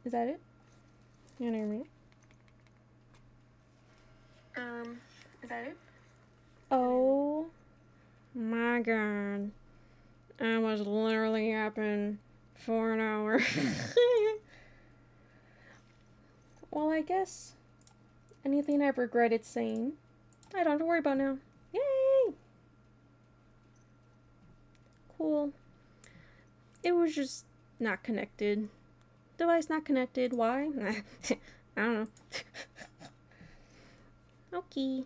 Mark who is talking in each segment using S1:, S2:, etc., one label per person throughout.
S1: Is that it? You know what I mean?
S2: Is that it?
S1: Oh my god. I was literally yapping for an hour. Well, I guess anything I've regretted saying, I don't have to worry about now. Yay! Cool. It was just not connected. Device not connected. Why? I don't know. Okay.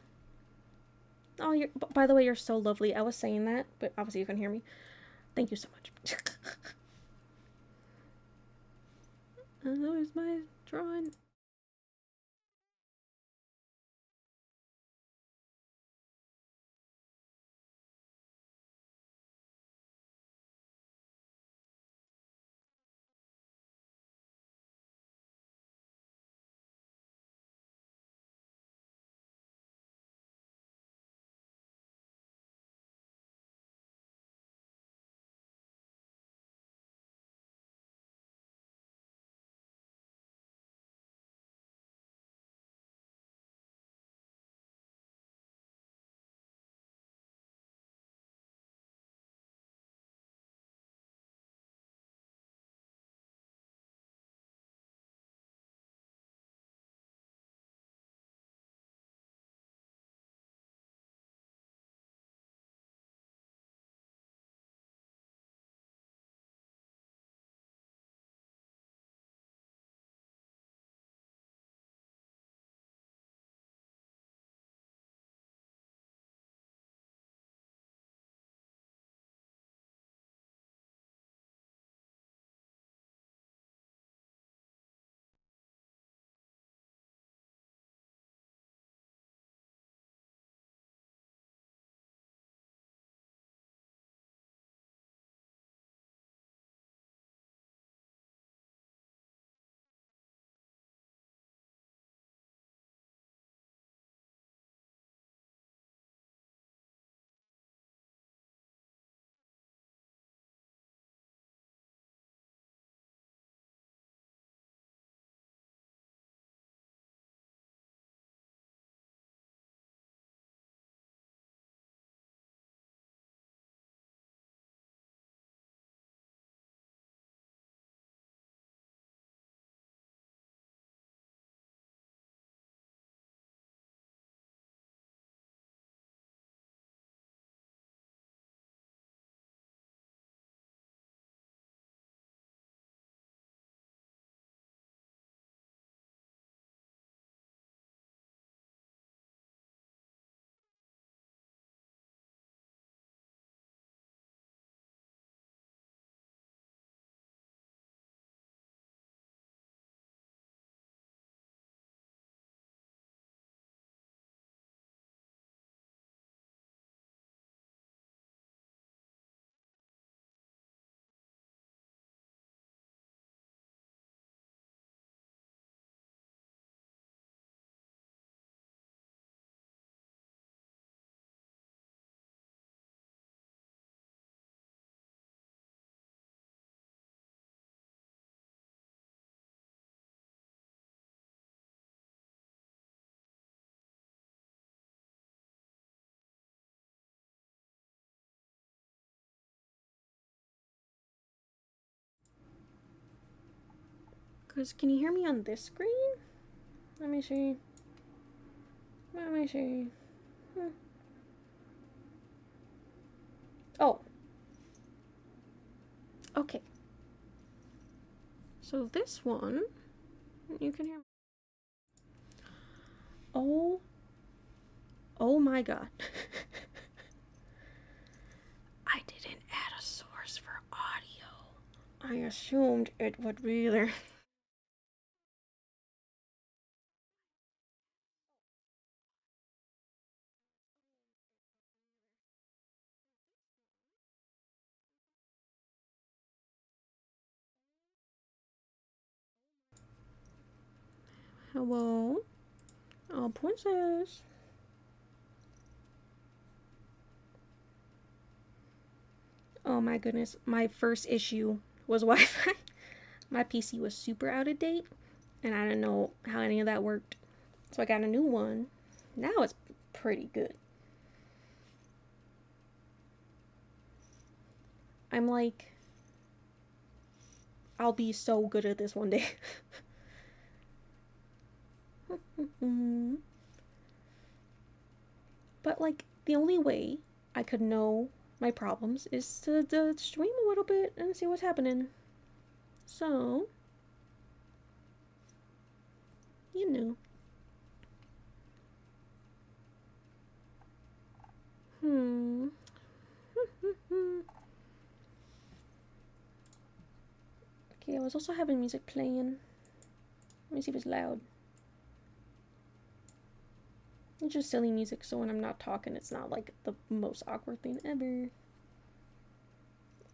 S1: Oh, by the way, you're so lovely. I was saying that, but obviously you couldn't hear me. Thank you so much. That was my drawing. Cause can you hear me on this screen? Let me see. Let me see. Oh. Okay. So this one, you can hear me. Oh. Oh my god. I didn't add a source for audio. I assumed it would be there. Hello? Oh, princess. Oh my goodness. My first issue was Wi Fi. My PC was super out of date, and I didn't know how any of that worked. So I got a new one. Now it's pretty good. I'm like, I'll be so good at this one day. But like, the only way I could know my problems is to stream a little bit and see what's happening. So, you know. Okay, I was also having music playing. Let me see if it's loud. It's just silly music, so when I'm not talking, it's not like the most awkward thing ever.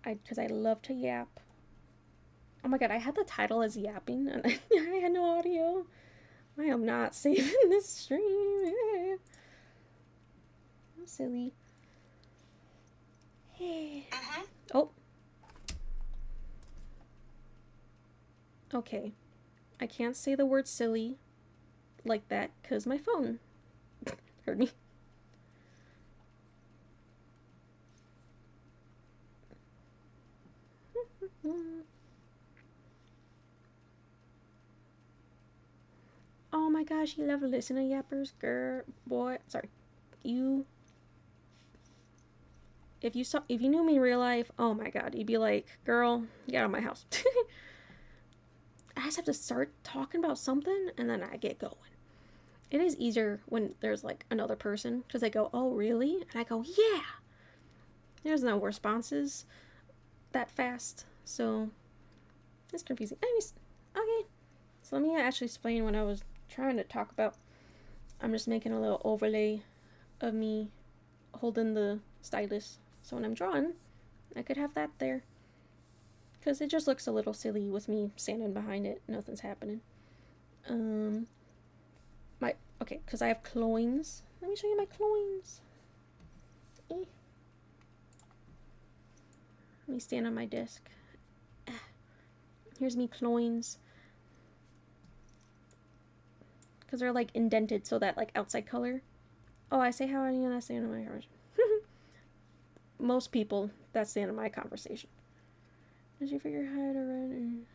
S1: Because I love to yap. Oh my god, I had the title as Yapping, and I had no audio. I am not saving this stream. I'm silly. Oh. Okay. I can't say the word silly like that because my phone heard me. Oh my gosh, you love to listen to yappers, girl, boy. Sorry, you. If you knew me in real life, oh my god, you'd be like, girl, get out of my house. I just have to start talking about something, and then I get going. It is easier when there's like another person because they go, "Oh, really?" and I go, "Yeah." There's no responses that fast, so it's confusing. Anyways, okay. So let me actually explain what I was trying to talk about. I'm just making a little overlay of me holding the stylus, so when I'm drawing, I could have that there. Because it just looks a little silly with me standing behind it. Nothing's happening. Okay, because I have cloins. Let me show you my cloins. Let me stand on my desk. Here's me cloins. Because they're like indented, so that like outside color. Oh, I say how any of that's the end of my conversation. Most people, that's the end of my conversation. Did you figure how to run?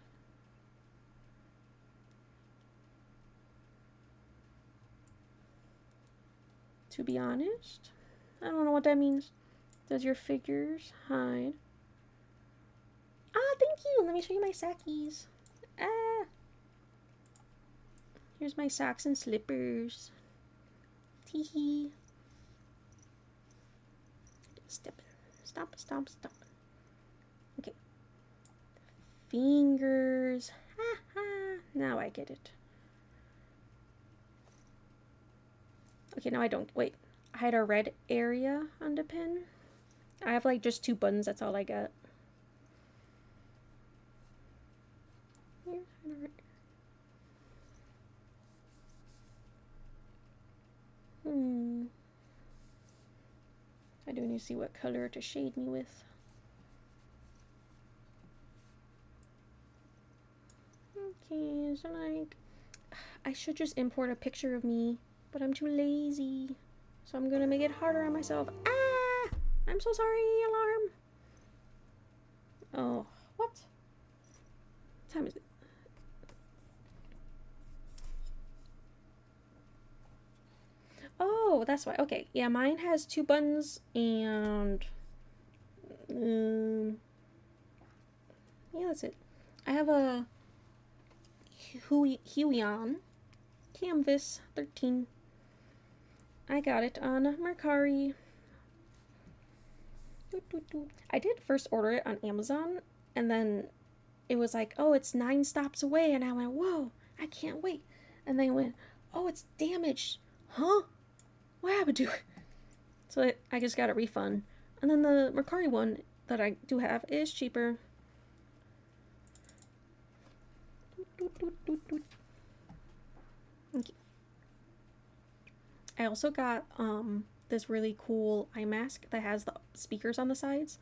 S1: To be honest, I don't know what that means. Does your figures hide? Ah, thank you. Let me show you my sackies. Ah. Here's my socks and slippers. Teehee. Step. Stop, stop, stop. Okay. Fingers. Ha ha. Now I get it. Okay, now I don't. Wait. I had a red area on the pen. I have like just 2 buttons. That's all I got. Here. I do need to see what color to shade me with. Okay, so like, I should just import a picture of me, but I'm too lazy. So I'm gonna make it harder on myself. Ah! I'm so sorry, alarm. Oh, what? What time is it? Oh, that's why. Okay, yeah, mine has 2 buttons and yeah, that's it. I have a Huion Canvas 13. I got it on Mercari. I did first order it on Amazon, and then it was like, oh, it's 9 stops away, and I went, whoa, I can't wait. And then went, oh, it's damaged. Huh? What happened to it? So I just got a refund. And then the Mercari one that I do have is cheaper. Okay. I also got this really cool eye mask that has the speakers on the sides.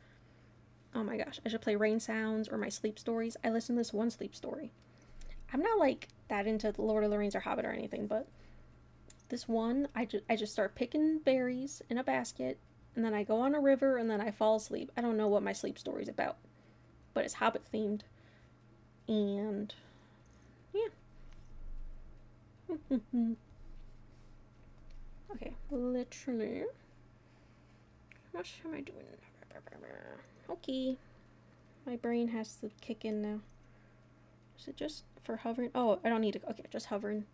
S1: Oh my gosh, I should play rain sounds or my sleep stories. I listened to this one sleep story. I'm not like that into the Lord of the Rings or Hobbit or anything, but this one, I just start picking berries in a basket, and then I go on a river, and then I fall asleep. I don't know what my sleep story's about, but it's Hobbit themed, and yeah. Okay, literally. What am I doing? Okay, my brain has to kick in now. Is it just for hovering? Oh, I don't need to. Okay, just hovering.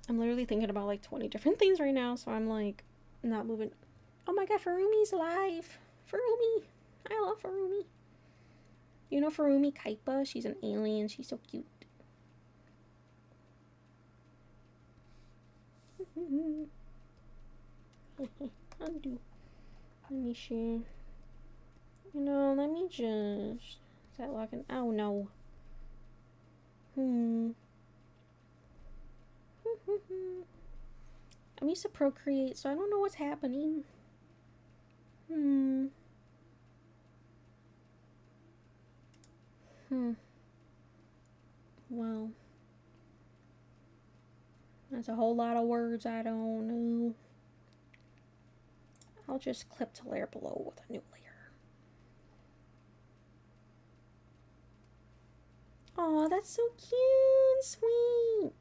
S1: I'm literally thinking about like 20 different things right now, so I'm like not moving. Oh my god, Furumi's alive! Furumi! I love Furumi. You know Furumi Kaipa? She's an alien. She's so cute. Undo. Let me see. You know, let me just. Is that locking? Oh no. I'm used to Procreate, so I don't know what's happening. Well, that's a whole lot of words I don't know. I'll just clip to layer below with a new layer. Aw, that's so cute and sweet.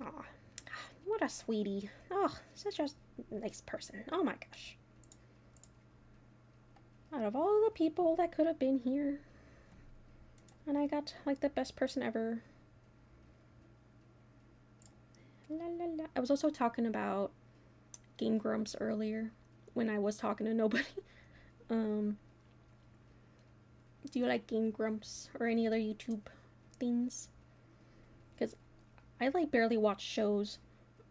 S1: Aw, what a sweetie. Oh, such a nice person. Oh my gosh. Out of all the people that could have been here, and I got like the best person ever. La, la, la. I was also talking about Game Grumps earlier when I was talking to nobody. Do you like Game Grumps or any other YouTube things? Because I like barely watch shows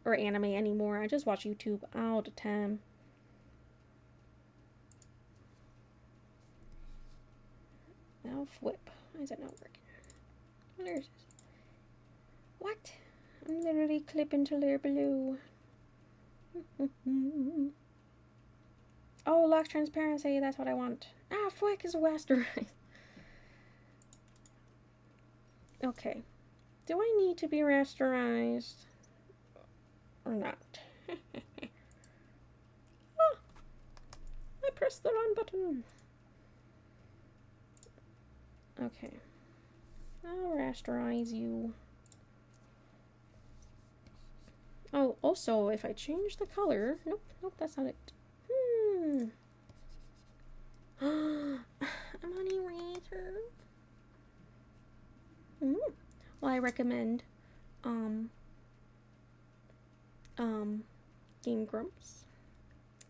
S1: or anime anymore. I just watch YouTube all the time. Now flip. Why is it not working? Where is this? What? I'm literally clipping to layer below. Oh, lock transparency. That's what I want. Ah, flick is rasterized. Okay. Do I need to be rasterized or not? Oh, I pressed the wrong button. Okay. I'll rasterize you. Oh, also, if I change the color... Nope, that's not it. I'm on eraser. Well, I recommend, Game Grumps.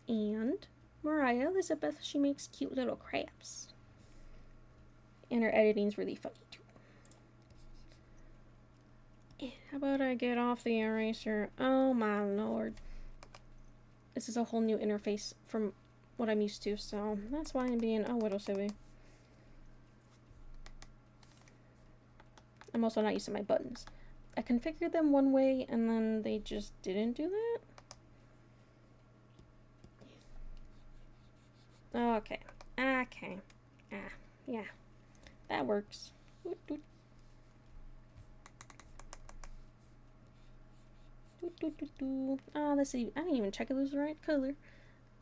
S1: And Mariah Elizabeth, she makes cute little crafts. And her editing's really funny, too. How about I get off the eraser? Oh my lord. This is a whole new interface from what I'm used to, so that's why I'm being a little silly. I'm also not used to my buttons. I configured them one way and then they just didn't do that. Okay. Yeah. That works. Let's see. I didn't even check if it was the right color.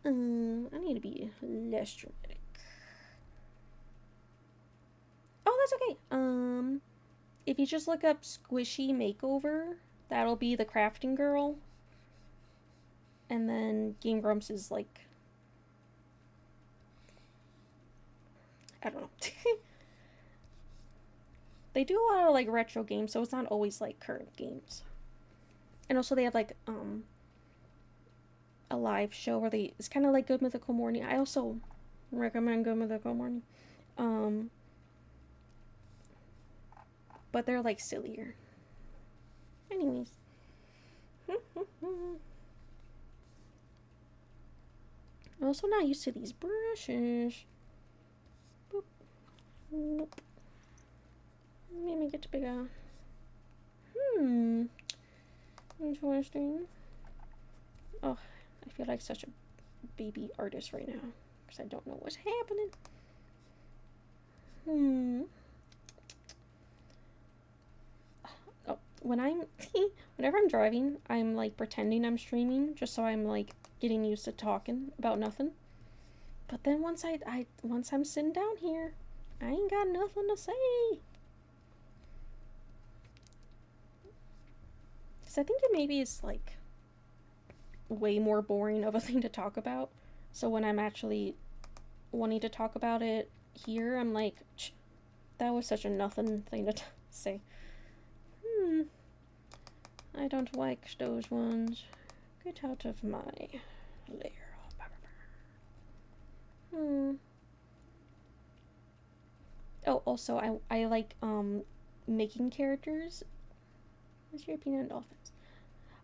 S1: I need to be less dramatic. Oh, that's okay. If you just look up Squishy Makeover, that'll be the crafting girl. And then Game Grumps is like... I don't know. They do a lot of like retro games, so it's not always like current games. And also they have like a live show where it's kind of like Good Mythical Morning. I also recommend Good Mythical Morning. But they're like sillier. Anyways. I'm also not used to these brushes. Boop. Nope. Let me make it bigger. Hmm. Interesting. Oh, I feel like such a baby artist right now because I don't know what's happening. Oh, whenever I'm driving, I'm like pretending I'm streaming just so I'm like getting used to talking about nothing. But then once I'm sitting down here, I ain't got nothing to say. Cause I think it maybe is like way more boring of a thing to talk about. So when I'm actually wanting to talk about it here, I'm like, that was such a nothing thing to say. I don't like those ones. Get out of my lair. Oh, also, I like making characters. What's your opinion on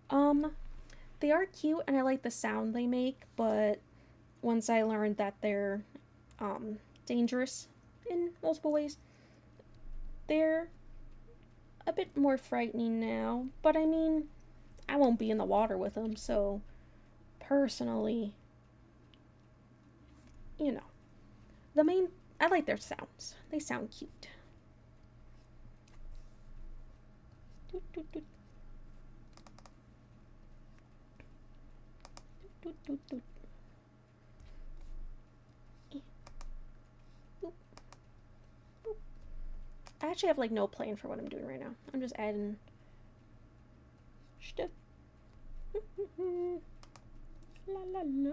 S1: dolphins? They are cute and I like the sound they make, but once I learned that they're dangerous in multiple ways, they're a bit more frightening now. But I mean, I won't be in the water with them, so personally, you know, I like their sounds. They sound cute. Doot, doot, doot. Doot, doot, doot. I actually have like no plan for what I'm doing right now. I'm just adding stuff. La la la.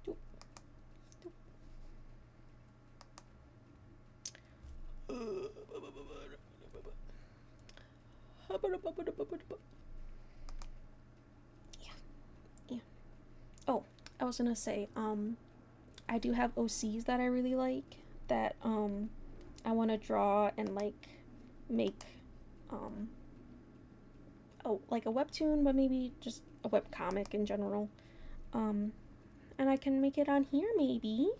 S1: Doop. Doop. Yeah. Oh, I was gonna say, I do have OCs that I really like that I want to draw and like make like a webtoon, but maybe just a web comic in general. And I can make it on here maybe.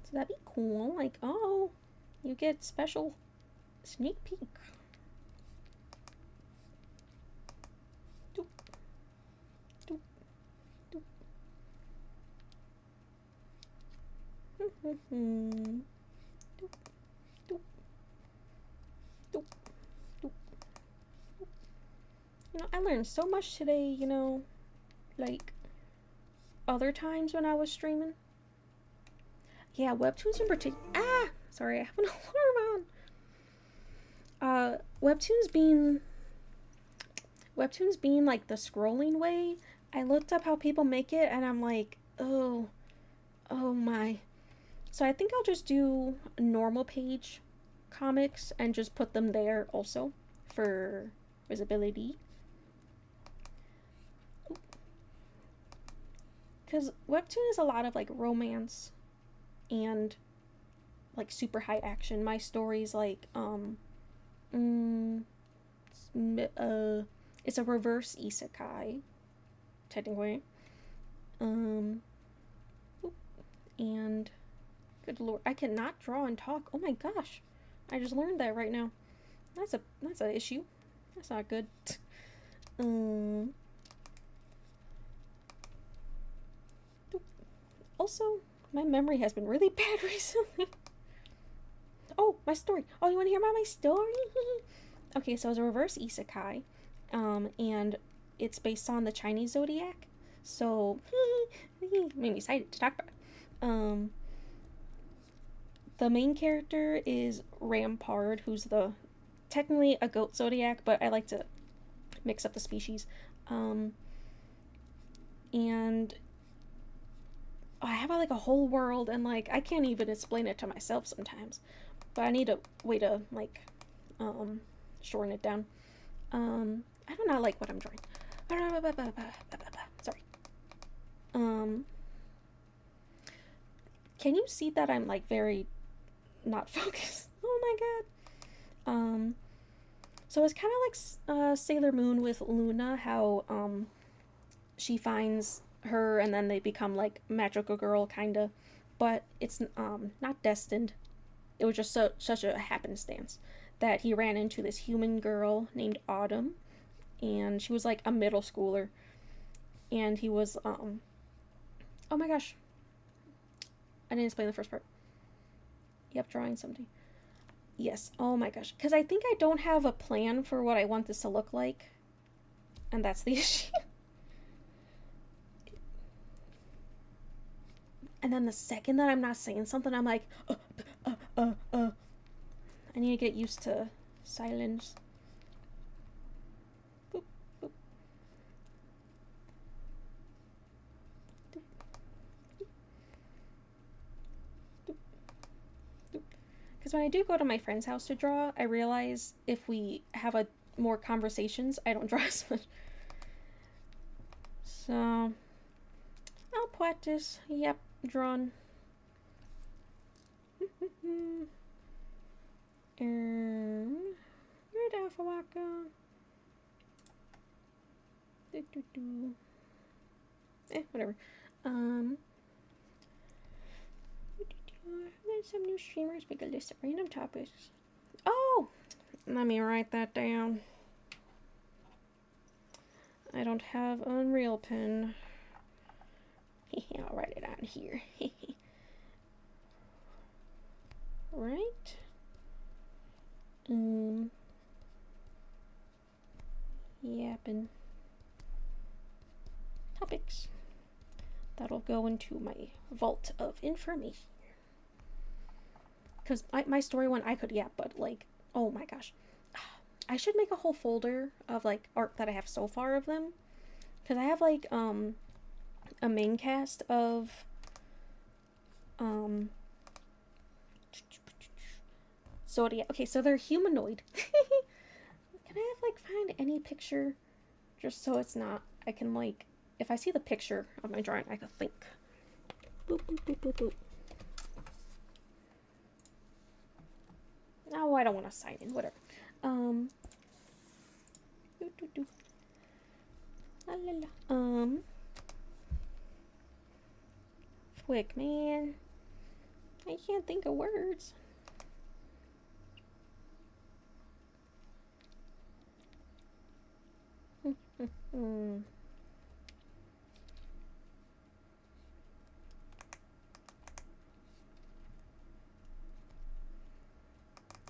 S1: So that'd be cool. Like, oh, you get special sneak peek. Doop. Doop. Doop. Doop. Doop. Doop. Doop. You know, I learned so much today, you know, like other times when I was streaming. Yeah, webtoons in particular. Sorry, I have an alarm on. Webtoons being like the scrolling way. I looked up how people make it, and I'm like, oh my. So I think I'll just do normal page comics and just put them there also for visibility. Because webtoon is a lot of like romance and like super high action. My story's like it's a reverse isekai technically. And good lord, I cannot draw and talk. Oh my gosh, I just learned that right now. That's a issue. That's not good. Also, my memory has been really bad recently. Oh, my story. Oh, you want to hear about my story? Okay, so it's a reverse isekai, and it's based on the Chinese zodiac. So, made me excited to talk about it. The main character is Rampart, who's technically a goat zodiac, but I like to mix up the species. And I have like a whole world, and like I can't even explain it to myself sometimes. But I need a way to like shorten it down. I do not like what I'm drawing. Sorry. Can you see that I'm like very not focused? Oh my god. So it's kind of like Sailor Moon with Luna, how she finds her and then they become like magical girl kinda, but it's not destined. it was just such a happenstance that he ran into this human girl named Autumn, and she was like a middle schooler, and he was oh my gosh, I didn't explain the first part. Yep, drawing something. Yes, oh my gosh, because I think I don't have a plan for what I want this to look like, and that's the issue. And then the second that I'm not saying something, I'm like, I need to get used to silence. Boop, boop. Because when I do go to my friend's house to draw, I realize if we have more conversations, I don't draw as much. So, I'll practice. Yep, drawn. Where'd Alpha go? Whatever. There's some new streamers. Make a list of random topics. Oh! Let me write that down. I don't have Unreal Pen. I'll write it on here. Right? Yappin. Topics. That'll go into my vault of information. Because my story one, I could yap, but like, oh my gosh. I should make a whole folder of like art that I have so far of them. Because I have like, a main cast of, Zodiac. Okay, so they're humanoid. Can I have like find any picture just so it's not, I can like, if I see the picture of my drawing, I can think. Boop, boop, boop, boop, boop. Oh, I don't want to sign in. Whatever. La, la, la. Quick, man. I can't think of words.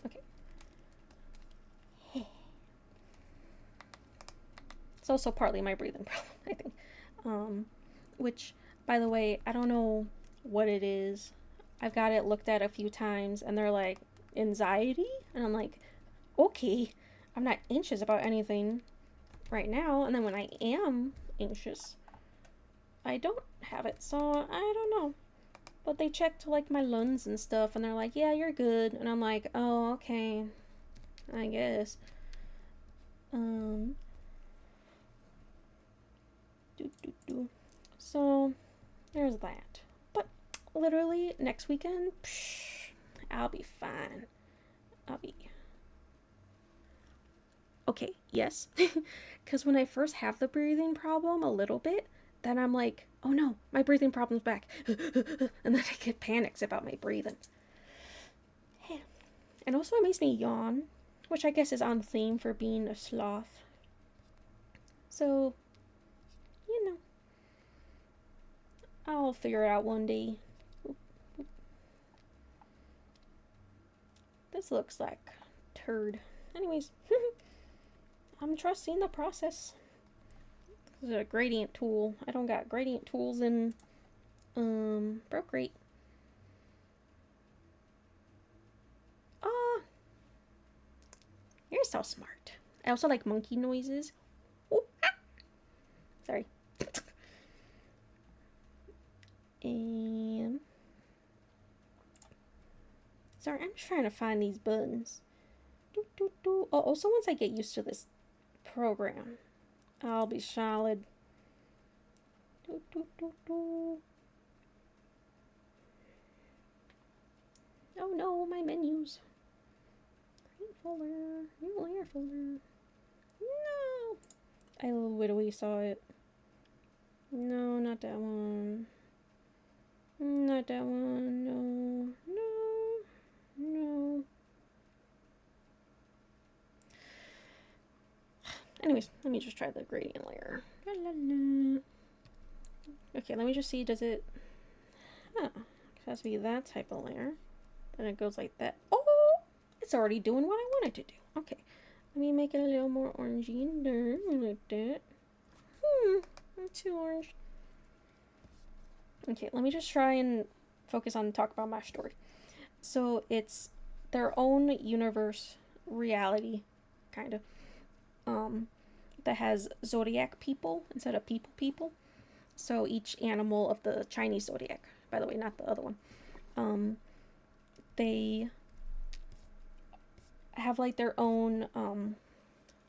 S1: Okay. It's also partly my breathing problem, I think. Which, by the way, I don't know what it is. I've got it looked at a few times, and they're like, anxiety? And I'm like, okay, I'm not anxious about anything right now. And then when I am anxious, I don't have it. So, I don't know. But they checked, like, my lungs and stuff, and they're like, yeah, you're good. And I'm like, oh, okay, I guess. So, there's that. But literally next weekend, I'll be fine. I'll be okay. Yes, because when I first have the breathing problem a little bit, then I'm like, oh no, my breathing problem's back, and then I get panics about my breathing. And also, it makes me yawn, which I guess is on theme for being a sloth. So, you know, I'll figure it out one day. This looks like turd. Anyways, I'm trusting the process. This is a gradient tool. I don't got gradient tools in Procreate. You're so smart. I also like monkey noises. Ooh, ah. Sorry. And sorry, I'm just trying to find these buttons. Oh, also once I get used to this program, I'll be solid. Oh no, my menus. Create folder, new layer folder. No! I literally saw it. No, not that one. Not that one. No. No. No. Anyways, let me just try the gradient layer. La, la, la. Okay, let me just see, does it... Huh. It has to be that type of layer. Then it goes like that. Oh! It's already doing what I wanted to do. Okay. Let me make it a little more orangey in there. Like that. Not too orange. Okay, let me just try and focus on talk about my story. So it's their own universe reality, kind of. That has zodiac people instead of people. So each animal of the Chinese zodiac, by the way, not the other one, they have like their own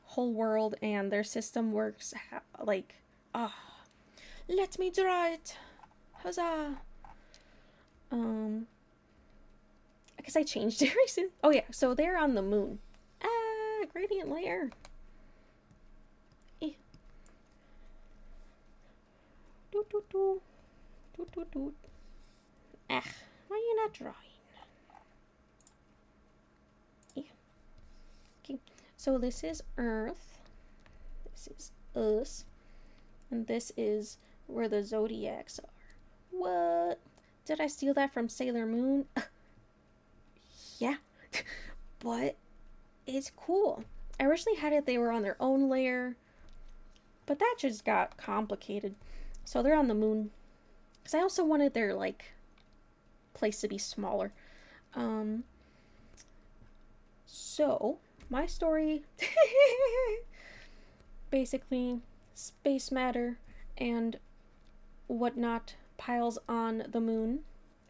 S1: whole world, and their system works like let me draw it, huzzah. I guess I changed it recently. Oh yeah, so they're on the moon. Gradient layer. Doot doot doot. Doot doot doot. Why are you not drawing? Okay, so this is Earth. This is us. And this is where the zodiacs are. What? Did I steal that from Sailor Moon? Yeah. But it's cool. I originally had it they were on their own layer, but that just got complicated. So they're on the moon. Because I also wanted their, like, place to be smaller. So, my story... basically, space matter and whatnot piles on the moon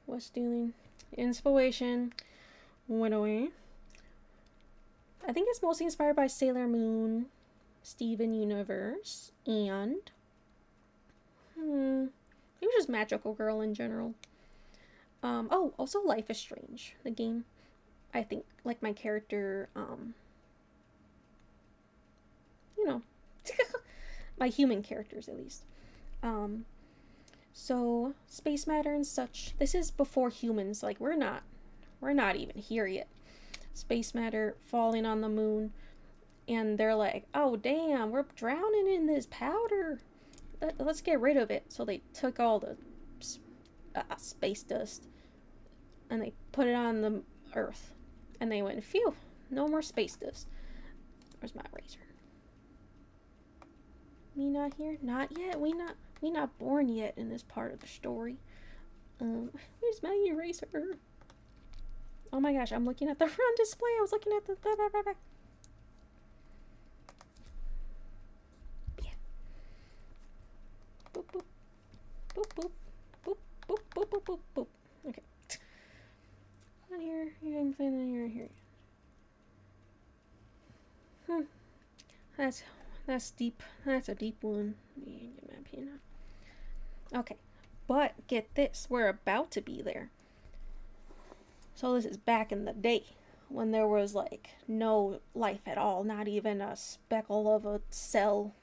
S1: was stealing inspiration. Went away. I think it's mostly inspired by Sailor Moon, Steven Universe, and it was just Magical Girl in general. Oh, also Life is Strange, the game. I think, like, my character, you know, my human characters at least. So space matter and such. This is before humans. Like, we're not even here yet. Space matter falling on the moon, and they're like, oh damn, we're drowning in this powder. Let's get rid of it. So they took all the space dust and they put it on the Earth, and they went, phew, no more space dust. Where's my eraser? Me not here? Not yet. We not born yet in this part of the story. Where's my eraser? Oh my gosh, I'm looking at the front display. I was looking at the... Yeah. Boop, boop. Boop, boop. Boop, boop, boop, boop, boop, boop. Okay. Not here. Here, I'm playing that here. That's deep. That's a deep one. Get my pen out. Okay. But get this. We're about to be there. So this is back in the day when there was, like, no life at all, not even a speckle of a cell.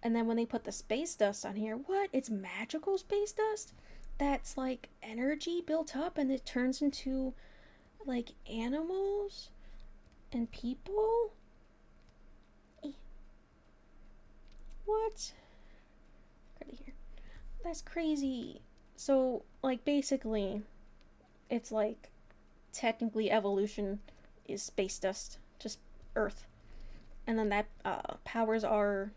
S1: And then when they put the space dust on here, what? It's magical space dust? That's, like, energy built up, and it turns into, like, animals and people? What? Right here. That's crazy. So, like, basically... it's like technically evolution is space dust, just Earth, and then that powers our,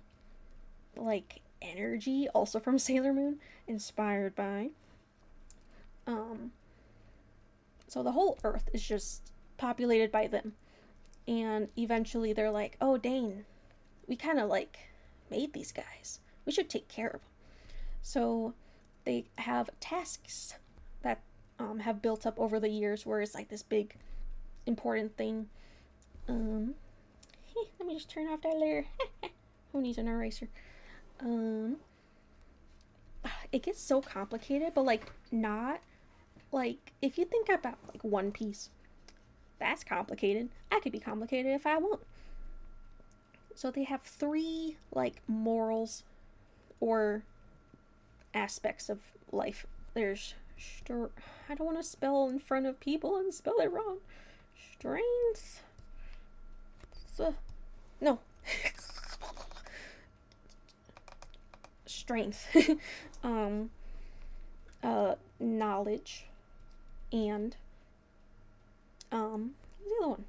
S1: like, energy, also from Sailor Moon, inspired by. So the whole Earth is just populated by them, and eventually they're like, oh dang, we kind of, like, made these guys, we should take care of them. So they have tasks that have built up over the years, where it's like this big important thing. Let me just turn off that layer. Who needs an eraser? It gets so complicated, but, like, not like, if you think about, like, One Piece, that's complicated. I could be complicated if I want. So they have 3, like, morals or aspects of life. There's I don't want to spell in front of people and spell it wrong. Strength. No. Strength. um. Knowledge. And. What's the other one?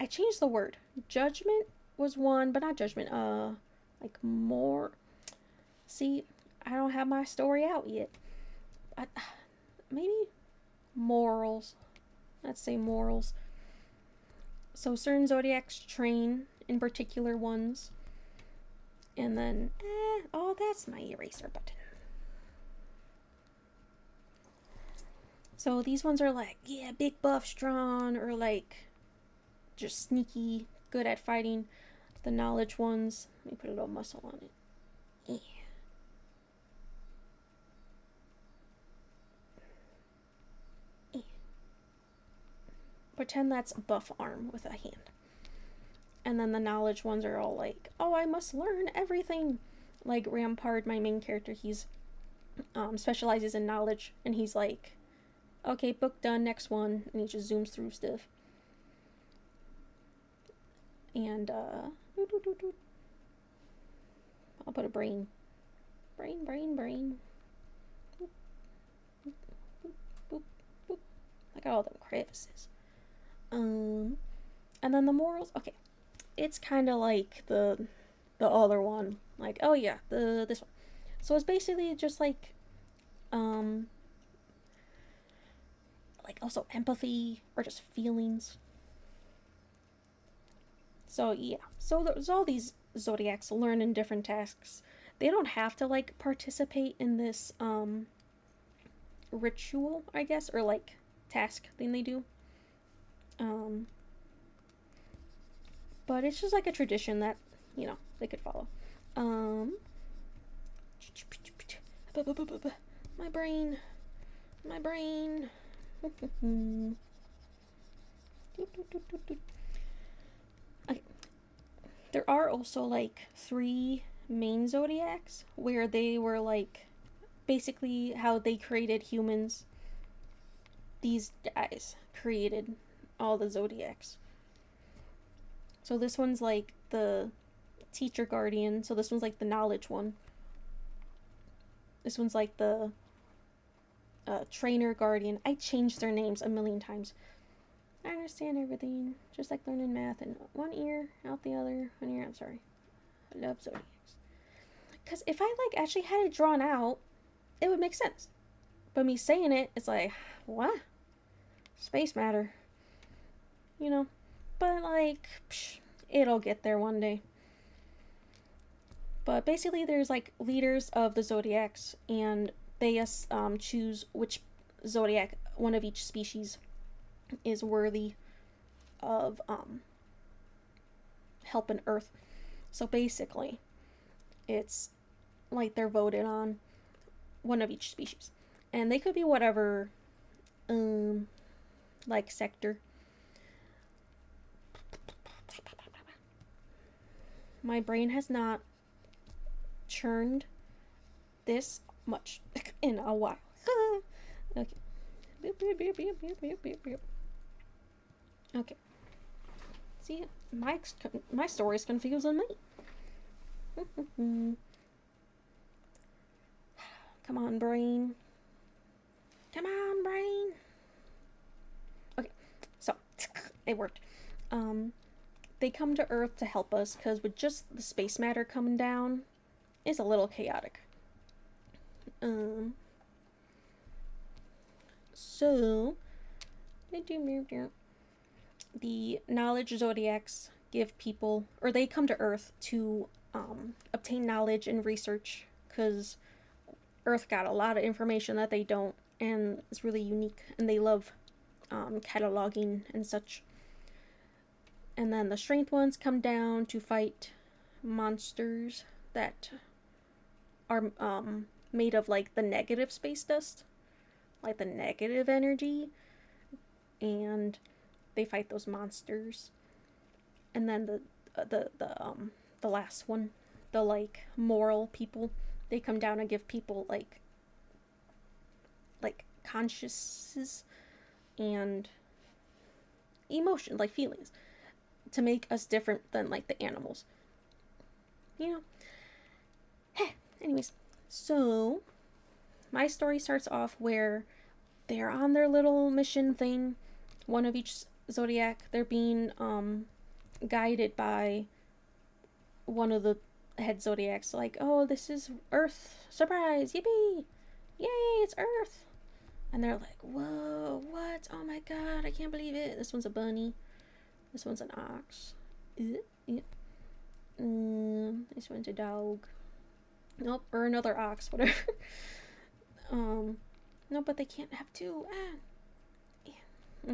S1: I changed the word. Judgment was one, but not judgment. Like more. See, I don't have my story out yet. Maybe morals. Let's say morals. So certain zodiacs train in particular ones. And then, oh, that's my eraser button. So these ones are like, yeah, big, buff, strong, or like just sneaky, good at fighting. The knowledge ones, let me put a little muscle on it. Yeah. Pretend that's a buff arm with a hand. And then the knowledge ones are all like, oh, I must learn everything. Like Rampart, my main character, he's specializes in knowledge, and he's like, okay, book done, next one, and he just zooms through stuff. And I'll put a brain. Brain. Boop, boop, boop, boop. I got all them crevices. And then the morals, okay. It's kind of like the other one. Like, oh yeah, this one. So it's basically just like also empathy or just feelings. So yeah, so there's all these zodiacs learn in different tasks. They don't have to like participate in this ritual, I guess, or like task thing they do. But it's just like a tradition that, they could follow. My brain. Okay. There are also like 3 main zodiacs where they were like basically how they created humans. These guys created all the zodiacs. So this one's like the teacher guardian. So this one's like the knowledge one. This one's like the trainer guardian. I changed their names a million times. I understand everything, just like learning math, and one ear out the other. One ear, I'm sorry. I love zodiacs. Because if I like actually had it drawn out, it would make sense. But me saying it, it's like, what? Space matter. But like, it'll get there one day. But basically, there's like leaders of the zodiacs, and they choose which zodiac, one of each species, is worthy of helping Earth. So basically, it's like they're voted on, one of each species, and they could be whatever, like sector. My brain has not churned this much in a while. Okay. Okay. See, my story is confusing me. Come on, brain. Okay, so it worked. They come to Earth to help us because with just the space matter coming down, it's a little chaotic. So the knowledge zodiacs give people, or they come to Earth to obtain knowledge and research, because Earth got a lot of information that they don't, and it's really unique, and they love cataloging and such. And then the strength ones come down to fight monsters that are made of like the negative space dust, like the negative energy, and they fight those monsters. And then the last one, the like moral people, they come down and give people like like consciences and emotion, like feelings, to make us different than like the animals. You know? Anyways, so my story starts off where they're on their little mission thing, one of each zodiac. They're being guided by one of the head zodiacs, like, oh, this is Earth, surprise, yippee, yay, it's Earth. And they're like, whoa, what? Oh my god, I can't believe it. This one's a bunny. This one's an ox. This one's a dog. Nope, or another ox, whatever. No, but they can't have two. Yeah.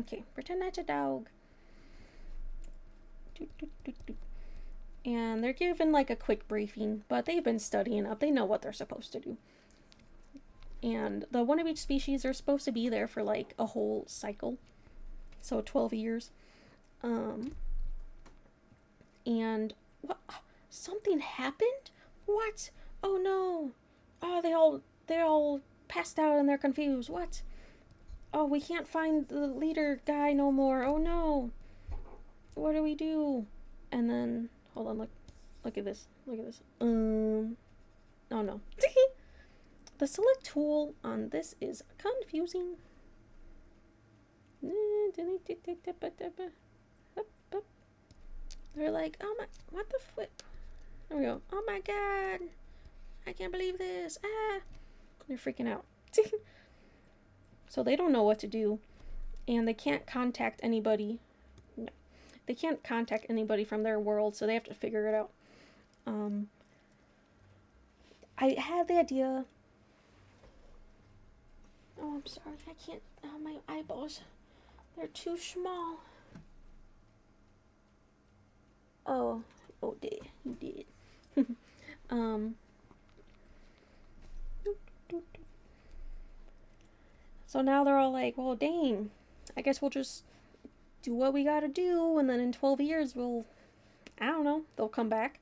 S1: Okay, pretend that's a dog. And they're given like a quick briefing, but they've been studying up. They know what they're supposed to do. And the one of each species are supposed to be there for like a whole cycle, so 12 years. And what? Something happened? What? Oh no! Oh, they all passed out and they're confused. What? Oh, we can't find the leader guy no more. Oh no! What do we do? And then hold on, look at this. Look at this. Oh no. The select tool on this is confusing. They're like, oh my, what the flip? There we go. Oh my god, I can't believe this. They're freaking out. So they don't know what to do, and they can't contact anybody. No, they can't contact anybody from their world, so they have to figure it out. I had the idea. Oh, I'm sorry. I can't. Oh, my eyeballs. They're too small. Oh, you did. So now they're all like, well, dang. I guess we'll just do what we gotta do, and then in 12 years, I don't know, they'll come back.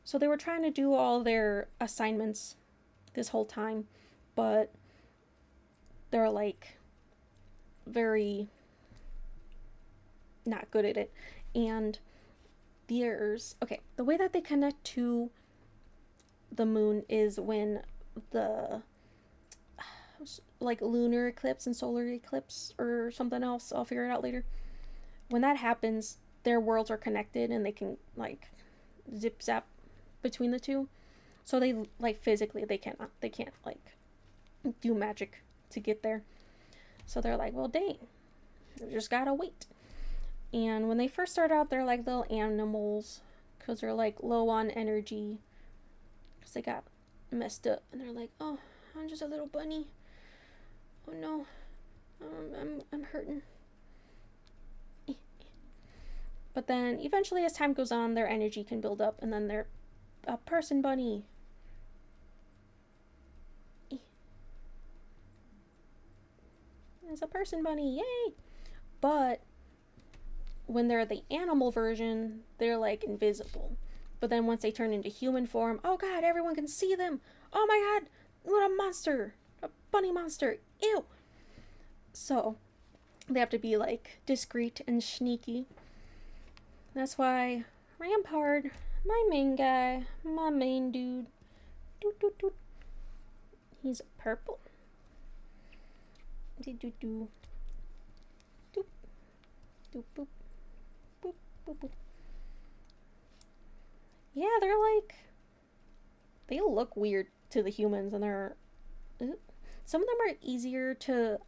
S1: So they were trying to do all their assignments this whole time, but they're like very not good at it. And the way that they connect to the moon is when the like lunar eclipse and solar eclipse or something else, I'll figure it out later. When that happens, their worlds are connected and they can like zip zap between the two. So they like physically they can't like do magic to get there. So they're like, well, dang, we just gotta wait. And when they first start out, they're like little animals because they're like low on energy because they got messed up, and they're like, oh, I'm just a little bunny. Oh no, I'm hurting. But then eventually, as time goes on, their energy can build up, and then they're a person bunny. It's a person bunny, yay! But when they're the animal version, they're like invisible. But then once they turn into human form, oh god, everyone can see them. Oh my god, what a monster! A bunny monster! Ew! So they have to be like discreet and sneaky. That's why Rampart, my main guy, my main dude, he's purple. Doop doop doop boop boop boop boop. Yeah, they're like, they look weird to the humans, and they're some of them are easier to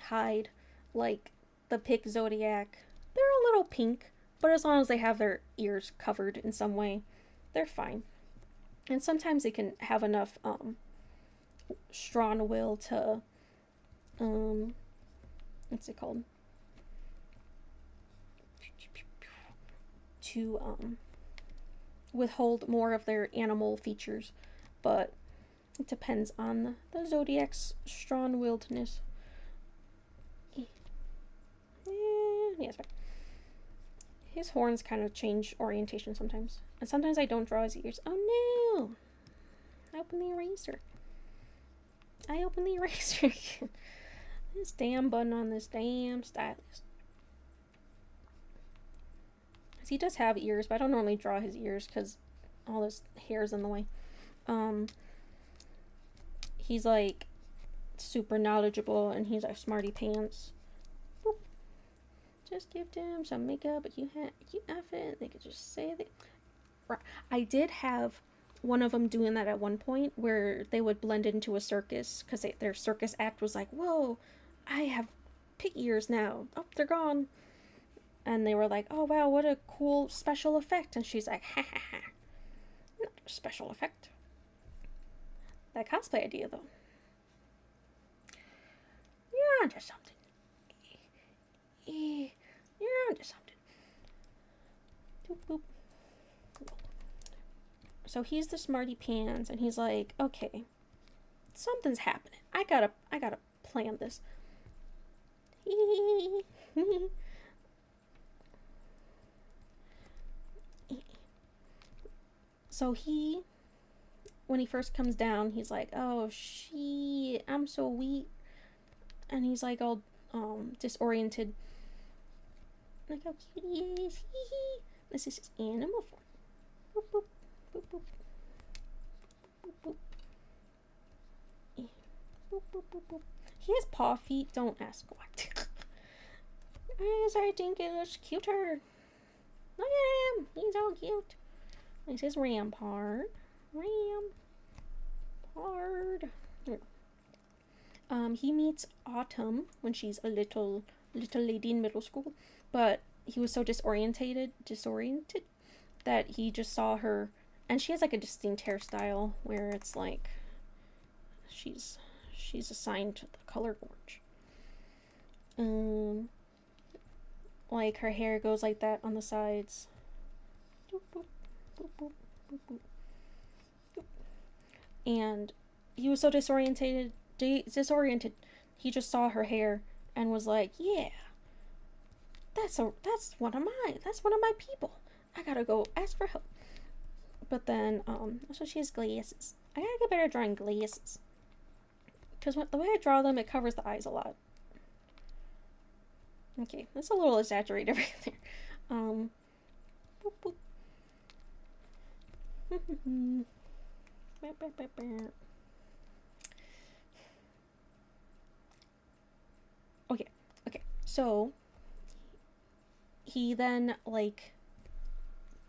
S1: hide, like the pig zodiac. They're a little pink, but as long as they have their ears covered in some way, they're fine. And sometimes they can have enough strong will to what's it called, to withhold more of their animal features, but it depends on the zodiac's strong-willedness. Yes, his horns kind of change orientation sometimes, and sometimes I don't draw his ears. Oh no! Open the eraser. I open the eraser again. This damn button on this damn stylus. He does have ears, but I don't normally draw his ears because all this hair's in the way. He's like super knowledgeable and he's like smarty pants. Boop. Just give them some makeup, but you have it. They could just say that. I did have one of them doing that at one point where they would blend into a circus because their circus act was like, whoa, I have pig ears now. Oh, they're gone. And they were like, oh wow, what a cool special effect. And she's like, ha ha ha. Not a special effect. That cosplay idea though. You're onto something. You're onto something. Boop, boop. So he's the smarty pants and he's like, okay, something's happening. I gotta plan this. So when he first comes down, he's like, oh shit, I'm so weak. And he's like all disoriented. Look how cute he is. This is his animal form. Boop, boop, boop, boop. Boop, boop. Boop, boop, boop, boop. He has paw feet. Don't ask what. Yes, I think it looks cuter. Look at him. He's all cute. This is Rampart. Rampart. He meets Autumn when she's a little lady in middle school, but he was so disoriented that he just saw her, and she has like a distinct hairstyle where it's like she's assigned to the color orange. Like her hair goes like that on the sides. Boop, boop, boop, boop, boop, boop. And he was so disoriented, he just saw her hair and was like, yeah, that's one of my people. I gotta go ask for help. But then, so she has glasses. I gotta get better at drawing glasses. Because the way I draw them, it covers the eyes a lot. Okay, that's a little exaggerated right there. Boop, boop. Okay, so he then like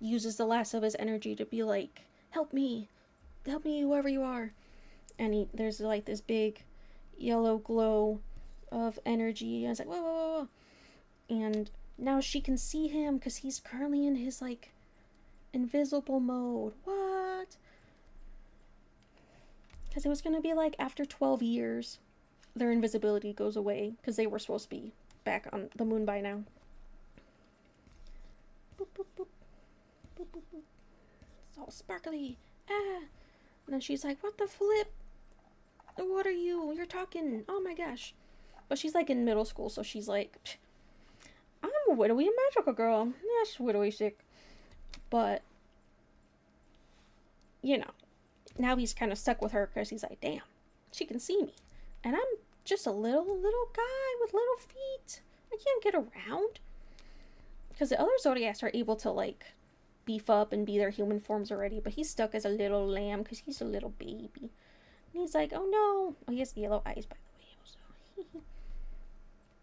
S1: uses the last of his energy to be like, help me whoever you are. And there's like this big yellow glow of energy, and it's like, whoa. And now she can see him because he's currently in his like invisible mode. What? Because it was going to be like after 12 years their invisibility goes away because they were supposed to be back on the moon by now. Boop, boop, boop. Boop, boop, boop. It's all sparkly. And then she's like, what the flip? What are you? You're talking. Oh my gosh. But she's like in middle school, so she's like, I'm a widowy magical girl. That's widowy sick. But, you know, now he's kind of stuck with her because he's like, damn, she can see me. And I'm just a little guy with little feet. I can't get around. Because the other Zodiacs are able to, like, beef up and be their human forms already. But he's stuck as a little lamb because he's a little baby. And he's like, oh no. Oh, he has yellow eyes, by the way. Also.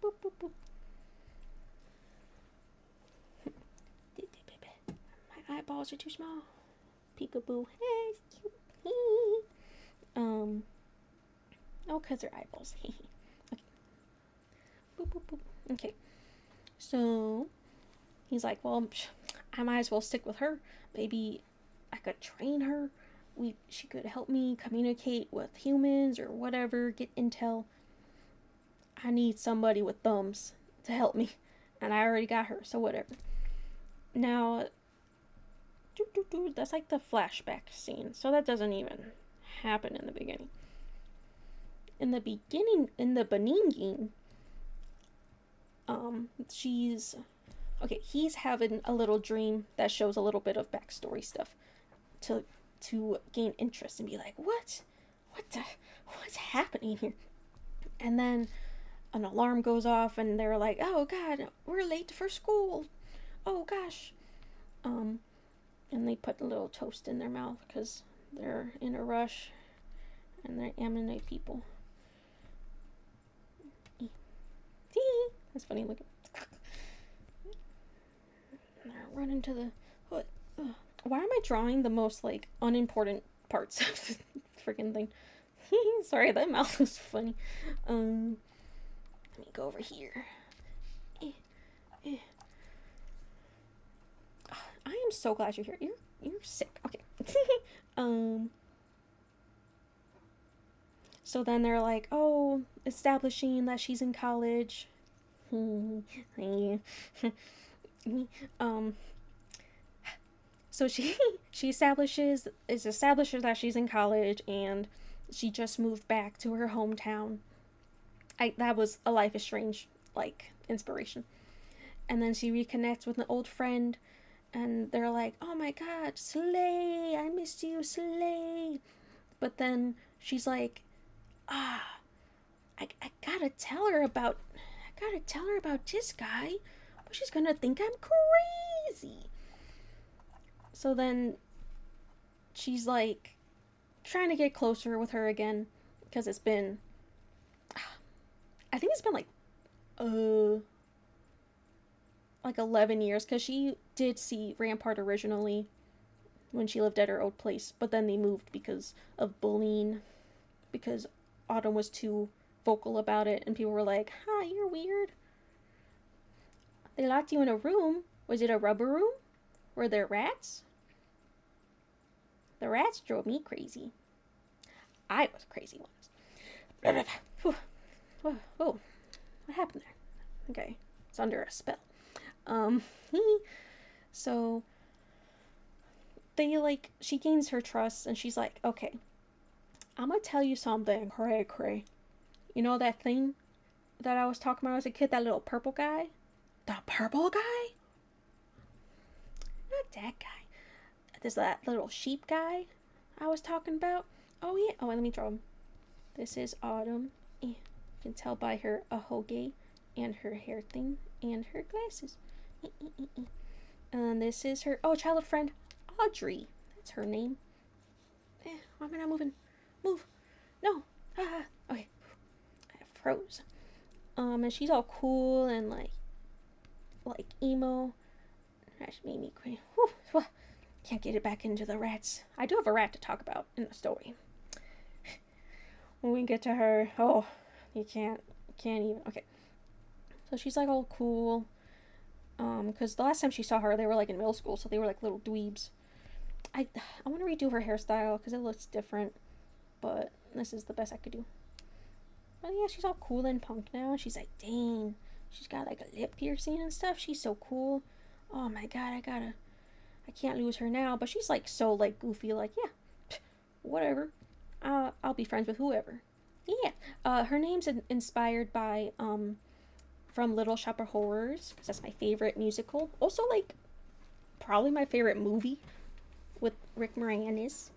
S1: Boop, boop, boop. My eyeballs are too small. Peekaboo. Hey, cute. Oh, because they're eyeballs. Okay. Boop, boop, boop. Okay. So, he's like, well, I might as well stick with her. Maybe I could train her. She could help me communicate with humans or whatever, get intel. I need somebody with thumbs to help me. And I already got her, so whatever. Now, that's like the flashback scene. So that doesn't even happen in the beginning. In the beginning, he's having a little dream that shows a little bit of backstory stuff to gain interest and be like, what what the, what's happening here? And then an alarm goes off, and they're like, oh god, we're late for school. Oh gosh. And they put a little toast in their mouth because they're in a rush, and they're Ammonite people. That's funny looking. Run into the hood. Why am I drawing the most like unimportant parts of the freaking thing? Sorry, that mouth was funny. Let me go over here. I am so glad you're here. You're sick. Okay. So then they're like, oh, establishing that she's in college. So she establishes that she's in college, and she just moved back to her hometown. That was a Life is Strange like inspiration. And then she reconnects with an old friend, and they're like, oh my god, Slay, I missed you, Slay. But then she's like, I gotta tell her about this guy, but she's gonna think I'm crazy. So then she's like trying to get closer with her again, because it's been, I think it's been like 11 years, because she did see Rampart originally when she lived at her old place, but then they moved because of bullying, because Autumn was too vocal about it, and people were like, huh, you're weird. They locked you in a room. Was it a rubber room? Were there rats? The rats drove me crazy. I was crazy once. Whoa, what happened there? Okay, it's under a spell. So she gains her trust, and she's like, okay, I'm gonna tell you something, cray. You know that thing that I was talking about as a kid, that little purple guy? The purple guy? Not that guy. There's that little sheep guy I was talking about. Oh yeah. Oh, let me draw him. This is Autumn. You can tell by her ahoge and her hair thing and her glasses. And this is her childhood friend, Audrey. That's her name. Why am I not moving? Move. No. Okay. I froze. And she's all cool and like emo. That made me cry. Can't get it back into the rats. I do have a rat to talk about in the story. When we get to her, you can't even. Okay. So she's like all cool. Because the last time she saw her, they were like in middle school, so they were like little dweebs. I want to redo her hairstyle because it looks different, but this is the best I could do. But yeah, she's all cool and punk now. She's like, dang, she's got like a lip piercing and stuff. She's so cool. Oh my god, I can't lose her now. But she's like so like goofy, like, yeah, whatever. I'll be friends with whoever. Yeah. Her name's inspired by from Little Shop of Horrors, because that's my favorite musical. Also, like, probably my favorite movie with Rick Moranis.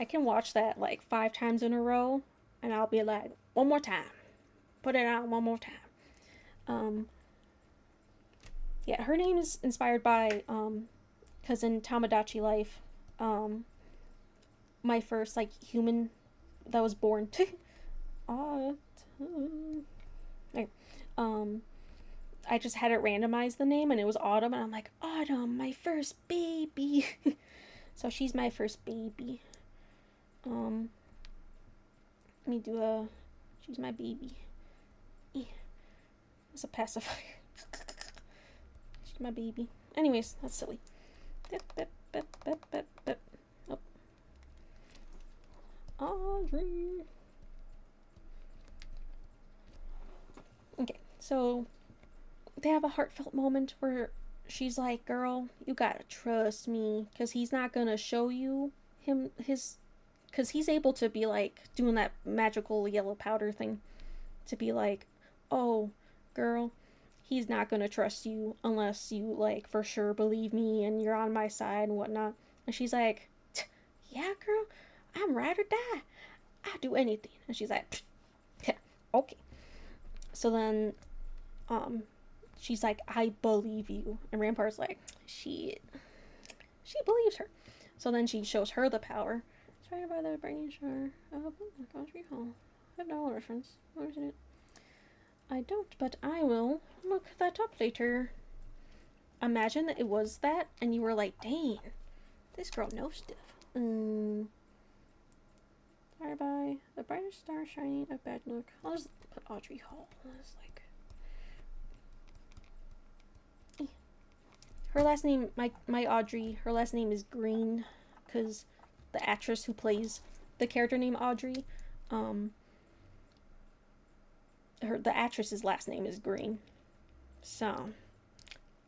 S1: I can watch that like 5 times in a row, and I'll be like, one more time. Put it on one more time. Yeah, her name is inspired by, because in Tamagotchi Life, my first, like, human that was born. Okay. I just had it randomized the name, and it was Autumn, and I'm like, Autumn, my first baby. So she's my first baby. Let me do she's my baby. It's a pacifier. She's my baby. Anyways, that's silly. Audrey. Okay, so they have a heartfelt moment where she's like, girl, you gotta trust me, because he's not gonna show you because he's able to be like doing that magical yellow powder thing to be like, oh, girl, he's not gonna trust you unless you like for sure believe me and you're on my side and whatnot. And she's like, yeah, girl, I'm ride or die. I'll do anything. And she's like, yeah, okay. So then, she's like, I believe you. And Rampart's like, she believes her. So then she shows her the power. Trying by the brain shore of country hall. I have no reference. What is it? I don't, but I will look that up later. Imagine it was that, and you were like, dang, this girl knows stuff. By the brightest star shining a bad look. I'll just put Audrey Hall. It's like her last name, my Audrey. Her last name is Green, because the actress who plays the character named Audrey, the actress's last name is Green. So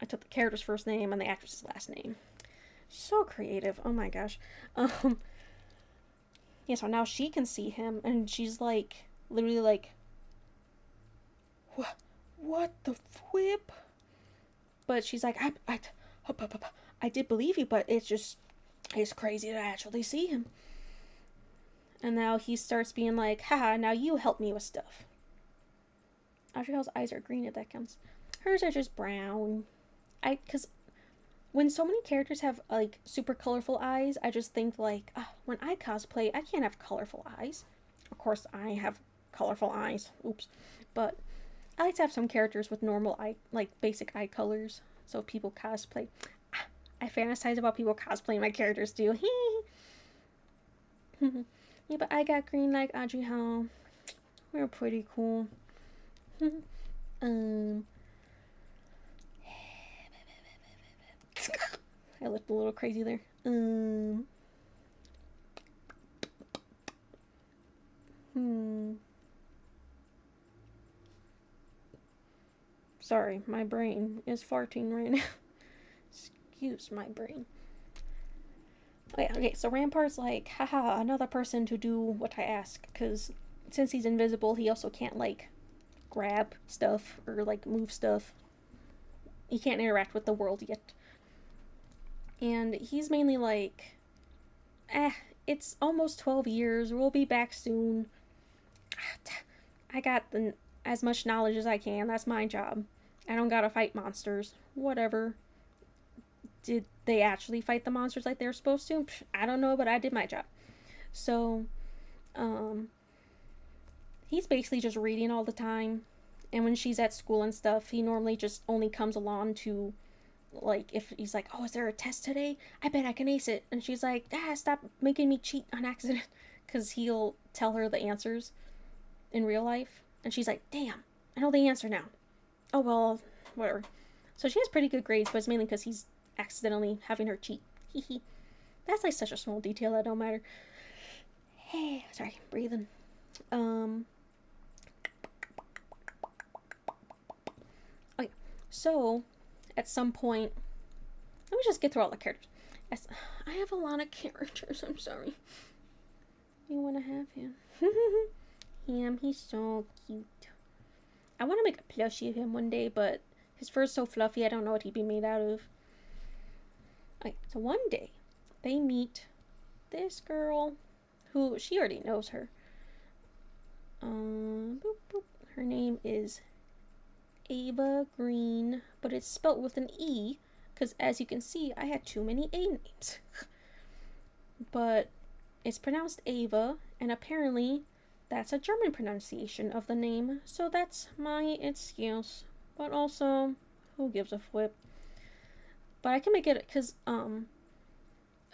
S1: I took the character's first name and the actress's last name. So creative. Oh my gosh. Yeah, so now she can see him, and she's like, literally like, what the whip? But she's like, I did believe you, but it's crazy to actually see him. And now he starts being like, haha, now you help me with stuff. Audrey Hall's eyes are green if that counts. Hers are just brown. Because when so many characters have, like, super colorful eyes, I just think, like, when I cosplay, I can't have colorful eyes. Of course, I have colorful eyes. Oops. But I like to have some characters with normal eye, like, basic eye colors. So people cosplay. I fantasize about people cosplaying my characters, too. Yeah, but I got green like Audrey Hall. We're pretty cool. I looked a little crazy there. Sorry, my brain is farting right now. Excuse my brain. Oh yeah, okay, so Rampart's like, haha, another person to do what I ask, because since he's invisible, he also can't, like, grab stuff or, like, move stuff. He can't interact with the world yet. And he's mainly like, it's almost 12 years, we'll be back soon. I got as much knowledge as I can, that's my job. I don't gotta fight monsters. Whatever. Did they actually fight the monsters like they were supposed to? I don't know, but I did my job. So, he's basically just reading all the time. And when she's at school and stuff, he normally just only comes along to, like, if he's like, oh, is there a test today? I bet I can ace it. And she's like, stop making me cheat on accident. Because he'll tell her the answers in real life. And she's like, damn, I know the answer now. Oh, well, whatever. So she has pretty good grades, but it's mainly because he's accidentally having her cheat. Hee. That's like such a small detail that don't matter. Hey, sorry, breathing. Okay, so at some point, let me just get through all the characters. I have a lot of characters, I'm sorry. You want to have him? He's so cute. I want to make a plushie of him one day, but his fur's so fluffy, I don't know what he'd be made out of. Okay, so one day, they meet this girl, who, she already knows her. Boop, boop. Her name is Ava Green, but it's spelled with an E, because as you can see, I had too many A names. But it's pronounced Ava, and apparently that's a German pronunciation of the name, so that's my excuse. But also, who gives a flip? But I can make it, because a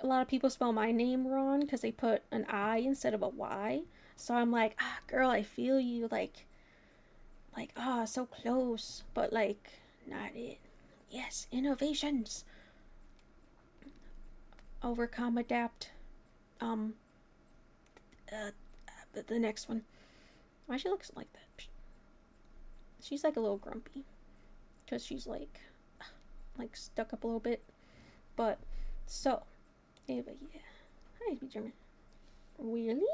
S1: lot of people spell my name wrong, because they put an I instead of a Y. So I'm like, girl, I feel you, like, so close, but, like, not it. Yes, innovations. Overcome, adapt. The next one. Why she looks like that? She's, like, a little grumpy. Because she's, like, stuck up a little bit. But, so, Ava, yeah. Hi, be German. Really?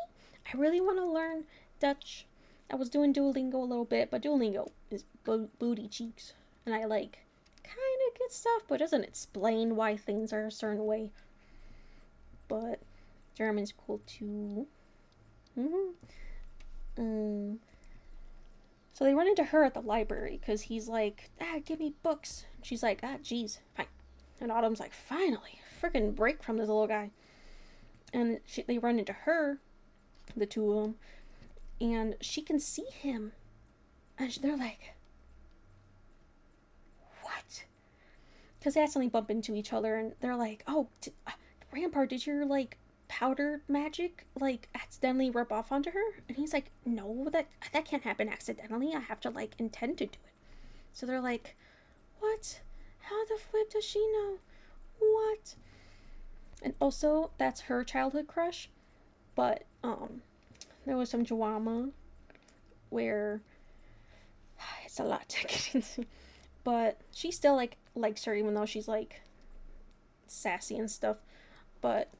S1: I really want to learn Dutch. I was doing Duolingo a little bit, but Duolingo is booty cheeks. And I, like, kind of get stuff, but it doesn't explain why things are a certain way. But German's cool too. Mm-hmm. So they run into her at the library because he's like, give me books. She's like, geez, fine. And Autumn's like, finally, freaking break from this little guy. And they run into her, the two of them, and she can see him. And they're like, what? Because they accidentally bump into each other, and they're like, oh, Rampart, did your, like, powder magic, like, accidentally rub off onto her? And he's like, no, that can't happen accidentally. I have to, like, intend to do it. So they're like, what? How the flip does she know? What? And also, that's her childhood crush. But, there was some drama where it's a lot to get into. But she still, like, likes her, even though she's, like, sassy and stuff. But,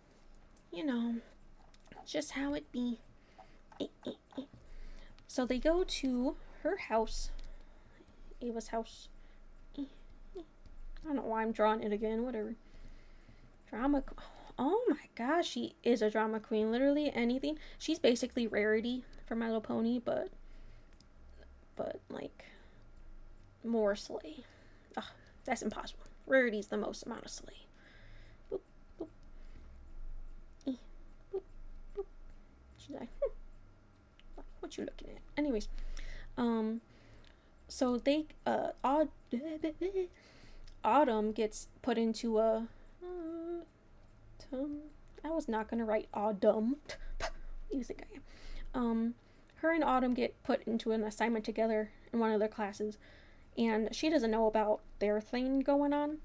S1: you know, just how it be. So they go to her house. Ava's house. I don't know why I'm drawing it again. Whatever. Drama. Oh my gosh, she is a drama queen. Literally anything. She's basically Rarity from My Little Pony, but like more slay. Ugh, that's impossible. Rarity's the most amount of slay. Boop, boop. Boop, boop. She's like, what you looking at? Anyways, so they Autumn gets put into a I was not gonna write Autumn. You think I am? Her and Autumn get put into an assignment together in one of their classes, and she doesn't know about their thing going on.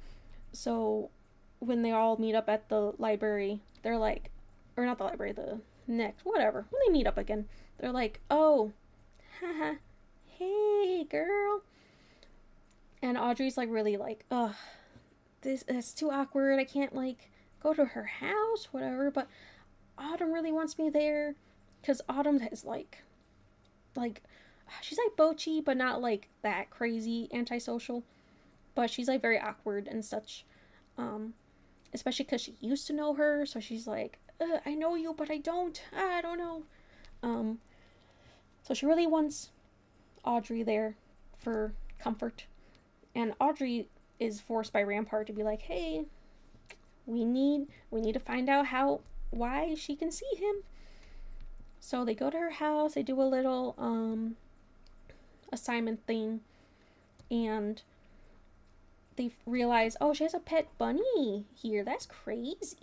S1: So when they all meet up at the library, they're like, or not the library, the next, whatever. When they meet up again, they're like, oh, haha, hey, girl. And Audrey's like really like, ugh, it's too awkward. I can't like go to her house, whatever. But Autumn really wants me there because Autumn is like she's like Bochi, but not like that crazy antisocial. But she's like very awkward and such, especially because she used to know her. So she's like, I know you, but I don't. I don't know. So she really wants Audrey there for comfort, and Audrey is forced by Rampart to be like, hey, we need to find out why she can see him. So they go to her house, they do a little assignment thing, and they realize, oh, she has a pet bunny here. That's crazy.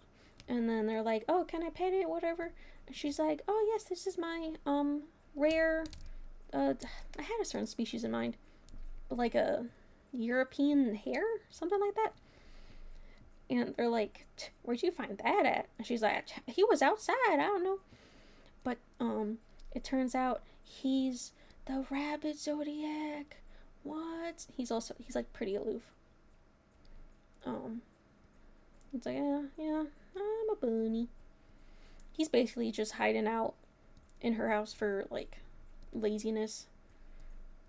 S1: And then they're like, oh, can I pet it? Whatever. And she's like, oh yes, this is my rare. I had a certain species in mind, like a European hare, something like that. And they're like, where'd you find that at? And she's like, he was outside. I don't know. But it turns out he's the rabbit zodiac. What? He's like pretty aloof. It's like, yeah, I'm a bunny. He's basically just hiding out in her house for like laziness.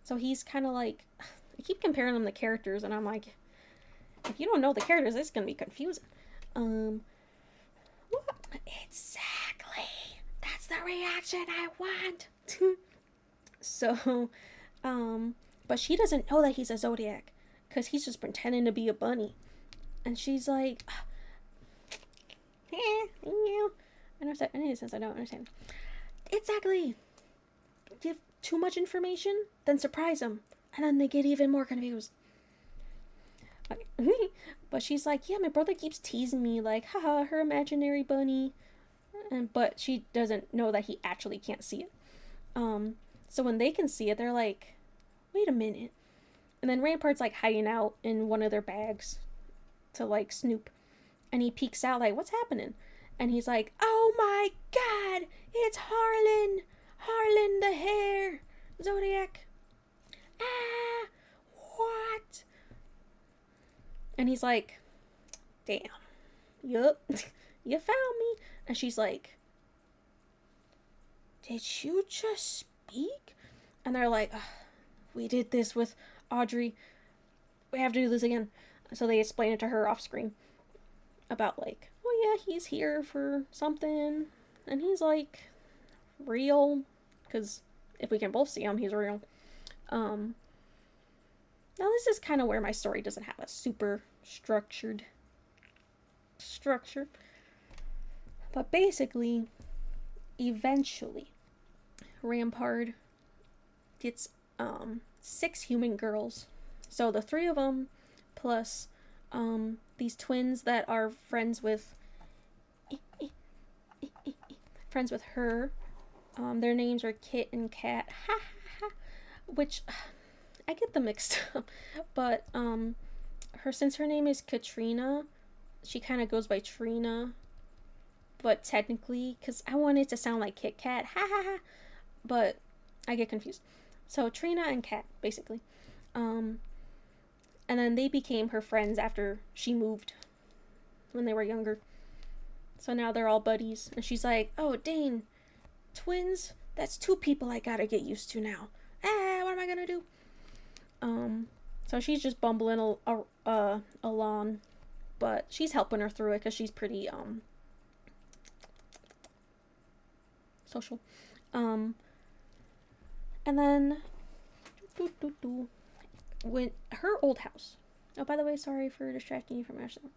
S1: So he's kind of like, I keep comparing them to characters, and I'm like, if you don't know the characters, it's gonna be confusing. What? Exactly. That's the reaction I want. So, but she doesn't know that he's a zodiac, because he's just pretending to be a bunny. And she's like, I understand. In any sense, I don't understand. Exactly. Give too much information, then surprise them, and then they get even more confused. Okay. But she's like, yeah, my brother keeps teasing me, like, haha, her imaginary bunny. But she doesn't know that he actually can't see it. So when they can see it, they're like, wait a minute. And then Rampart's like hiding out in one of their bags to like snoop. And he peeks out like, what's happening? And he's like, oh my god, it's Harlan. Harlan the hare. Zodiac. Ah, what? And he's like, damn. Yup. You found me. And she's like, did you just speak? And they're like, we did this with Audrey. We have to do this again. So they explain it to her off screen. About like, oh yeah, he's here for something. And he's like real, because if we can both see him, he's real. Um, Now, this is kind of where my story doesn't have a super structured structure. But basically, eventually, Rampart gets 6 human girls. So the 3 of them, plus these twins that are friends with her. Their names are Kit and Kat. Ha ha ha. Which I get them mixed up. But since her name is Katrina, she kind of goes by Trina. But technically, because I want it to sound like Kit Kat, ha ha ha. But I get confused. So Trina and Kat, basically. Um, and then they became her friends after she moved when they were younger. So now they're all buddies. And she's like, oh, Dane, twins? That's 2 people I gotta get used to now. What am I gonna do? So she's just bumbling along. But she's helping her through it because she's pretty, social. And then when her old house. Oh, by the way, sorry for distracting you from Ashley.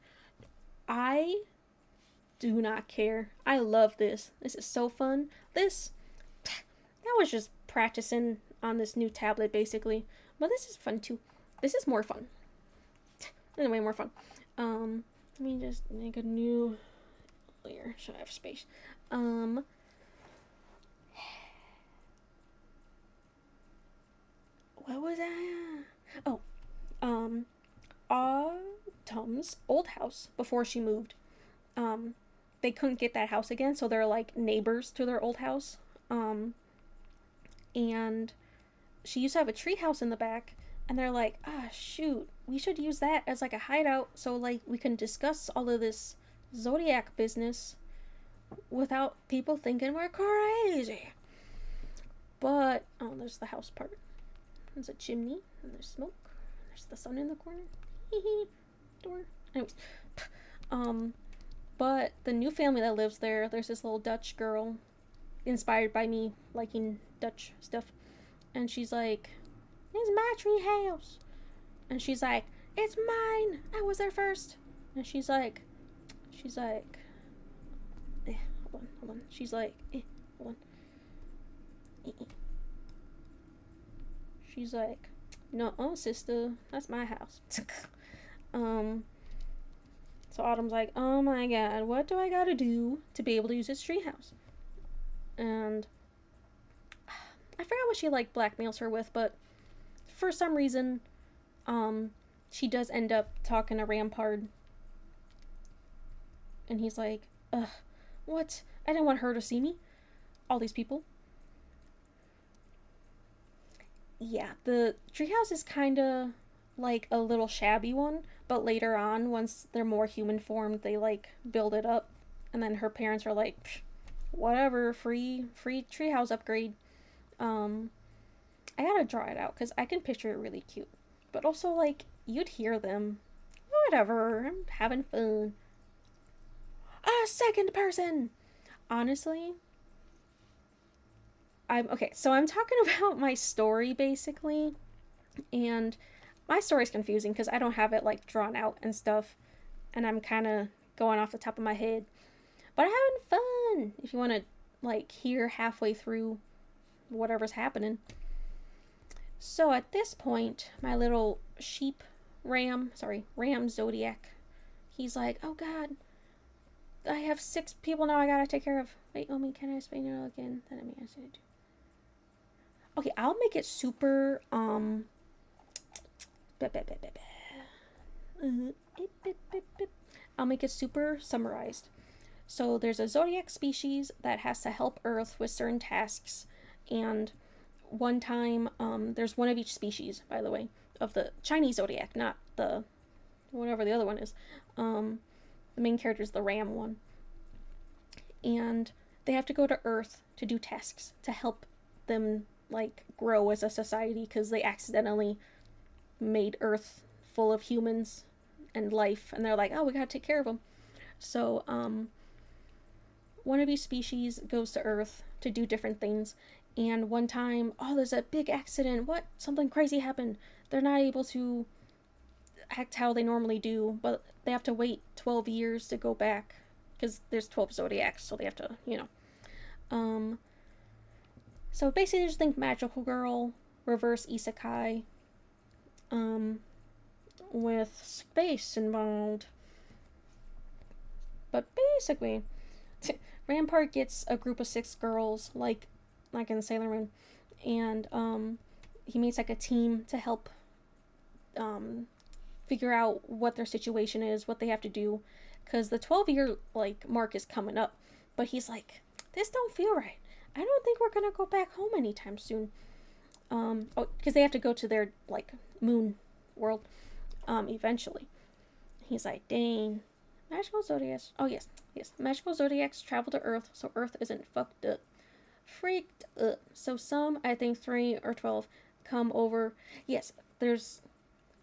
S1: I do not care. I love this. This is so fun. That was just practicing on this new tablet, basically. But this is fun too. This is more fun. Anyway, more fun. Let me just make a new layer so I have space. What was that? Oh, Autumn's old house before she moved. They couldn't get that house again, so they're like neighbors to their old house. And she used to have a tree house in the back, and they're like, shoot, we should use that as like a hideout so like we can discuss all of this zodiac business without people thinking we're crazy. But there's the house part. There's a chimney, and there's smoke. There's the sun in the corner. Door. Anyways, but the new family that lives there, there's this little Dutch girl, inspired by me liking Dutch stuff, and she's like, "It's my tree house," and she's like, "It's mine. I was there first," and she's like, hold on. She's like, hold on. She's like, no, sister, that's my house. So Autumn's like, oh my god, what do I gotta do to be able to use this treehouse? And I forgot what she like blackmails her with, but for some reason, she does end up talking to Rampart, and he's like, what? I didn't want her to see me. All these people. Yeah, the treehouse is kind of like a little shabby one, but later on, once they're more human formed, they like build it up, and then her parents are like, whatever, free treehouse upgrade. I gotta draw it out because I can picture it really cute, but also like you'd hear them. Whatever, I'm having fun. Second person. Honestly, so I'm talking about my story basically, and my story's confusing because I don't have it like drawn out and stuff, and I'm kind of going off the top of my head, but I'm having fun. If you want to like hear halfway through whatever's happening. So at this point, my little ram Zodiac, he's like, oh god, I have 6 people now I gotta take care of. Wait, Oumy, can I explain it again? That I mean, I said. Okay, I'll make it super, I'll make it super summarized. So there's a zodiac species that has to help Earth with certain tasks, and one time, there's one of each species, by the way, of the Chinese zodiac, not the whatever the other one is. The main character is the ram one, and they have to go to Earth to do tasks to help them like grow as a society because they accidentally made Earth full of humans and life, and they're like, oh, we gotta take care of them. So, one of each species goes to Earth to do different things. And one time, oh, there's a big accident. What? Something crazy happened. They're not able to act how they normally do, but they have to wait 12 years to go back because there's 12 zodiacs, so they have to, Um, so basically, just think magical girl, reverse isekai, um, with space involved. But basically, Rampart gets a group of 6 girls, like in Sailor Moon, and he meets like a team to help figure out what their situation is, what they have to do, because the 12-year like mark is coming up. But he's like, this don't feel right. I don't think we're gonna go back home anytime soon. Because they have to go to their like moon world, eventually. He's like, dang, magical zodiacs. Oh yes, yes, magical zodiacs travel to Earth, so Earth isn't fucked up, freaked up. So some, I think 3 or 12, come over. Yes, there's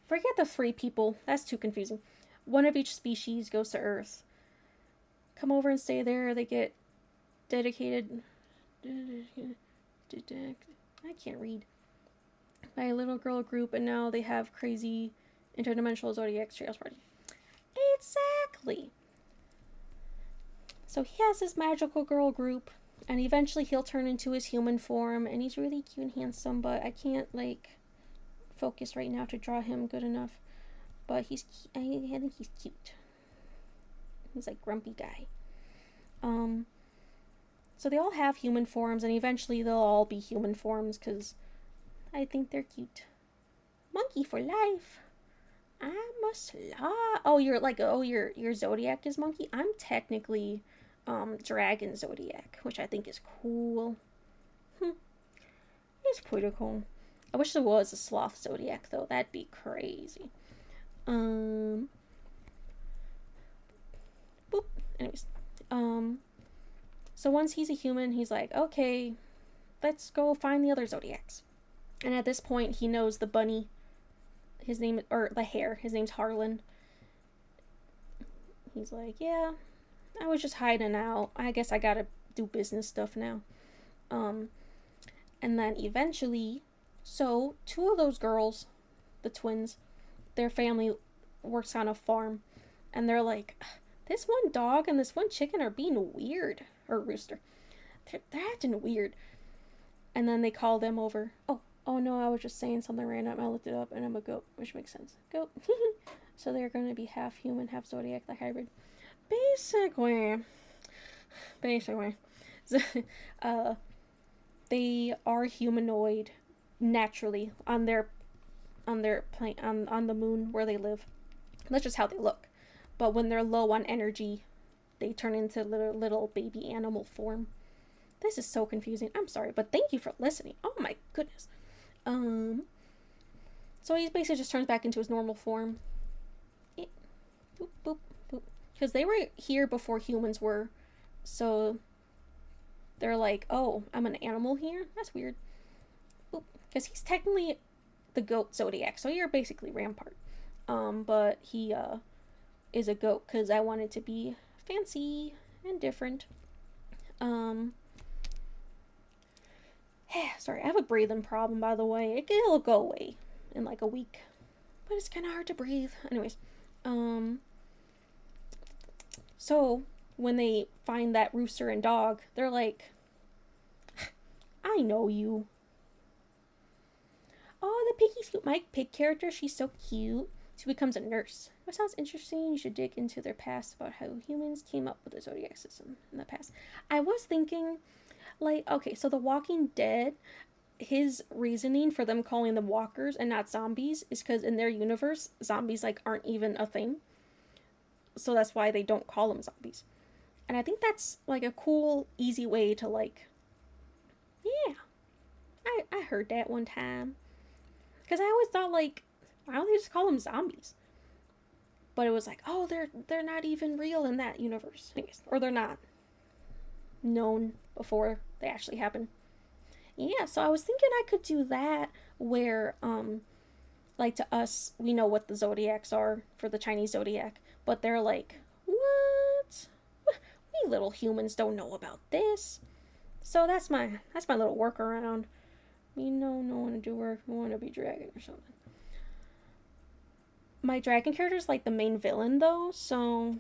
S1: forget the 3 people. That's too confusing. One of each species goes to Earth. Come over and stay there. They get dedicated. I can't read. By a little girl group, and now they have crazy interdimensional zodiac trios party. Exactly. So he has this magical girl group, and eventually he'll turn into his human form, and he's really cute and handsome, but I can't focus right now to draw him good enough. But I think he's cute. He's like grumpy guy. So they all have human forms, and eventually they'll all be human forms because I think they're cute. Monkey for life. I'm a sloth. Oh, your zodiac is monkey. I'm technically dragon zodiac, which I think is cool. It's pretty cool. I wish there was a sloth zodiac though. That'd be crazy. Boop. Anyways, so once he's a human, he's like, okay, let's go find the other zodiacs. And at this point, he knows the bunny. His name, or the hare. His name's Harlan. He's like, yeah, I was just hiding out. I guess I gotta do business stuff now. And then eventually, so 2 of those girls, the twins, their family works on a farm, and they're like, this one dog and this one chicken are being weird, or rooster. They're acting weird. And then they call them over. Oh no, I was just saying something random. I looked it up, and I'm a goat, which makes sense. Goat. So they're going to be half human, half zodiac, the hybrid. Basically, they are humanoid naturally on their plane on the moon where they live. That's just how they look. But when they're low on energy, they turn into little baby animal form. This is so confusing. I'm sorry, but thank you for listening. Oh my goodness. So he basically just turns back into his normal form. Boop, boop, boop. Because they were here before humans were. So they're like, oh, I'm an animal here? That's weird. Because he's technically the goat zodiac. So you're basically Rampart. But he is a goat because I wanted to be fancy and different. Sorry, I have a breathing problem, by the way. It'll go away in like a week. But it's kind of hard to breathe. Anyways, so when they find that rooster and dog, they're like, I know you. Oh, the piggy's cute. My pig character, she's so cute. She becomes a nurse. What sounds interesting? You should dig into their past about how humans came up with the zodiac system in the past. I was thinking, okay, so The Walking Dead, his reasoning for them calling them walkers and not zombies is because in their universe, zombies aren't even a thing. So that's why they don't call them zombies. And I think that's a cool, easy way to yeah. I heard that one time. Because I always thought why don't they just call them zombies? But it was oh, they're not even real in that universe. Anyways, or they're not known before they actually happen. Yeah, so I was thinking I could do that where to us we know what the zodiacs are for the Chinese zodiac, but they're what? We little humans don't know about this. So that's my little workaround. We don't want to do work. We want to be dragon or something. My dragon character is like the main villain though, so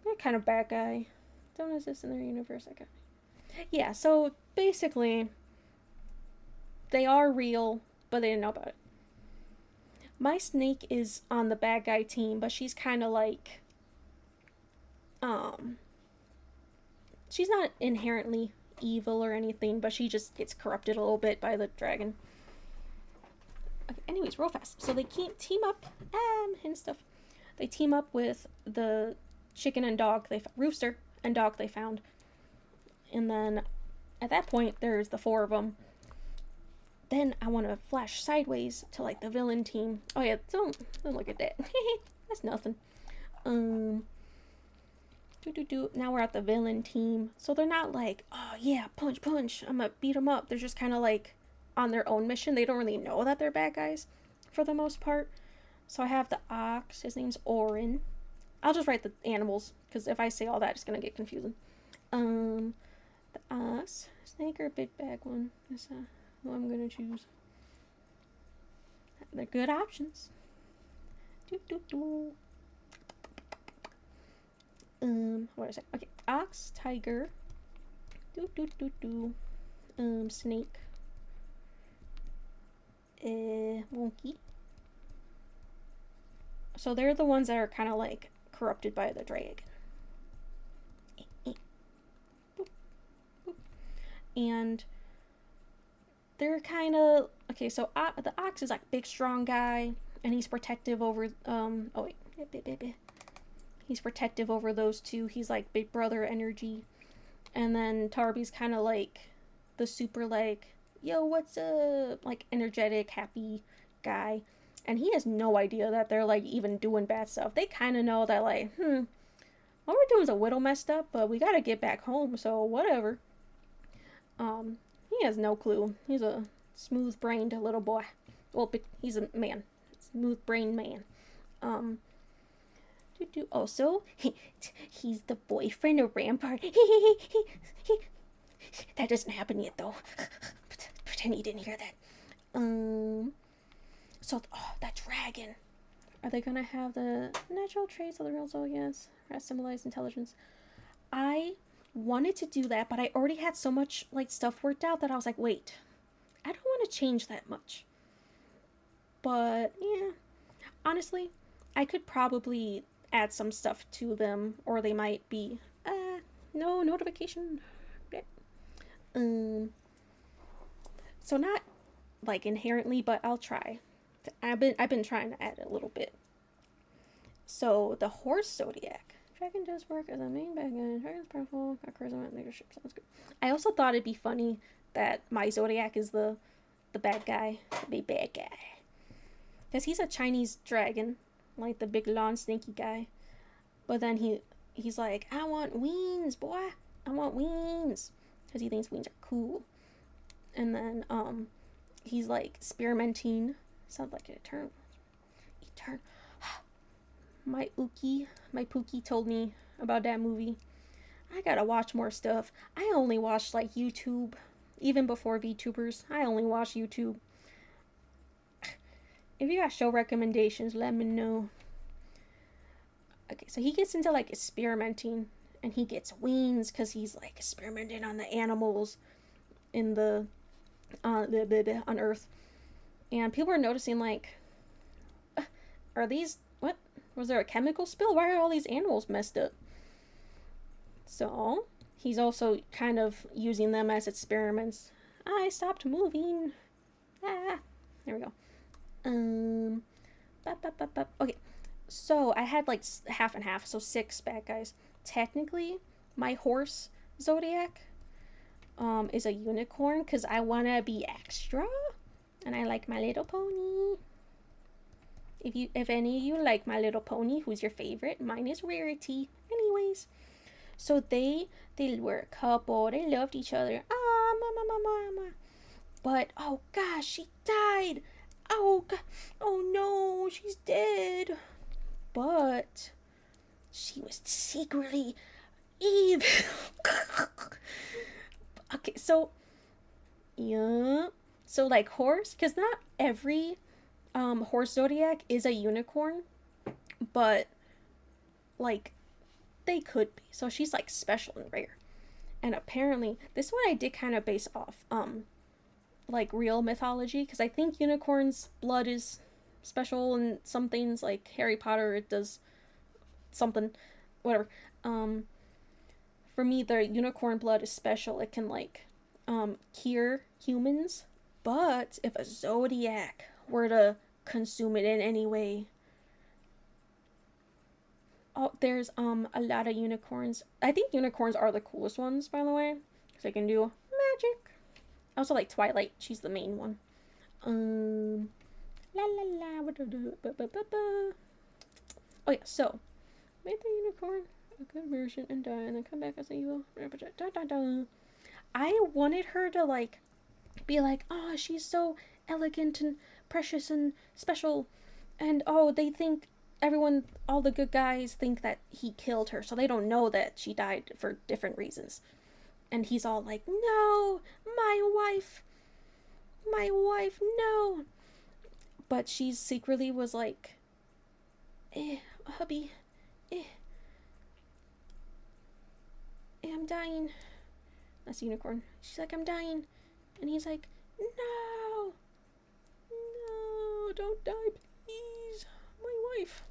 S1: they're kind of bad guy. Don't exist in their universe. I got. Yeah. So basically, they are real, but they didn't know about it. My snake is on the bad guy team, but she's kind of like, um, she's not inherently evil or anything, but she just gets corrupted a little bit by the dragon. Okay, anyways, real fast. So they team up and stuff. They team up with the chicken and dog rooster and dog they found, and then at that point there's the four of them. Then I want to flash sideways to like the villain team. Oh yeah, don't look at that. That's nothing. Now we're at the villain team, so they're not like, oh yeah, punch, I'm gonna beat them up. They're just kind of like on their own mission. They don't really know that they're bad guys for the most part. So I have the ox. His name's Orin. I'll just write the animals because if I say all that, it's gonna get confusing. The ox, snake, or big bag one. That's who I'm gonna choose. They're good options. What did I say? Okay, ox, tiger, snake, monkey. So they're the ones that are kind of like corrupted by the dragon. And they're kind of okay. So the ox is like big, strong guy, and he's protective over. He's protective over those two. He's like big brother energy, and then Tarby's kind of like the super like, yo, what's up? Like energetic, happy guy, and he has no idea that they're like even doing bad stuff. They kind of know that like, what we're doing is a little messed up, but we gotta get back home. So whatever. He has no clue. He's a smooth-brained little boy. Well, he's a man. Smooth-brained man. Also, he's the boyfriend of Rampart. That doesn't happen yet, though. Pretend you didn't hear that. So, that dragon. Are they gonna have the natural traits of the real zodiacs? That symbolize intelligence. I wanted to do that, but I already had so much like stuff worked out that I was like, wait, I don't want to change that much. But yeah, honestly, I could probably add some stuff to them, or they might be no notification. So not like inherently, but I'll try. I've been trying to add a little bit. So the horse zodiac. Dragon does work as a main bad guy. Dragon's powerful. Got charisma and leadership. Sounds good. I also thought it'd be funny that my zodiac is the bad guy. The bad guy. Because he's a Chinese dragon. Like the big long snaky guy. But then he's like, I want wings, boy. I want wings. Because he thinks wings are cool. And then he's like experimenting. Sounds like an eternal. My Pookie told me about that movie. I gotta watch more stuff. I only watched like YouTube. Even before VTubers, I only watch YouTube. If you got show recommendations, let me know. Okay, so he gets into like experimenting, and he gets wings because he's like experimenting on the animals in the on Earth, and people are noticing like, are these what? Was there a chemical spill? Why are all these animals messed up? So he's also kind of using them as experiments. I stopped moving. There we go. Okay, so I had like half and half, so 6 bad guys. Technically, my horse zodiac is a unicorn because I want to be extra, and I like My Little Pony. If any of you like My Little Pony, who's your favorite? Mine is Rarity. Anyways, so they were a couple. They loved each other. Mama. But oh gosh, she died. Oh no, she's dead. But she was secretly evil. Okay, so yeah, so like horse, because not every horse zodiac is a unicorn, but like they could be. So she's like special and rare. And apparently, this one I did kind of base off like real mythology, because I think unicorn's blood is special, and some things like Harry Potter it does something, whatever. Um, for me, the unicorn blood is special. It can like cure humans, but if a zodiac were to consume it in any way, oh, there's a lot of unicorns. I think unicorns are the coolest ones, by the way, because they can do magic. I also like Twilight. She's the main one. La la la. Oh yeah. So, made the unicorn a good version and die, and then come back as evil. I wanted her to like be like, oh, she's so elegant and precious and special, and oh, they think everyone, all the good guys think that he killed her, so they don't know that she died for different reasons. And he's all like, no, my wife, no. But she secretly was like, hubby, I'm dying. That's the unicorn. She's like, I'm dying. And he's like, no, no, don't die, please, my wife.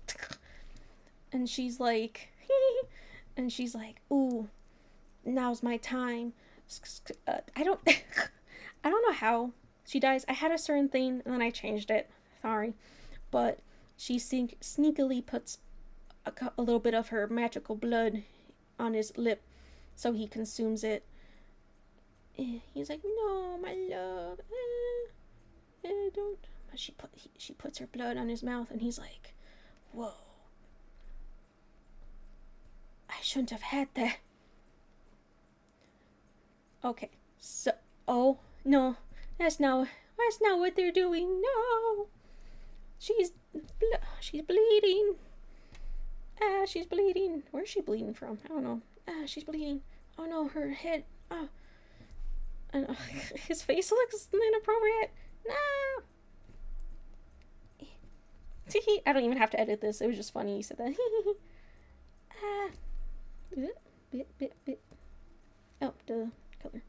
S1: And she's like, and she's like, ooh, now's my time. I don't, I don't know how she dies. I had a certain thing and then I changed it. Sorry, but she sneakily puts a little bit of her magical blood on his lip, so he consumes it. He's like, no, my love, don't. But she puts her blood on his mouth, and he's like, whoa, I shouldn't have had that. Okay, so oh no, that's not what they're doing. No, she's she's bleeding. She's bleeding. Where's she bleeding from? I don't know. She's bleeding. Oh no, her head. And his face looks inappropriate. No. I don't even have to edit this. It was just funny you said that. Bit. Oh, the color.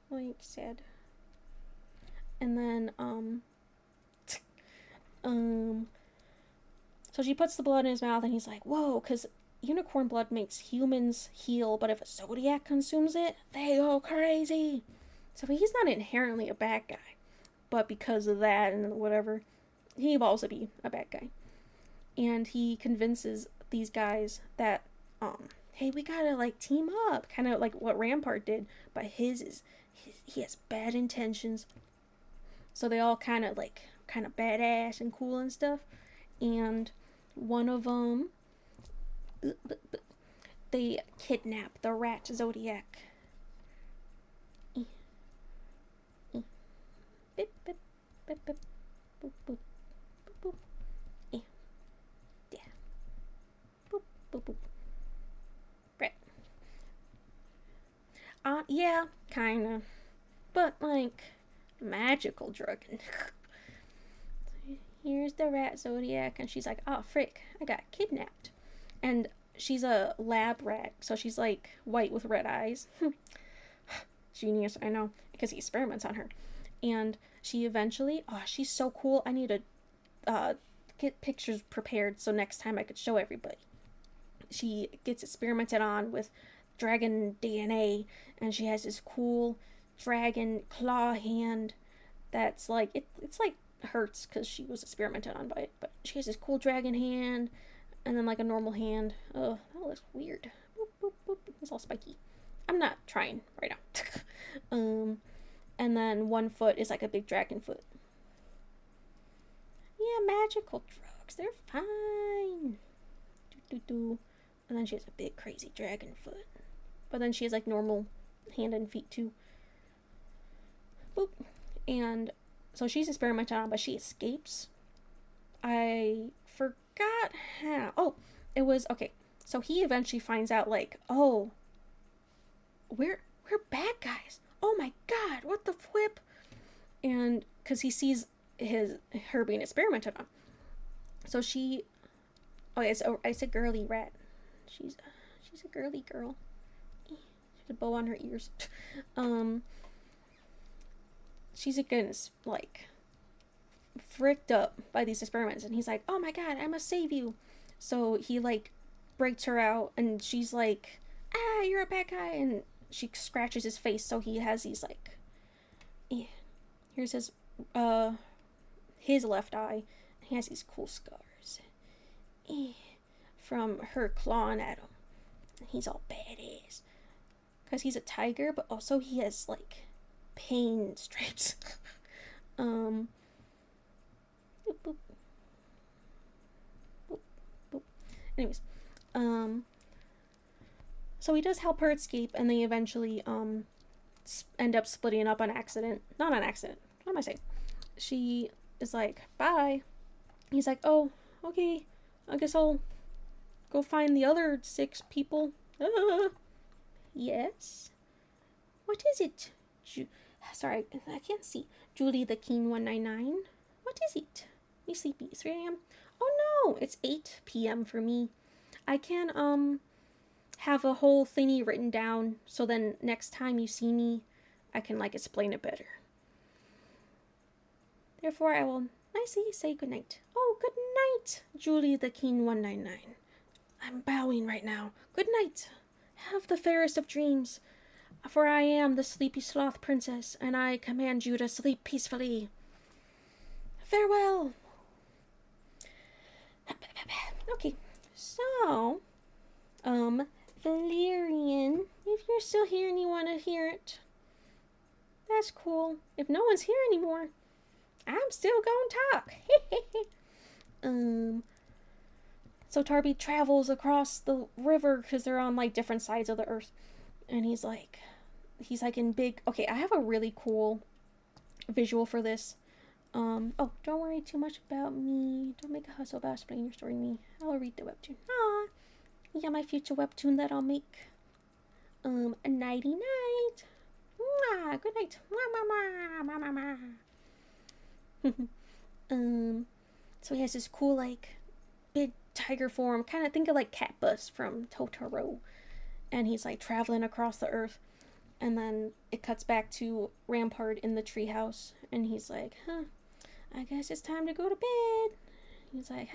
S1: Like sad. And then so she puts the blood in his mouth, and he's like, whoa, because unicorn blood makes humans heal, but if a zodiac consumes it, they go crazy. So he's not inherently a bad guy, but because of that and whatever, he evolves to be a bad guy. And he convinces these guys that, hey, we gotta like team up, kind of like what Rampart did, but he has bad intentions. So they all kind of badass and cool and stuff. And one of them, they kidnap the rat zodiac. Rat. Yeah, kinda, but like magical dragon. Here's the rat zodiac, and she's like, oh frick, I got kidnapped. And she's a lab rat, so she's like white with red eyes. Genius, I know, because he experiments on her. And she eventually, oh, she's so cool. I need to get pictures prepared so next time I could show everybody. She gets experimented on with dragon DNA, and she has this cool dragon claw hand that's like, it's like hurts because she was experimented on by it, but she has this cool dragon hand and then like a normal hand. Oh, that looks weird. Boop, boop, boop. It's all spiky. I'm not trying right now. And then one foot is like a big dragon foot. Yeah, magical drugs, they're fine. And then she has a big crazy dragon foot, but then she has like normal hand and feet too. Boop. And so she's experimented on, but she escapes. I forgot how. Oh, it was okay. So he eventually finds out, like, oh, we're bad guys. Oh my god, what the flip? And because he sees her being experimented on. So she, oh yeah, so I said girly rat. She's she's a girly girl. She's a bow on her ears. um, she's against like fricked up by these experiments, and he's like, oh my god, I must save you. So he like breaks her out, and she's like, ah, you're a bad guy, and she scratches his face, so he has these like, eh. Here's his left eye. He has these cool scars, eh, from her clawing at him. He's all badass because he's a tiger, but also he has like pain stripes. um, boop, boop, boop, boop. Anyways, so he does help her escape, and they eventually end up splitting up on accident. Not on accident. What am I saying? She is like, bye. He's like, oh, okay. I guess I'll go find the other 6 people. Yes. What is it? Sorry, I can't see. Julie the Keen 199. What is it? Me sleepy. 3 a.m. Oh no, it's 8 p.m. for me. I can have a whole thingy written down, so then next time you see me, I can like explain it better. Therefore, I will nicely say goodnight. Oh, good night, Julie the Keen 199. I'm bowing right now. Good night. Have the fairest of dreams, for I am the sleepy sloth princess, and I command you to sleep peacefully. Farewell. Okay, so, Valerian, if you're still here and you want to hear it, that's cool. If no one's here anymore, I'm still gonna talk. So Tarby travels across the river because they're on like different sides of the earth, and he's like in big. Okay, I have a really cool visual for this. Oh, don't worry too much about me. Don't make a hustle about explaining your story to me. I'll read the webtoon. Ah, yeah, my future webtoon that I'll make. A nighty night. Mwah, good night. Mwah, mwah, mwah, mwah, mwah. So he has this cool like big tiger form, kind of think of like Cat Bus from Totoro, and he's like traveling across the earth, and then it cuts back to Rampart in the treehouse, and he's like, huh, I guess it's time to go to bed. He's like,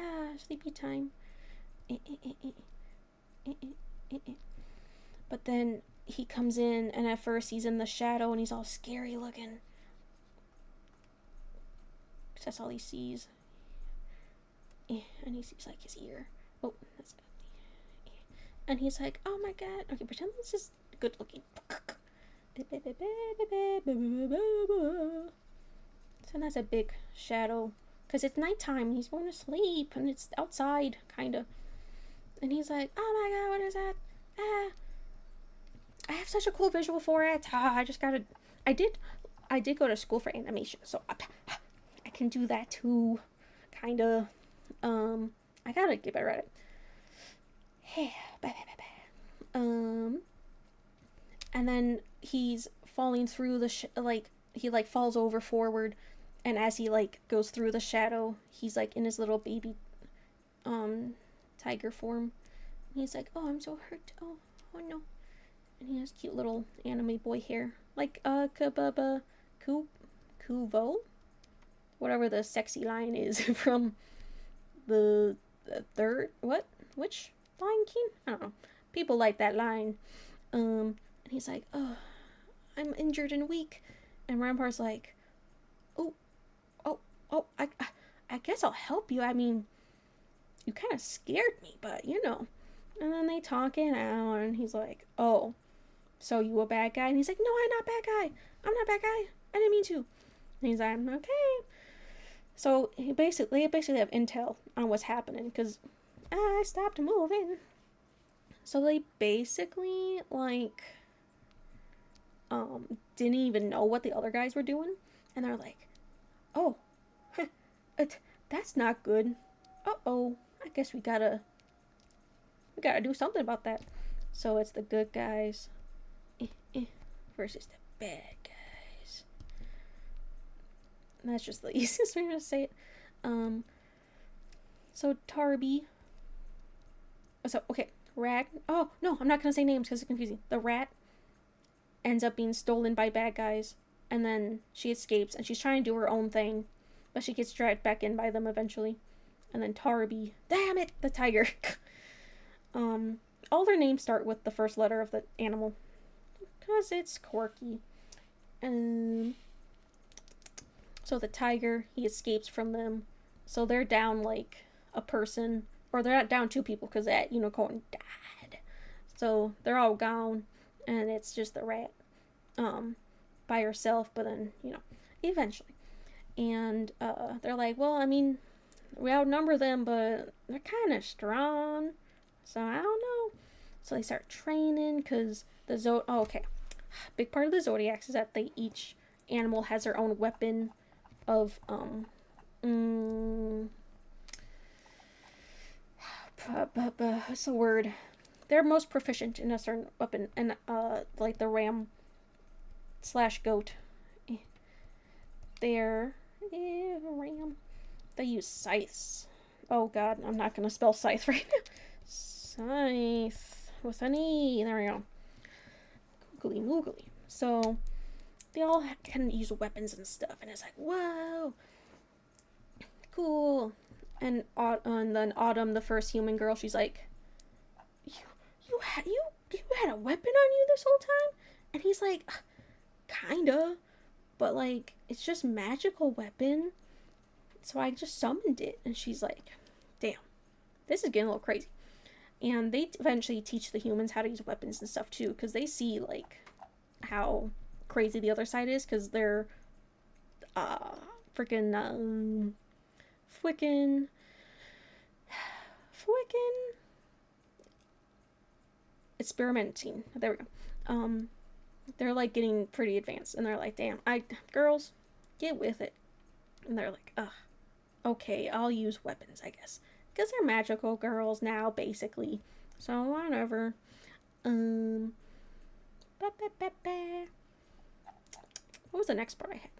S1: sleepy time. But then he comes in, and at first he's in the shadow, and he's all scary looking. That's all he sees. And he sees like his ear. Oh, that's it. And he's like, oh my god. Okay, pretend this is good looking. So that's a big shadow. Because it's nighttime. He's going to sleep. And it's outside, kind of. And he's like, oh my god, what is that? I have such a cool visual for it. I just gotta... I did go to school for animation. So I can do that too. Kind of. I gotta get better at it. And then he's falling through the he like falls over forward, and as he like goes through the shadow, he's like in his little baby tiger form. And he's like, oh, I'm so hurt. Oh no. And he has cute little anime boy hair, like Kababa Kuvo, whatever the sexy line is from the third, which Lion King? I don't know. People like that line. And he's like, oh, I'm injured and weak. And Rampart's like, oh, I guess I'll help you. I mean, you kind of scared me, but you know. And then they talk it out, and he's like, oh, so you a bad guy? And he's like, no, I'm not a bad guy. I'm not a bad guy. I didn't mean to. And he's like, okay. So they basically have intel on what's happening because I stopped moving. So they basically like didn't even know what the other guys were doing, and they're like, oh, that's not good. Uh-oh, I guess we gotta do something about that. So it's the good guys versus the bad guys. And that's just the easiest way to say it. So Tarby. So okay, Rat. Oh no, I'm not gonna say names because it's confusing. The rat ends up being stolen by bad guys, and then she escapes, and she's trying to do her own thing, but she gets dragged back in by them eventually. And then Tarby, damn it, the tiger. All their names start with the first letter of the animal, because it's quirky. So the tiger, he escapes from them, so they're down like a person, or they're not down two people because that unicorn died. So they're all gone, and it's just the rat by herself, but then, eventually. And they're like, well, I mean, we outnumber them, but they're kind of strong, so I don't know. So they start training, because big part of the zodiacs is that each animal has their own weapon of, what's the word? They're most proficient in a certain weapon, and like the ram / goat. They're ram. They use scythes. Oh god, I'm not gonna spell scythe right now. Scythe with an E. There we go. Googly moogly. So they all can use weapons and stuff, and it's like, whoa, cool. And then Autumn, the first human girl, she's like, you had a weapon on you this whole time? And he's like, kinda, but like, it's just magical weapon, so I just summoned it. And she's like, damn, this is getting a little crazy. And they eventually teach the humans how to use weapons and stuff too, because they see like how crazy the other side is, because they're freaking experimenting. There we go. They're like getting pretty advanced, and they're like, damn, girls, get with it. And they're like, ugh, okay, I'll use weapons, I guess, because they're magical girls now, basically. So whatever. What was the next part I had?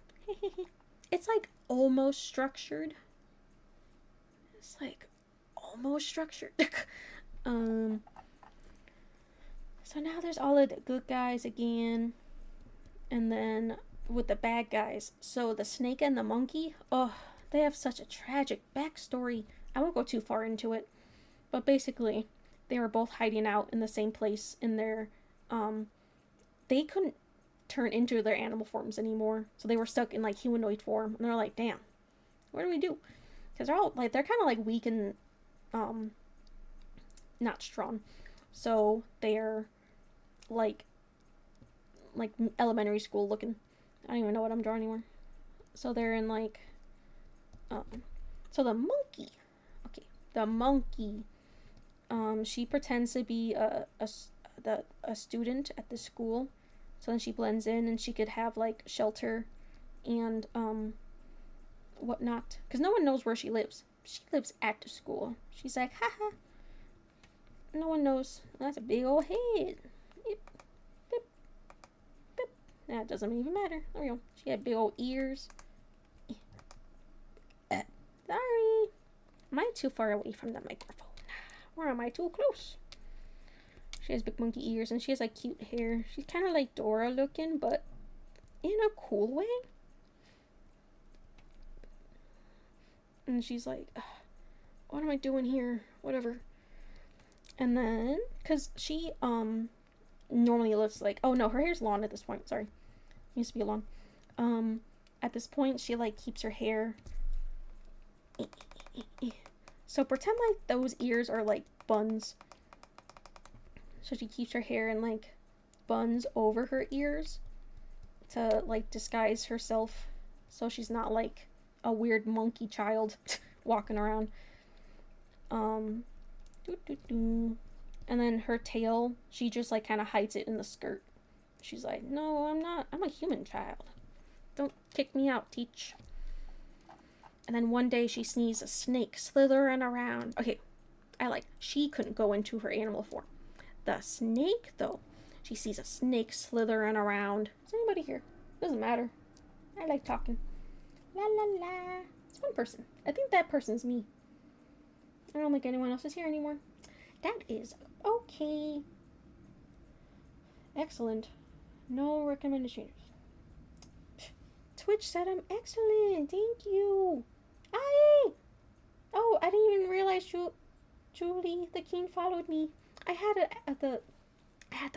S1: It's like almost structured. It's like almost structured. So now there's all of the good guys again, and then with the bad guys. So the snake and the monkey, oh, they have such a tragic backstory. I won't go too far into it, but basically, they were both hiding out in the same place in their, they couldn't turn into their animal forms anymore, so they were stuck in like humanoid form, and they're like, damn, what do we do? Because they're all like, they're kind of like weak and not strong, so they're like elementary school looking. I don't even know what I'm drawing anymore. So they're in like so the monkey, she pretends to be a student at the school, so then she blends in, and she could have like shelter and whatnot, because no one knows where she lives. She lives at the school. She's like, haha, no one knows. That's a big old head. Yep. Bip. Bip. That doesn't even matter. There we go. She had big old ears. Sorry. Am I too far away from the microphone? Or am I too close? She has big monkey ears, and she has like cute hair. She's kind of like Dora looking, but in a cool way. And she's like, what am I doing here? Whatever. And then, because she normally looks like, oh no, her hair's long at this point. Sorry, it used to be long. At this point, she like keeps her hair. So pretend like those ears are like buns. So she keeps her hair in like buns over her ears to like disguise herself, so she's not like a weird monkey child walking around. And then her tail, she just like kind of hides it in the skirt. She's like, no, I'm not. I'm a human child. Don't kick me out, teach. And then one day she sees a snake slithering around. Okay, she couldn't go into her animal form. The snake, though, she sees a snake slithering around. Is anybody here? Doesn't matter. I like talking. La la la. It's one person. I think that person's me. I don't think anyone else is here anymore. That is okay. Excellent. No recommended changes. Twitch said I'm excellent. Thank you. Aye. Oh, I didn't even realize Julie the King followed me. I had the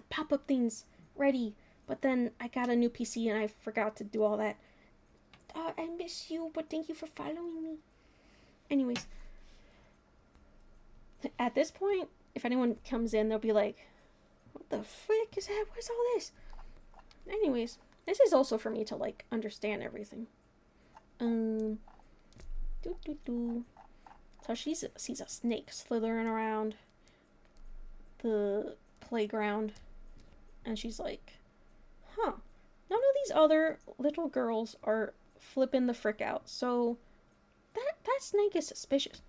S1: pop-up things ready, but then I got a new PC and I forgot to do all that. I miss you, but thank you for following me. Anyways, at this point, if anyone comes in, they'll be like, what the frick is that? What's all this? Anyways, this is also for me to, like, understand everything. So she sees a snake slithering around the playground, and she's like, huh, none of these other little girls are flipping the frick out, so that snake is suspicious.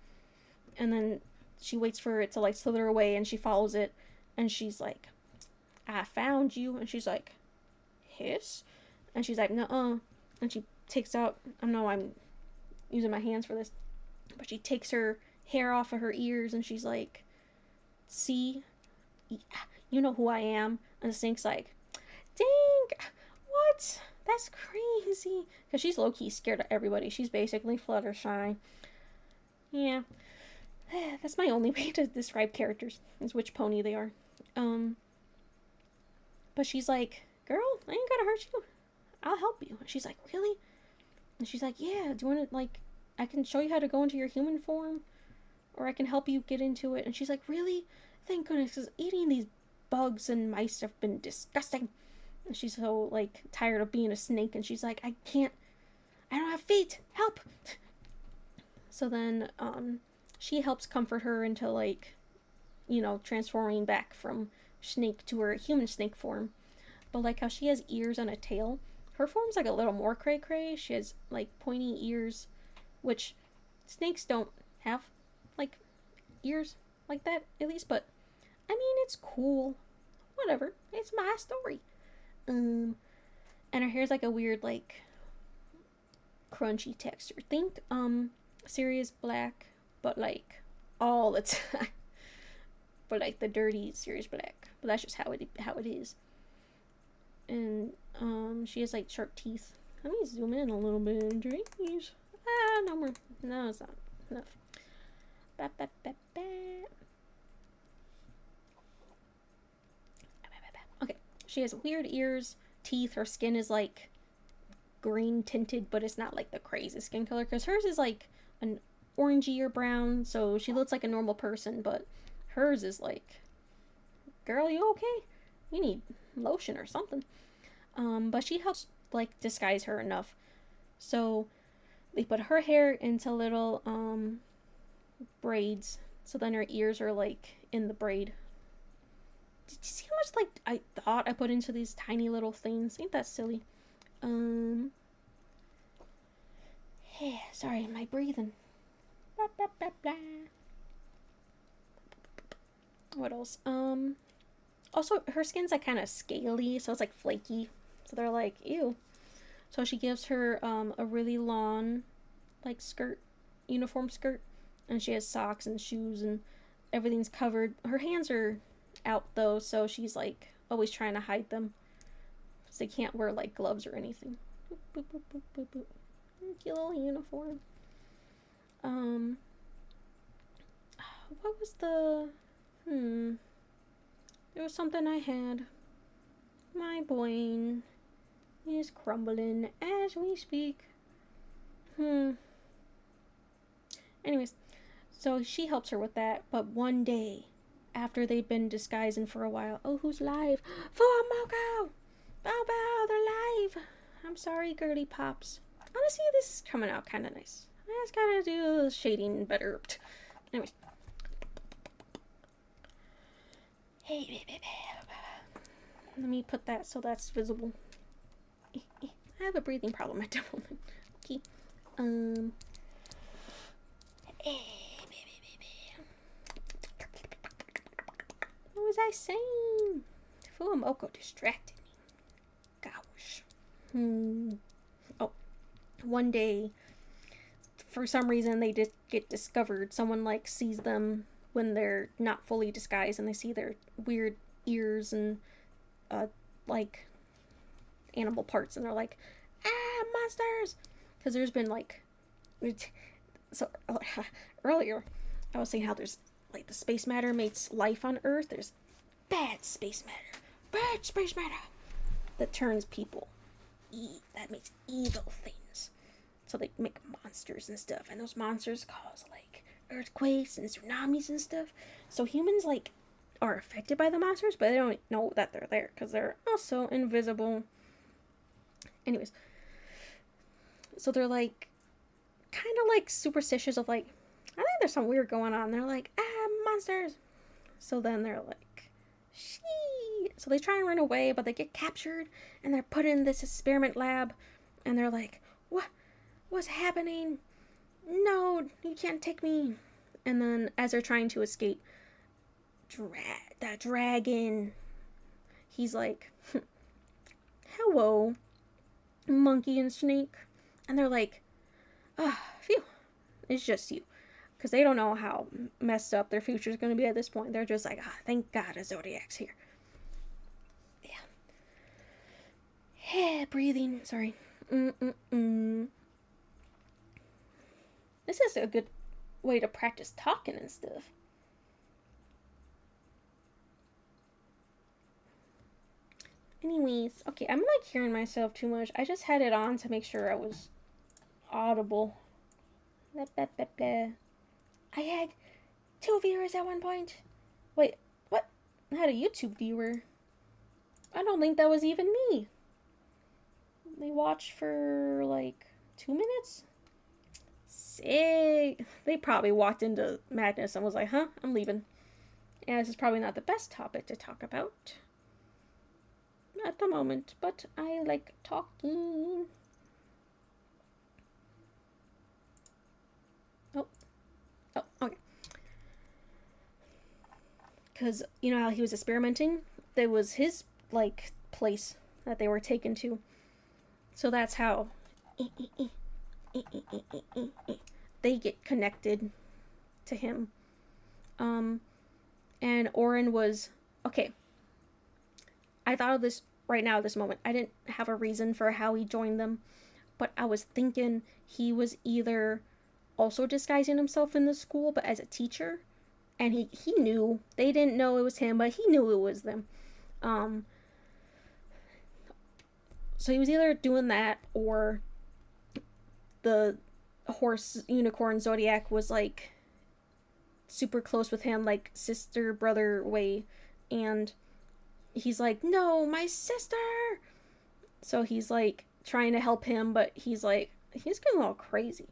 S1: And then she waits for it to, like, slither away, and she follows it, and she's like, I found you. And she's like, hiss? And she's like, nuh-uh. And she takes out, I know I'm using my hands for this, but she takes her hair off of her ears, and she's like, see, you know who I am. And the snake's like, dang, what? That's crazy. Because she's low-key scared of everybody. She's basically Fluttershy. Yeah. That's my only way to describe characters, is which pony they are. But she's like, girl, I ain't gonna hurt you. I'll help you. And she's like, really? And she's like, yeah, do you want to, like, I can show you how to go into your human form, or I can help you get into it. And she's like, really? Thank goodness, because eating these bugs and mice have been disgusting. And she's so, like, tired of being a snake, and she's like, I don't have feet, help. So then, she helps comfort her into, like, you know, transforming back from snake to her human snake form. But, like, how she has ears and a tail, her form's, like, a little more cray-cray. She has, like, pointy ears, which snakes don't have, like, ears like that, at least. But, I mean, it's cool. Whatever. It's my story. And her hair's, like, a weird, like, crunchy texture. Think, serious black, but, like, all the time. But, like, the dirty serious black. But that's just how it is. And she has, like, sharp teeth. Let me zoom in a little bit. Jeez. No more. No, it's not enough. Okay, she has weird ears, teeth. Her skin is, like, green tinted, but it's not, like, the craziest skin color, because hers is, like, an orangey or brown, so she looks like a normal person, but hers is like, girl, you okay? You need lotion or something. But she helps, like, disguise her enough. So they put her hair into little braids, so then her ears are, like, in the braid. Did you see how much, like, I thought I put into these tiny little things? Ain't that silly? Sorry, my breathing. Blah, blah, blah, blah. What else? Also, her skin's, like, kind of scaly, so it's, like, flaky. So they're like, ew. So she gives her a really long, like, skirt, uniform skirt, and she has socks and shoes, and everything's covered. Her hands are out, though, so she's, like, always trying to hide them, because they can't wear, like, gloves or anything. Boop, boop, boop, boop, boop, boop. Cute little uniform. What was the... There was something I had. My brain is crumbling as we speak. Anyways, so she helps her with that, but one day, after they'd been disguising for a while... Oh, who's live? For Moco! Bow, they're live! I'm sorry, girly pops. Honestly, this is coming out kind of nice. I just gotta do the shading better. Anyways. Hey, baby. Let me put that so that's visible. I have a breathing problem at the moment. Okay. Hey, baby. I saying? Fuamoko distracted me. Gosh. Oh, one day, for some reason, they just get discovered. Someone, like, sees them when they're not fully disguised, and they see their weird ears and, like, animal parts, and they're like, ah, monsters! Because there's been, like, so, earlier, I was saying how there's, like, the space matter makes life on Earth. There's bad space matter that turns people, that makes evil things. So they make monsters and stuff, and those monsters cause, like, earthquakes and tsunamis and stuff. So humans, like, are affected by the monsters, but they don't know that they're there because they're also invisible. Anyways, so they're, like, kind of, like, superstitious of, like, I think there's some weird going on. They're like, ah, monsters. So then they're like, shee. So they try and run away, but they get captured, and they're put in this experiment lab, and they're like, what's happening? No, you can't take me. And then as they're trying to escape, that dragon, he's like, hello, monkey and snake. And they're like, phew, it's just you. Because they don't know how messed up their future is going to be at this point. They're just like, thank God a Zodiac's here. Yeah. Breathing. Sorry. This is a good way to practice talking and stuff. Anyways, okay, I'm like hearing myself too much. I just had it on to make sure I was audible. I had 2 viewers at one point. Wait, what? I had a YouTube viewer. I don't think that was even me. They watched for like 2 minutes? Sick. They probably walked into madness and was like, huh, I'm leaving. Yeah, this is probably not the best topic to talk about at the moment, but I like talking. Oh, okay. Because, you know how he was experimenting? There was his, like, place that they were taken to. So that's how they get connected to him. And Oren was, okay, I thought of this right now at this moment. I didn't have a reason for how he joined them, but I was thinking he was either also disguising himself in the school, but as a teacher, and he knew. They didn't know it was him, but he knew it was them. So he was either doing that, or the horse unicorn Zodiac was like super close with him, like sister brother way, and he's like, no, my sister. So he's like trying to help him, but he's getting a little crazy,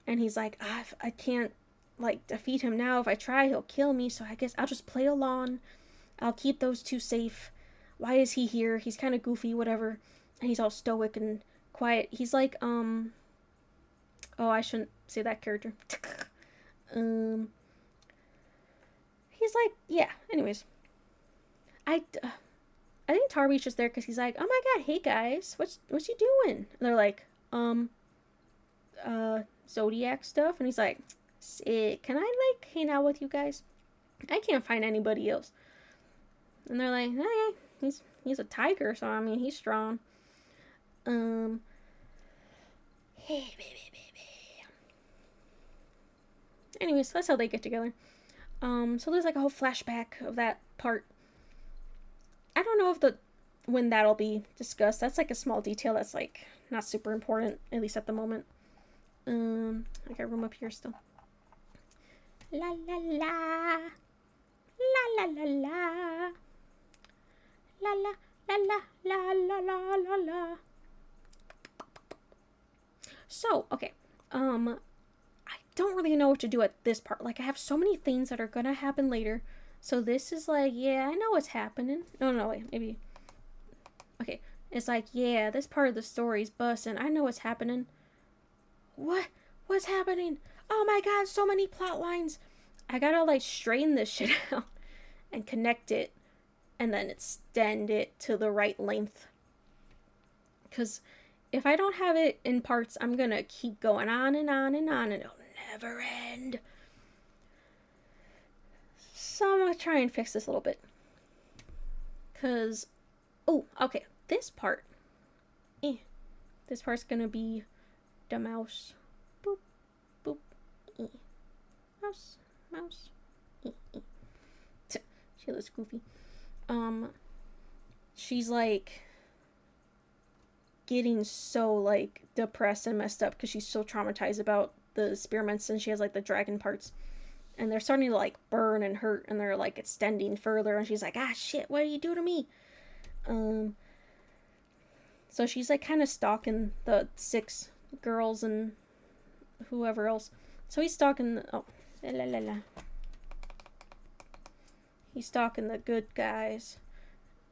S1: and he's like, I can't like defeat him now. If I try, he'll kill me, so I guess I'll just play along. I'll keep those two safe. Why is he here? He's kind of goofy, whatever. And he's all stoic and quiet. He's like, oh, I shouldn't say that character. He's like, yeah, anyways. I think Tarby's just there because he's like, oh my god, hey guys, what you doing? And they're like, Zodiac stuff. And he's like, sick, can I like hang out with you guys? I can't find anybody else. And they're like, okay, he's a tiger, so I mean he's strong. Hey baby. Anyways, that's how they get together. So there's like a whole flashback of that part. I don't know if when that'll be discussed. That's like a small detail that's like not super important, at least at the moment. I got room up here still. La la la. La la la la. La la la la la la la la la. So, okay. I don't really know what to do at this part. Like, I have so many things that are gonna happen later. So this is like, yeah, I know what's happening. No, wait, maybe. Okay, it's like, yeah, this part of the story's busting. I know what's happening. What's happening? Oh my god, so many plot lines. I gotta, like, straighten this shit out. and connect it and then extend it to the right length. Because if I don't have it in parts, I'm going to keep going on and on and on, and it'll never end. So I'm going to try and fix this a little bit. Because, oh, okay, this part. This part's going to be the mouse. Boop, boop, mouse, mouse, She looks goofy. She's like getting so like depressed and messed up because she's so traumatized about the experiments, and she has like the dragon parts, and they're starting to like burn and hurt, and they're like extending further, and she's like, ah shit, what do you do to me? So she's like kind of stalking the 6 girls and whoever else. So he's stalking he's stalking the good guys,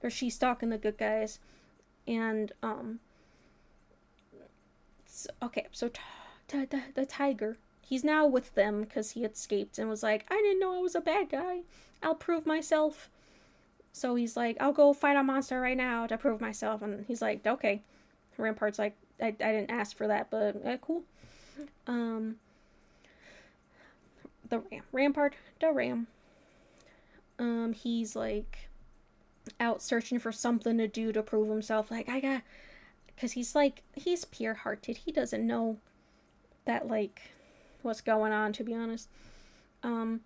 S1: or she's stalking the good guys, and so the tiger, he's now with them because he escaped and was like, I didn't know I was a bad guy, I'll prove myself. So he's like, I'll go fight a monster right now to prove myself. And he's like, okay. Rampart's like, I didn't ask for that, but cool. The ram. He's like out searching for something to do to prove himself. Like, because he's pure-hearted. He doesn't know that, like, what's going on, to be honest. 2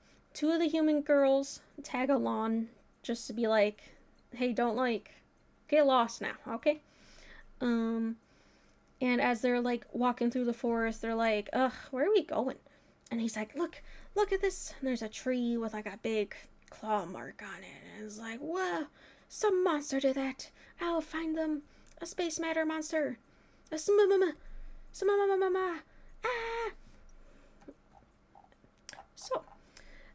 S1: of the human girls tag along just to be like, hey, don't like get lost now, okay? And as they're like walking through the forest, they're like, ugh, where are we going? And he's like, look at this. And there's a tree with like a big claw mark on it. And it's like, whoa, some monster did that. I'll find them. A space matter monster. A ah. So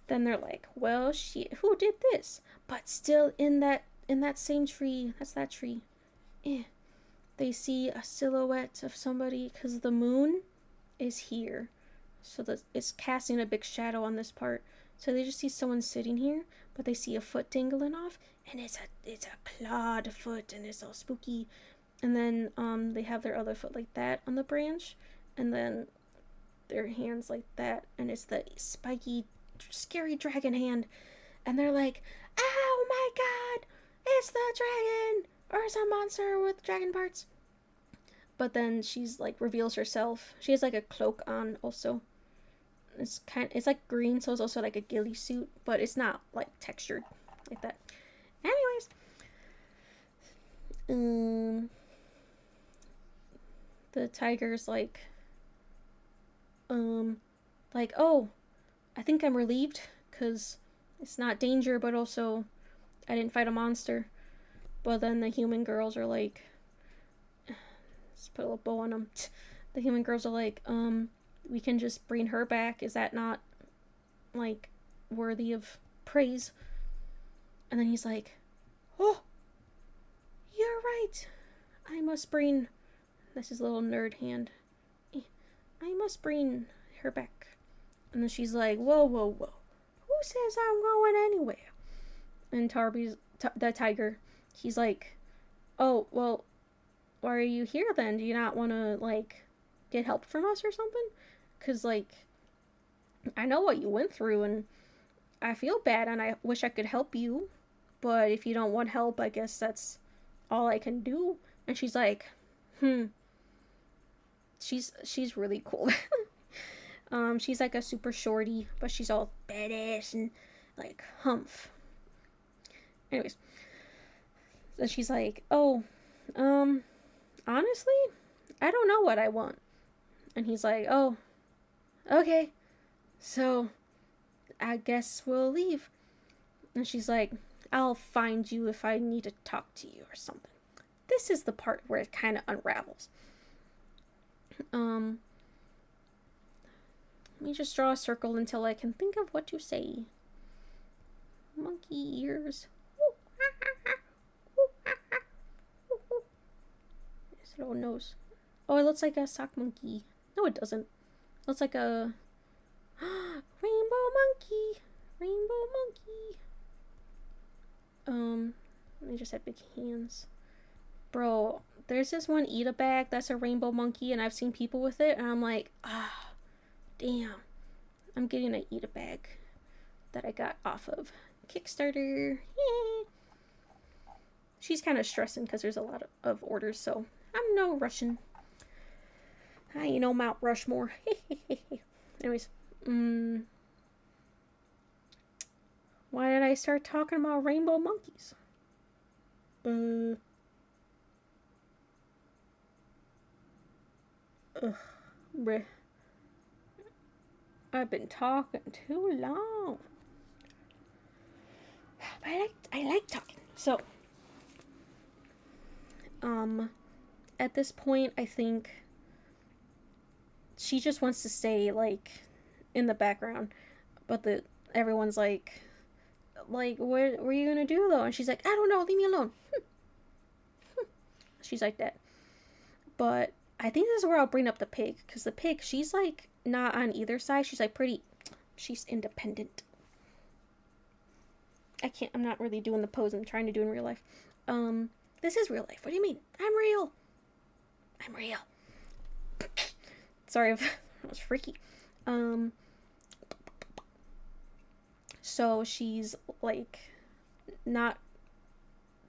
S1: then they're like, well, shit, who did this? But still in that same tree, that's that tree. They see a silhouette of somebody because the moon is here. So it's casting a big shadow on this part. So they just see someone sitting here, but they see a foot dangling off, and it's a clawed foot, and it's all spooky. And then they have their other foot like that on the branch, and then their hands like that, and it's the spiky, scary dragon hand. And they're like, oh my god, it's the dragon, or it's a monster with dragon parts. But then she's like reveals herself. She has like a cloak on also. It's like green, so it's also like a ghillie suit, but it's not like textured like that. Anyways, the tiger's like, oh, I think I'm relieved because it's not danger, but also I didn't fight a monster. But then the human girls are like, let's put a little bow on them. The human girls are like, we can just bring her back. Is that not like worthy of praise? And then he's like, oh, you're right. I must bring, that's his little nerd hand. I must bring her back. And then she's like, whoa. Who says I'm going anywhere? And the tiger, he's like, oh, well, why are you here then? Do you not want to, like, get help from us or something? Because, like, I know what you went through, and I feel bad, and I wish I could help you. But if you don't want help, I guess that's all I can do. And she's like, She's really cool. She's like a super shorty, but she's all badass and, like, humph. Anyways. So she's like, oh, honestly, I don't know what I want. And he's like, oh, okay, so I guess we'll leave. And she's like, I'll find you if I need to talk to you or something. This is the part where it kind of unravels. Let me just draw a circle until I can think of what to say. Monkey ears. His little nose. Oh, it looks like a sock monkey. No, it doesn't. It looks like a rainbow monkey. Rainbow monkey. They just have big hands. Bro, there's this one eat a bag that's a rainbow monkey, and I've seen people with it, and I'm like, damn. I'm getting an eat a bag that I got off of Kickstarter. Yay. She's kind of stressing because there's a lot of orders, so I'm no rushing. I ain't no Mount Rushmore. Anyways, why did I start talking about rainbow monkeys? Bruh. I've been talking too long. But I like talking. So, at this point, I think she just wants to stay like in the background, but everyone's like, what are you gonna do though? And she's like, I don't know, leave me alone. She's like that. But I think this is where I'll bring up the pig, because the pig, she's like not on either side. She's like she's independent. I'm not really doing the pose I'm trying to do in real life. This is real life. What do you mean? I'm real. Sorry if that was freaky. So she's like not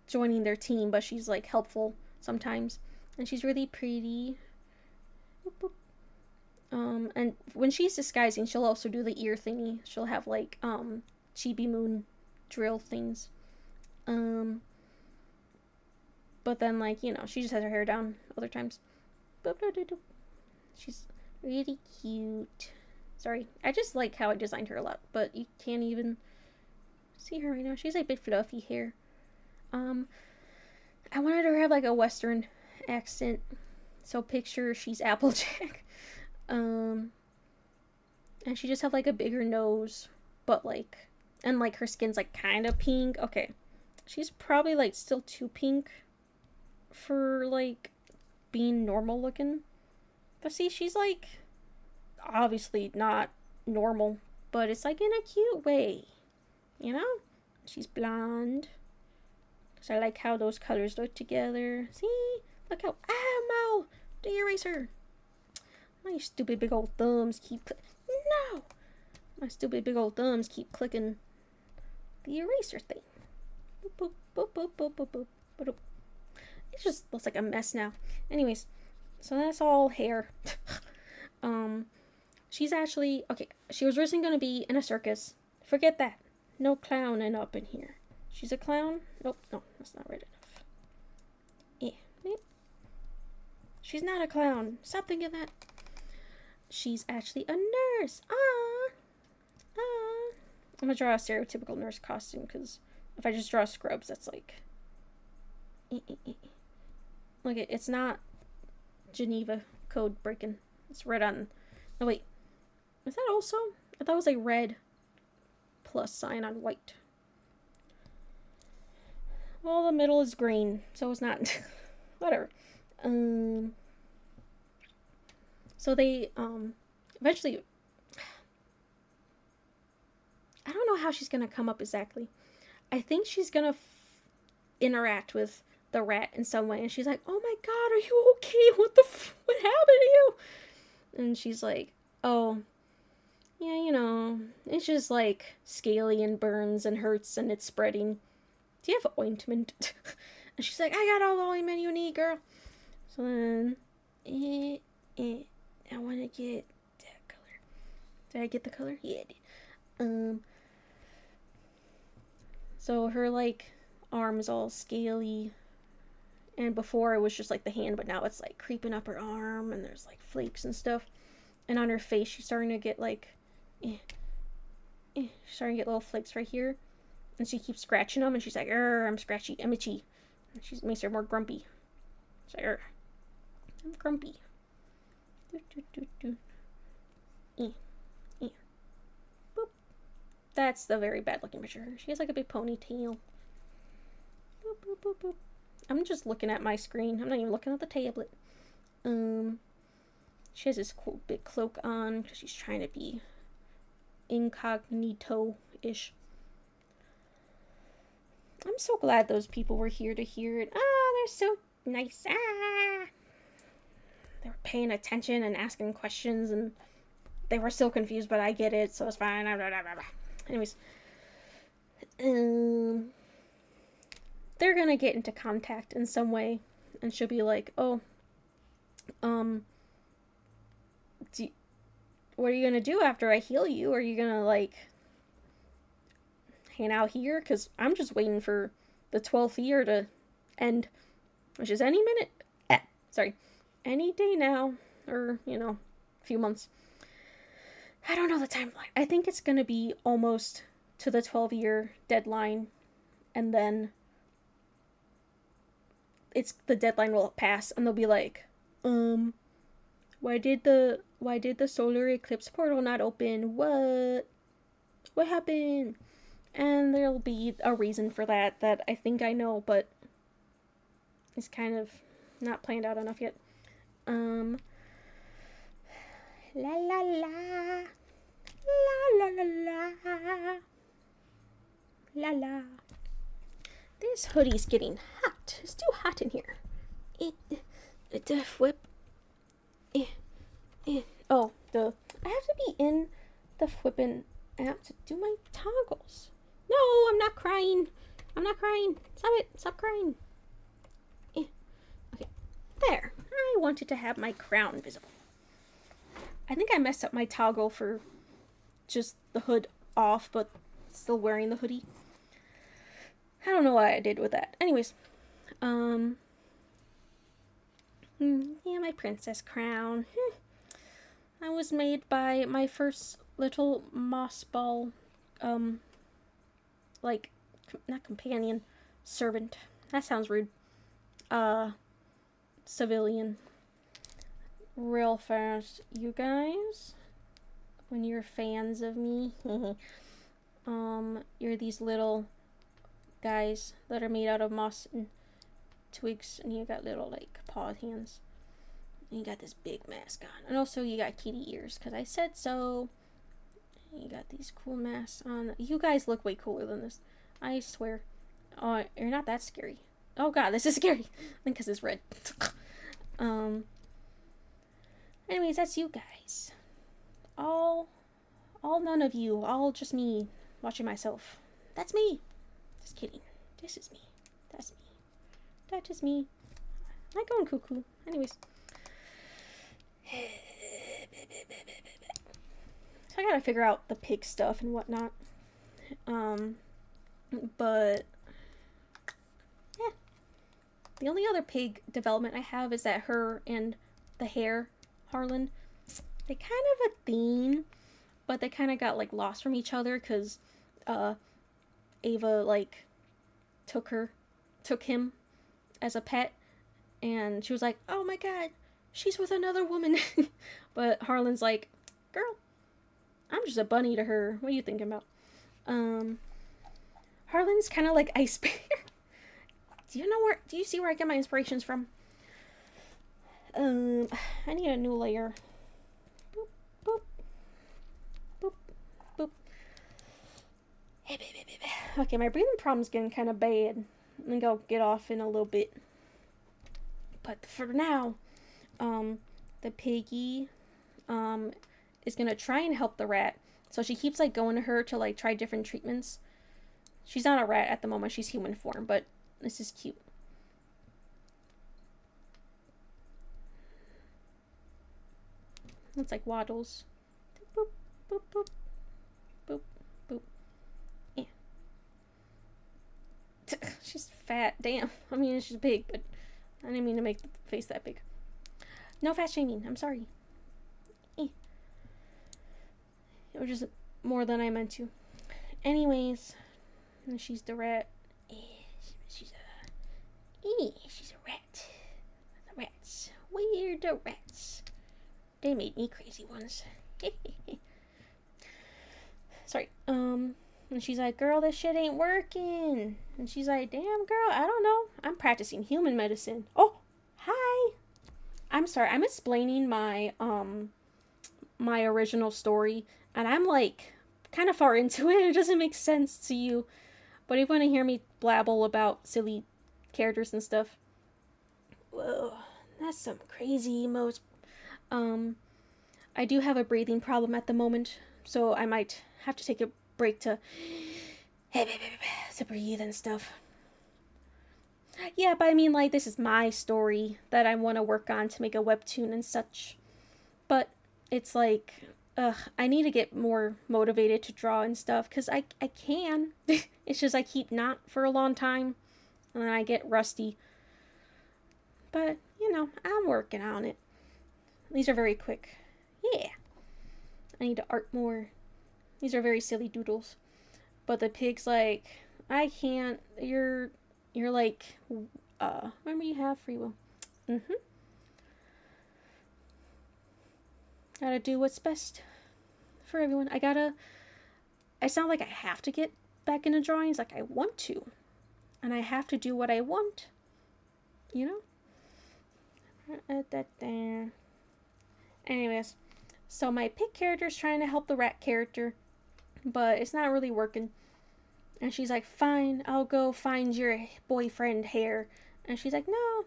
S1: joining their team, but she's like helpful sometimes, and she's really pretty. And when she's disguising, she'll also do the ear thingy. She'll have like chibi moon drill things. But then like, she just has her hair down other times. She's really cute. Sorry, I just like how I designed her a lot, but you can't even see her right now. She's like big fluffy hair. I wanted her to have like a Western accent, so picture she's Applejack. And she just have like a bigger nose, but like, and like her skin's like kind of pink. Okay, she's probably like still too pink for like being normal looking, but see, she's like obviously not normal, but it's like in a cute way, she's blonde, because I like how those colors look together. See, look how Mo, the eraser. My stupid big old thumbs keep no, my stupid big old thumbs keep clicking the eraser thing. Boop, boop, boop, boop, boop, boop, boop, boop. It just looks like a mess now. Anyways, so that's all hair. She's actually okay. She was originally gonna be in a circus. Forget that. No clowning up in here. She's a clown. Nope, no, that's not right enough. Yeah. She's not a clown. Stop thinking that. She's actually a nurse. I'm gonna draw a stereotypical nurse costume, because if I just draw scrubs, that's like. Look, it's not Geneva code breaking. It's red on. No, wait. Is that also? I thought it was a red plus sign on white. Well, the middle is green, so it's not. Whatever. So they eventually. I don't know how she's gonna come up exactly. I think she's gonna interact with the rat in some way, and she's like, "Oh my god, are you okay? What happened to you?" And she's like, "Oh, yeah, it's just like scaly and burns and hurts and it's spreading. Do you have ointment?" And she's like, "I got all the ointment you need, girl." So then, I want to get that color. Did I get the color? Yeah, I did. So her like arm is all scaly, and before it was just like the hand, but now it's like creeping up her arm, and there's like flakes and stuff. And on her face, she's starting to get like, she's starting to get little flakes right here, and she keeps scratching them, and she's like, I'm scratchy, I'm itchy. And she makes her more grumpy. She's like, I'm grumpy. Boop. That's the very bad looking picture. She has like a big ponytail. Boop, boop, boop, boop. I'm just looking at my screen. I'm not even looking at the tablet. She has this cool big cloak on because she's trying to be incognito-ish. I'm so glad those people were here to hear it. Oh, they're so nice. Ah. They were paying attention and asking questions, and they were still confused, but I get it, so it's fine. Anyways, um, they're gonna get into contact in some way, and she'll be like, "Oh, um, what are you gonna do after I heal you? Are you gonna like hang out here? Because I'm just waiting for the 12th year to end, which is any minute. Sorry, any day now, or a few months. I don't know the timeline. I think it's gonna be almost to the 12-year deadline, and then the deadline will pass, and they'll be like, why did the solar eclipse portal not open? What happened? And there'll be a reason for that I think I know, but it's kind of not planned out enough yet. La la la. La la la la. La la. This hoodie's getting hot. It's too hot in here. Whip. Oh, I have to be in the flippin' app to do my toggles. No, I'm not crying. I'm not crying. Stop it. Stop crying. Okay. There. I wanted to have my crown visible. I think I messed up my toggle for just the hood off, but still wearing the hoodie. I don't know what I did with that. Anyways, yeah, my princess crown. I was made by my first little moss ball, like, not companion, servant. That sounds rude. Civilian. Real fast, you guys, when you're fans of me, you're these little guys that are made out of moss and twigs, and you got little, like, paw hands. And you got this big mask on. And also you got kitty ears, because I said so. You got these cool masks on. You guys look way cooler than this. I swear. Oh, you're not that scary. Oh god, this is scary. I think because it's red. Anyways, that's you guys. All none of you. All just me watching myself. That's me. Just kidding. This is me. That's me. That is me. I'm going cuckoo. Anyways. So I gotta figure out the pig stuff and whatnot. But yeah. The only other pig development I have is that her and the hare, Harlan, they kind of a theme, but they kind of got like lost from each other because Ava like took him as a pet, and she was like, oh my god, she's with another woman. But Harlan's like, girl, I'm just a bunny to her. What are you thinking about? Harlan's kind of like Ice Bear. Do you see where I get my inspirations from? I need a new layer. Boop, boop, boop, boop. Okay, my breathing problem's getting kind of bad. I think I'll get off in a little bit. But for now, the piggy, is gonna try and help the rat. So she keeps like going to her to like try different treatments. She's not a rat at the moment, she's human form, but this is cute. It's like waddles. Boop, boop, boop, boop, boop. Yeah. She's fat, damn. I mean, she's big, but I didn't mean to make the face that big. No fat shaming, I'm sorry. It was just more than I meant to. Anyways, she's the rat. She's a rat. The rats. We're the rats. They made me crazy once. Sorry. And she's like, girl, this shit ain't working. And she's like, damn, girl, I don't know. I'm practicing human medicine. Oh, hi. I'm sorry. I'm explaining my my original story, and I'm like kind of far into it. It doesn't make sense to you, But if you want to hear me blabble about silly characters and stuff, whoa, that's some crazy emos. I do have a breathing problem at the moment, so I might have to take a break to breathe and stuff. Yeah, but I mean, like, this is my story that I want to work on to make a webtoon and such. But it's like, I need to get more motivated to draw and stuff, because I can. It's just I keep not for a long time, and then I get rusty. But, I'm working on it. These are very quick. Yeah. I need to art more. These are very silly doodles. But the pig's like, I can't. You're like, remember you have free will. Gotta do what's best for everyone. It's not like I have to get back into drawings. Like, I want to. And I have to do what I want. Anyways, so my pig character's trying to help the rat character, but it's not really working. And she's like, fine, I'll go find your boyfriend hair. And she's like, no,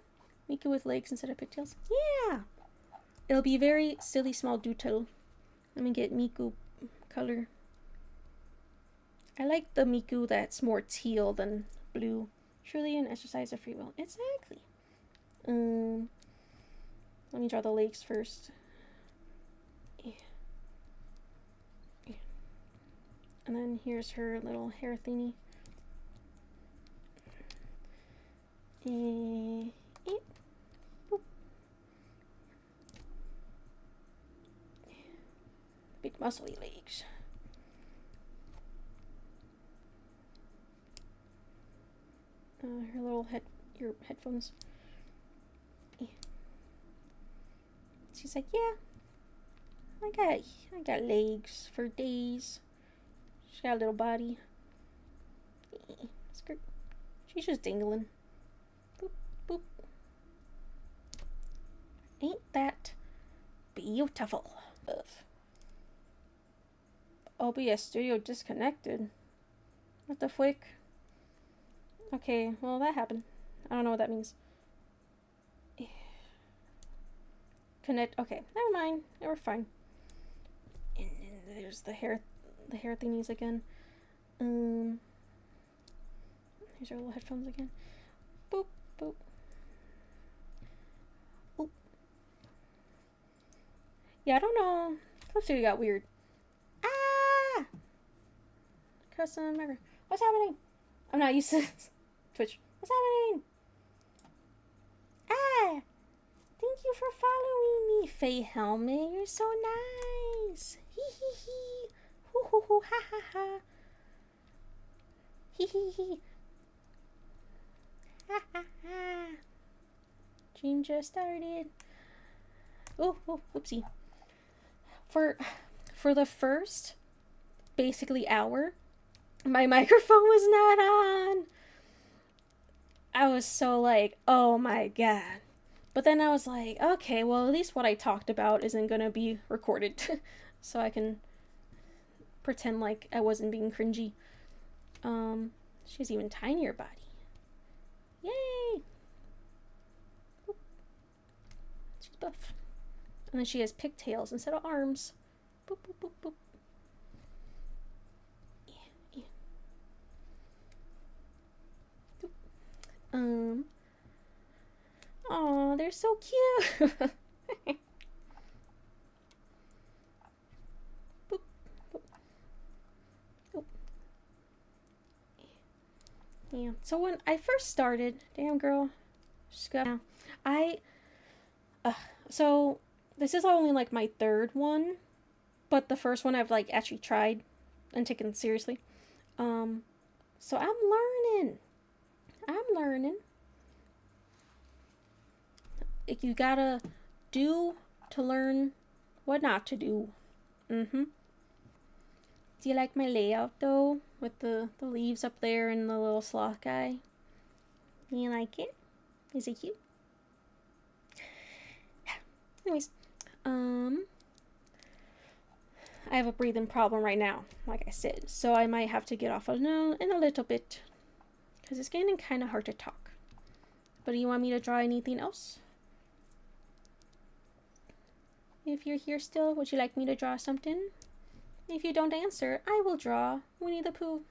S1: Miku with legs instead of pigtails. Yeah. It'll be very silly small doodle. Let me get Miku color. I like the Miku that's more teal than blue. Truly an exercise of free will. Exactly. Let me draw the legs first. And then here's her little hair thingy. Big muscly legs. Her little your headphones. She's like, yeah, I got legs for days. She's got a little body. Skirt. She's just dingling. Boop, boop. Ain't that beautiful? OBS Studio disconnected. What the flick? Okay, well, that happened. I don't know what that means. Connect. Okay, never mind. We're fine. And there's the hair thingies again. Here's our little headphones again. Boop, boop. Boop. Yeah, I don't know. Clip Studio got weird. Ah! Custom member. What's happening? I'm not used to Twitch. What's happening? Ah! Thank you for following me, Faye Helmet. You're so nice. Hee hee hee. Hoo hoo hoo ha ha ha. Hee hee hee. Ha ha ha. Dream just started. Oh, whoopsie. For the first basically hour, my microphone was not on. I was so like, oh my god. But then I was like, okay, well, at least what I talked about isn't gonna be recorded. So I can pretend like I wasn't being cringy. She has even tinier body. Yay! Oop. She's buff. And then she has pigtails instead of arms. Boop, boop, boop, boop. Yeah. Aw, they're so cute. Boop, boop. Oh. Yeah. So when I first started, damn girl, just got. So this is only like my third one, but the first one I've like actually tried and taken seriously. So I'm learning. You gotta do to learn what not to do. Do you like my layout though? With the leaves up there and the little sloth guy? You like it? Is it cute? Anyways, I have a breathing problem right now, like I said, so I might have to get off in a little bit. because it's getting kind of hard to talk. But do you want me to draw anything else? If you're here still, would you like me to draw something? If you don't answer, I will draw Winnie the Pooh.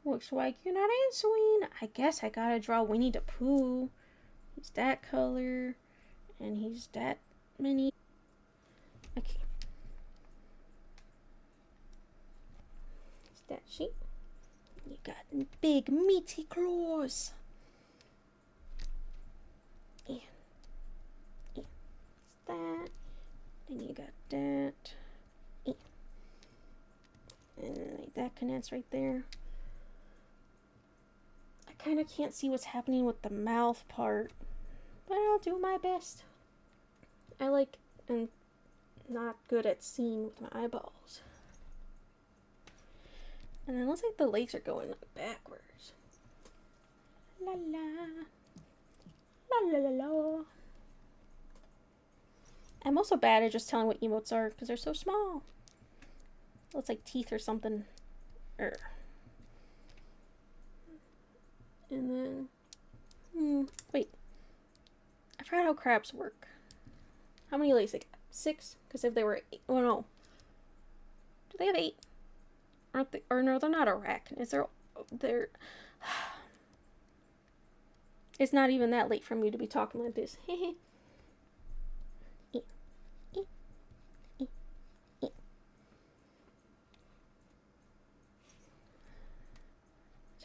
S1: Looks like you're not answering. I guess I gotta draw Winnie the Pooh. He's that color, and he's that many. Okay. Is that sheep? You got big meaty claws. And that. Then you got that. And like that condense right there. I kind of can't see what's happening with the mouth part, but I'll do my best. I am not good at seeing with my eyeballs. And it looks like the legs are going like backwards. La la. La la la la. I'm also bad at just telling what emotes are because they're so small. It looks like teeth or something. And then, wait. I forgot how crabs work. How many legs they got? 6? Because if they were 8, oh no. Do they have 8? Aren't they? Or no, they're not arachnids. They're. It's not even that late for me to be talking like this.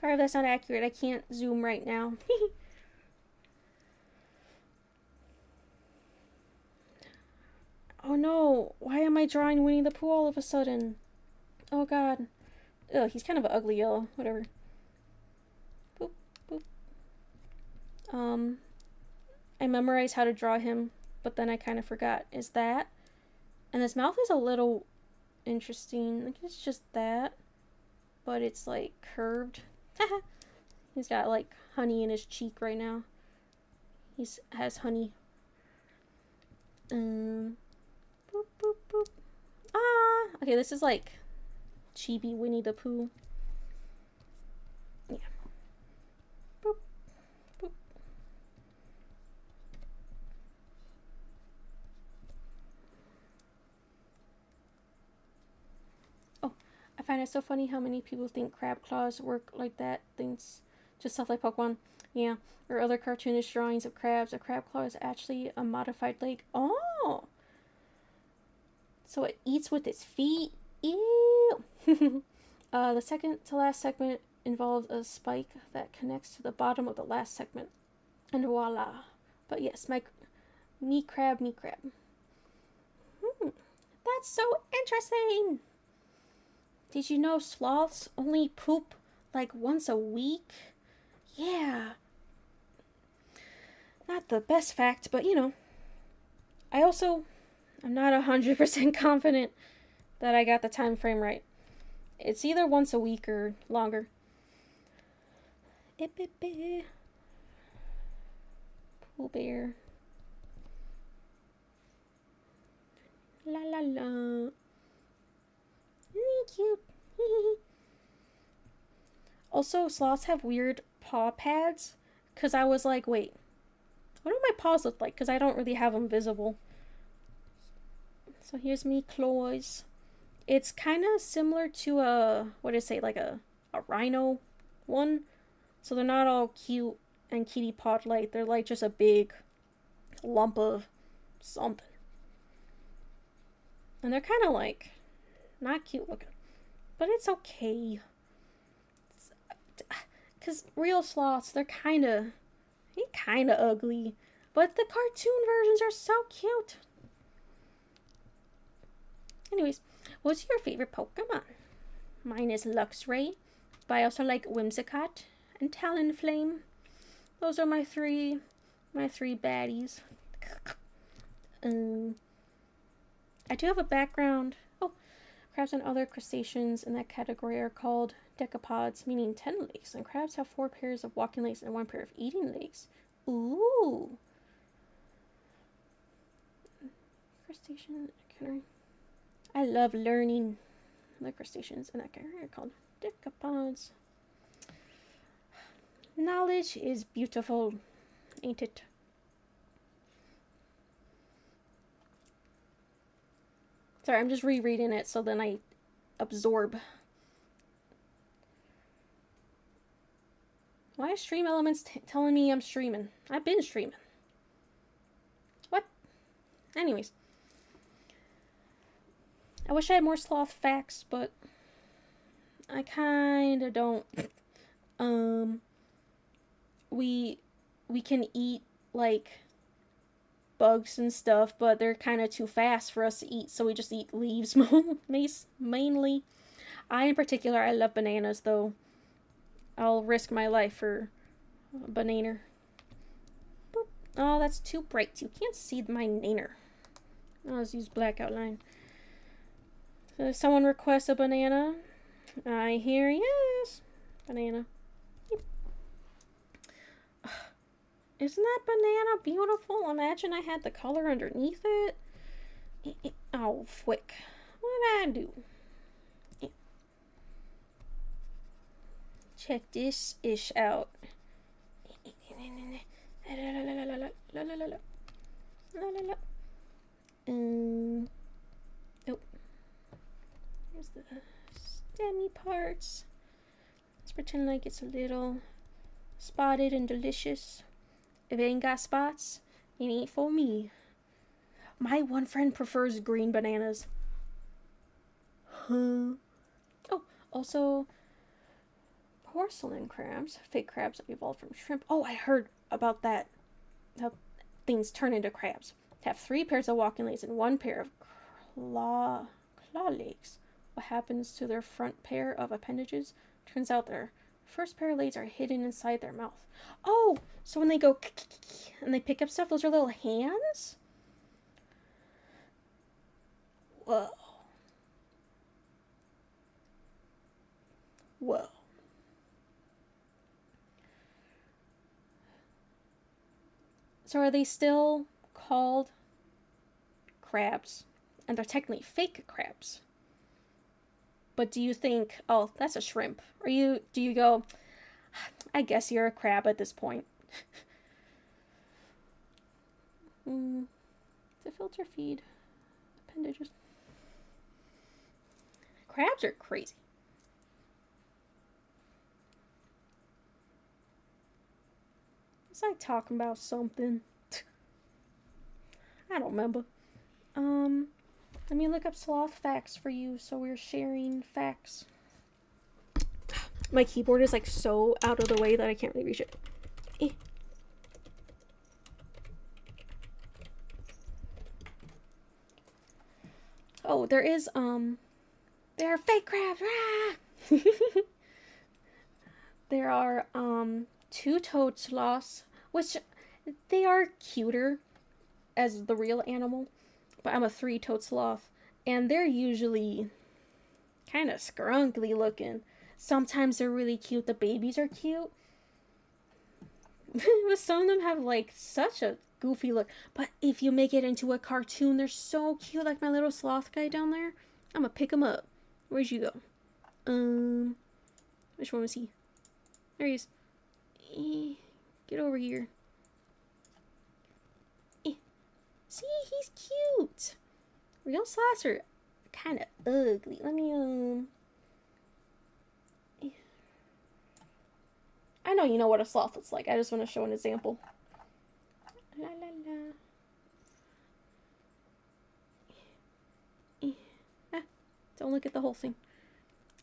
S1: Sorry if that's not accurate. I can't zoom right now. Oh no, why am I drawing Winnie the Pooh all of a sudden? Oh god. Ugh, he's kind of ugly yellow. Whatever. Boop, boop. I memorized how to draw him, but then I kind of forgot. Is that? And his mouth is a little interesting. Like, it's just that, but it's like curved. He's got like honey in his cheek right now. He has honey. Boop, boop, boop. Ah, okay, this is like chibi Winnie the Pooh. Yeah. Boop, boop. Oh, I find it so funny how many people think crab claws work like that. Things, just stuff like Pokemon. Yeah, or other cartoonish drawings of crabs. A crab claw is actually a modified leg. Oh! So it eats with its feet? Ew! The second to last segment involves a spike that connects to the bottom of the last segment. And voila. But yes, me crab. That's so interesting! Did you know sloths only poop like once a week? Yeah. Not the best fact, but you know. I'm not 100% confident that I got the time frame right. It's either once a week or longer. Pooh Bear. La la la. Cute. Also, sloths have weird paw pads. Because I was like, wait, what do my paws look like? Because I don't really have them visible. So here's me claws. It's kind of similar to like a rhino one. So they're not all cute and kitty pod like. They're like just a big lump of something. And they're kind of like not cute looking. But it's okay. Because real sloths, they're kind of ugly. But the cartoon versions are so cute. Anyways, what's your favorite Pokemon? Mine is Luxray, but I also like Whimsicott and Talonflame. Those are my three baddies. I do have a background. Oh, crabs and other crustaceans in that category are called decapods, meaning 10 legs, and crabs have 4 pairs of walking legs and 1 pair of eating legs. Ooh. Crustacean category. I love learning the crustaceans in that category are called Decapods. Knowledge is beautiful, ain't it? Sorry, I'm just rereading it so then I absorb. Why is Stream Elements telling me I'm streaming? I've been streaming. What? Anyways. I wish I had more sloth facts, but I kinda don't. We can eat, like, bugs and stuff, but they're kind of too fast for us to eat, so we just eat leaves mainly. In particular, I love bananas, though. I'll risk my life for a banana. Boop. Oh, that's too bright. You can't see my naner. I'll just use black outline. So if someone requests a banana, I hear yes. Banana. Isn't that banana beautiful? Imagine I had the color underneath it. Oh, flick. What did I do? Check this ish out. Oh. Here's the stemmy parts. Let's pretend like it's a little spotted and delicious. If it ain't got spots, it ain't for me. My one friend prefers green bananas. Huh. Oh, also porcelain crabs, fake crabs that evolved from shrimp. Oh, I heard about that. How things turn into crabs. Have 3 pairs of walking legs and 1 pair of claw legs. What happens to their front pair of appendages? Turns out their first pair of legs are hidden inside their mouth. Oh, so when they go and they pick up stuff, those are little hands? Whoa. Whoa. So are they still called crabs? And they're technically fake crabs. But do you think, oh, that's a shrimp? Or do you go, I guess you're a crab at this point? To filter feed appendages. Crabs are crazy. Was I talking about something? I don't remember. Let me look up sloth facts for you, so we're sharing facts. My keyboard is like so out of the way that I can't really reach it. Oh, there are fake crabs. Ah! There are 2-toed sloths, which they are cuter as the real animal, but I'm a 3-toed sloth, and they're usually kind of scrunkly looking. Sometimes they're really cute. The babies are cute. But some of them have like such a goofy look. But if you make it into a cartoon, they're so cute. Like my little sloth guy down there. I'm gonna pick him up. Where'd you go? Which one was he? There he is. Get over here. See, he's cute. Real sloths are kind of ugly. Let me, I know you know what a sloth looks like. I just want to show an example. La la la. Don't look at the whole thing.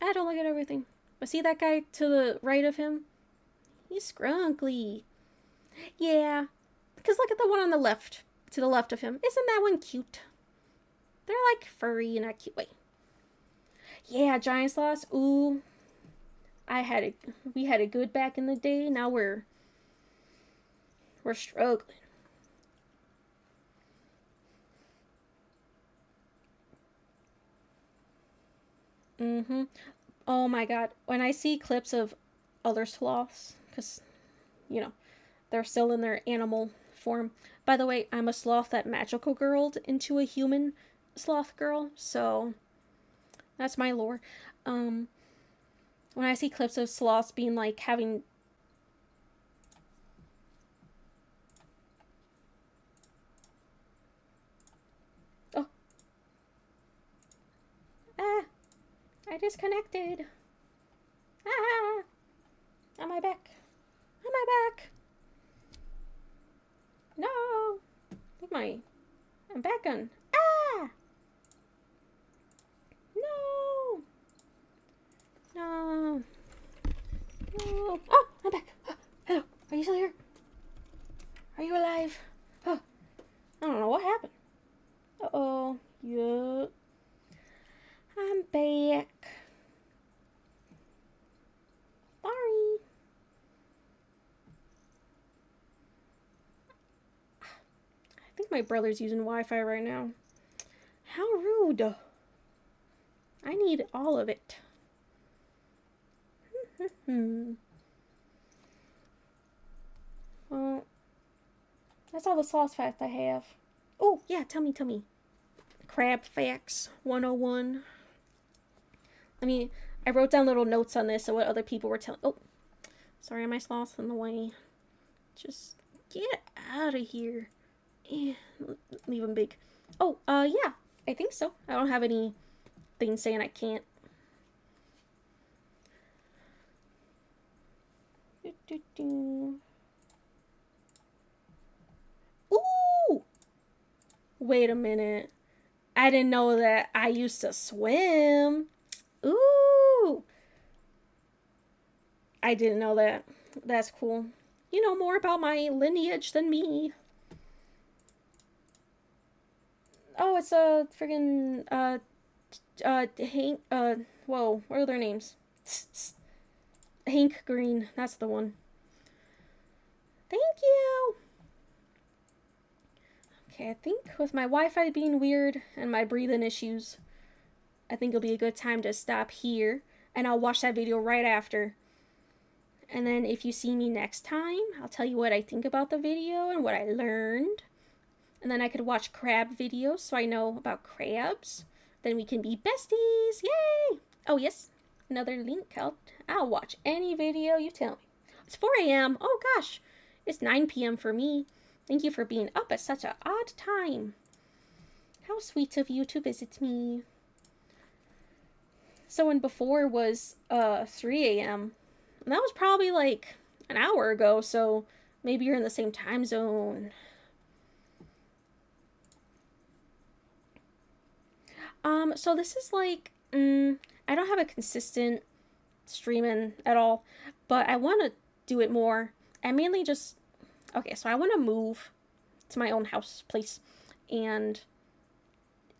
S1: Don't look at everything. But see that guy to the right of him? He's scrunkly. Yeah. Because look at the one on the left. To the left of him. Isn't that one cute? They're like furry and not cute. Wait. Yeah, giant sloths. Ooh. We had it good back in the day. Now we're struggling. Oh my god. When I see clips of other sloths, because, you know, they're still in their animal form. By the way, I'm a sloth that magical girled into a human sloth girl, so that's my lore. when I see clips of sloths being like having. Oh. Ah. I disconnected. Ah. Am I back? Am I back? No. I'm back on. Ah. No. No. No. Oh, I'm back. Oh, hello. Are you still here? Are you alive? Oh, I don't know what happened. Uh-oh. Yeah. I'm back. Sorry. I think my brother's using Wi-Fi right now. How rude. I need all of it. Well, that's all the sauce facts I have. Oh, yeah, tell me. Crab facts 101. I wrote down little notes on this of what other people were telling. Oh, sorry, my sloth's in the way. Just get out of here. Leave them big. Oh, yeah, I think so. I don't have any things saying I can't. Ooh! Wait a minute. I didn't know that I used to swim. Ooh! I didn't know that. That's cool. You know more about my lineage than me. Oh, it's a friggin' Hank, whoa, what are their names? Hank Green, that's the one. Thank you! Okay, I think with my Wi-Fi being weird and my breathing issues, I think it'll be a good time to stop here, and I'll watch that video right after. And then if you see me next time, I'll tell you what I think about the video and what I learned. And then I could watch crab videos so I know about crabs. Then we can be besties. Yay! Oh, yes. Another link. I'll watch any video you tell me. It's 4 a.m. Oh, gosh. It's 9 p.m. for me. Thank you for being up at such an odd time. How sweet of you to visit me. So when before was 3 a.m. And that was probably like an hour ago, so maybe you're in the same time zone. So this is like, I don't have a consistent streaming at all, but I want to do it more. I mainly just, okay, so I want to move to my own house place, and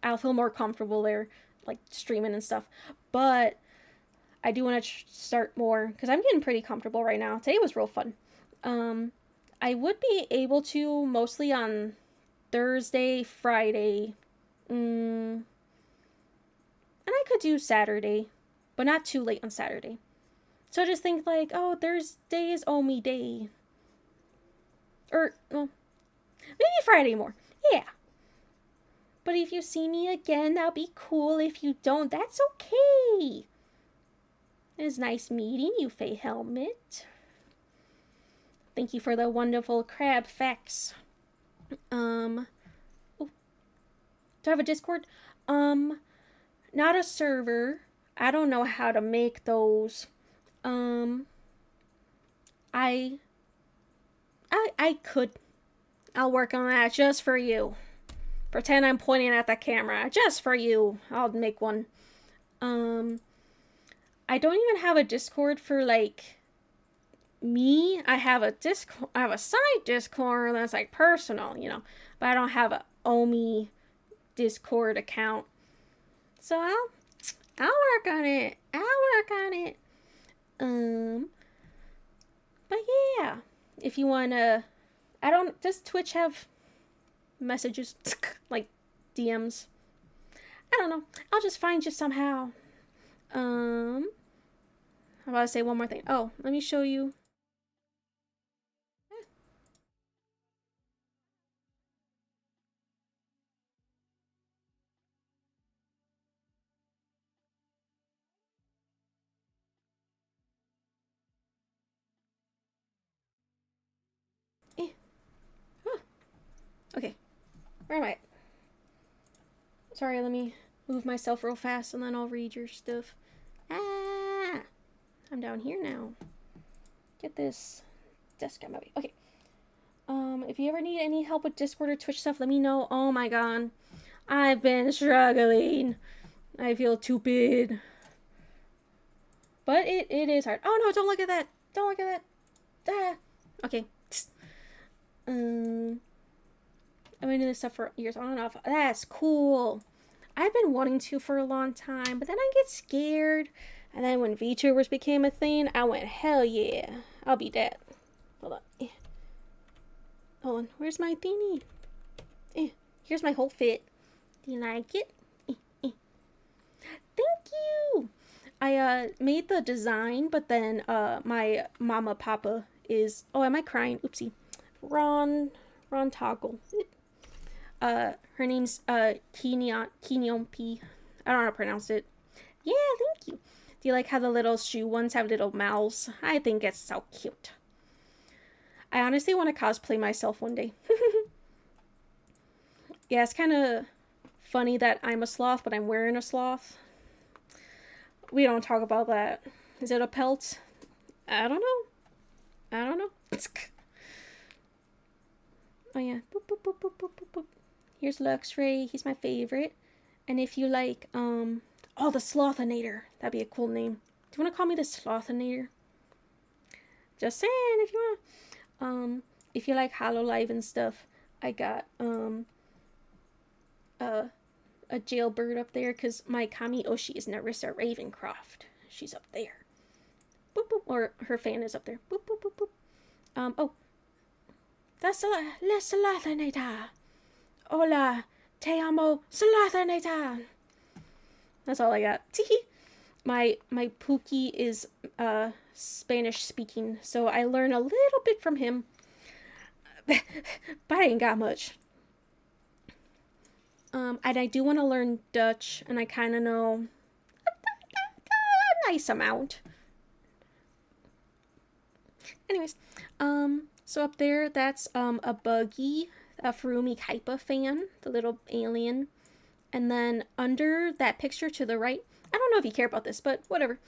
S1: I'll feel more comfortable there, like streaming and stuff. But I do want to start more, because I'm getting pretty comfortable right now. Today was real fun. I would be able to mostly on Thursday, Friday, and I could do Saturday, but not too late on Saturday. So just think like, oh, Thursday is Oumy day. Or, well, maybe Friday more. Yeah. But if you see me again, that'll be cool. If you don't, that's okay. It was nice meeting you, Faye Helmet. Thank you for the wonderful crab facts. Oh, do I have a Discord? Not a server. I don't know how to make those. I could. I'll work on that just for you. Pretend I'm pointing at the camera just for you. I'll make one. I don't even have a Discord for like me. I have a side Discord that's like personal, but I don't have a Oumy Discord account. So I'll work on it. But yeah, if you wanna, does Twitch have messages like DMs? I don't know. I'll just find you somehow. I'm about to say one more thing. Oh, let me show you. Okay. Where am I? Sorry, let me move myself real fast and then I'll read your stuff. Ah! I'm down here now. Get this desk out of my way. Okay. If you ever need any help with Discord or Twitch stuff, let me know. Oh my god. I've been struggling. I feel stupid. But it is hard. Oh no, don't look at that. Don't look at that. Ah. Okay. I've been doing this stuff for years on and off. That's cool. I've been wanting to for a long time, but then I get scared. And then when VTubers became a thing, I went, hell yeah. I'll be that. Hold on. Hold on. Where's my thingy? Here's my whole fit. Do you like it? Thank you. I made the design, but then my mama papa is, oh, am I crying? Oopsie. Ron Toggle. Her name's Kenyon P. I don't know how to pronounce it. Yeah, thank you. Do you like how the little shoe ones have little mouths? I think it's so cute. I honestly want to cosplay myself one day. Yeah, it's kind of funny that I'm a sloth, but I'm wearing a sloth. We don't talk about that. Is it a pelt? I don't know. I don't know. Oh yeah. Boop, boop, boop, boop, boop, boop, boop. Here's Luxray. He's my favorite. And if you like, oh, the Slothinator. That'd be a cool name. Do you want to call me the Slothinator? Just saying, if you want. If you like Hololive and stuff, I got, a jailbird up there because my Kami Oshi is Narissa Ravencroft. She's up there. Boop, boop. Or her fan is up there. Boop, boop, boop, boop. Oh. That's La Slothinator. Hola. Te amo, Slothinator. That's all I got. My Pookie is Spanish speaking, so I learn a little bit from him. But I ain't got much. And I do want to learn Dutch, and I kind of know a nice amount. Anyways, so up there, that's a Buggy, a Furumi Kaipa fan, the little alien. And then under that picture to the right, I don't know if you care about this, but whatever.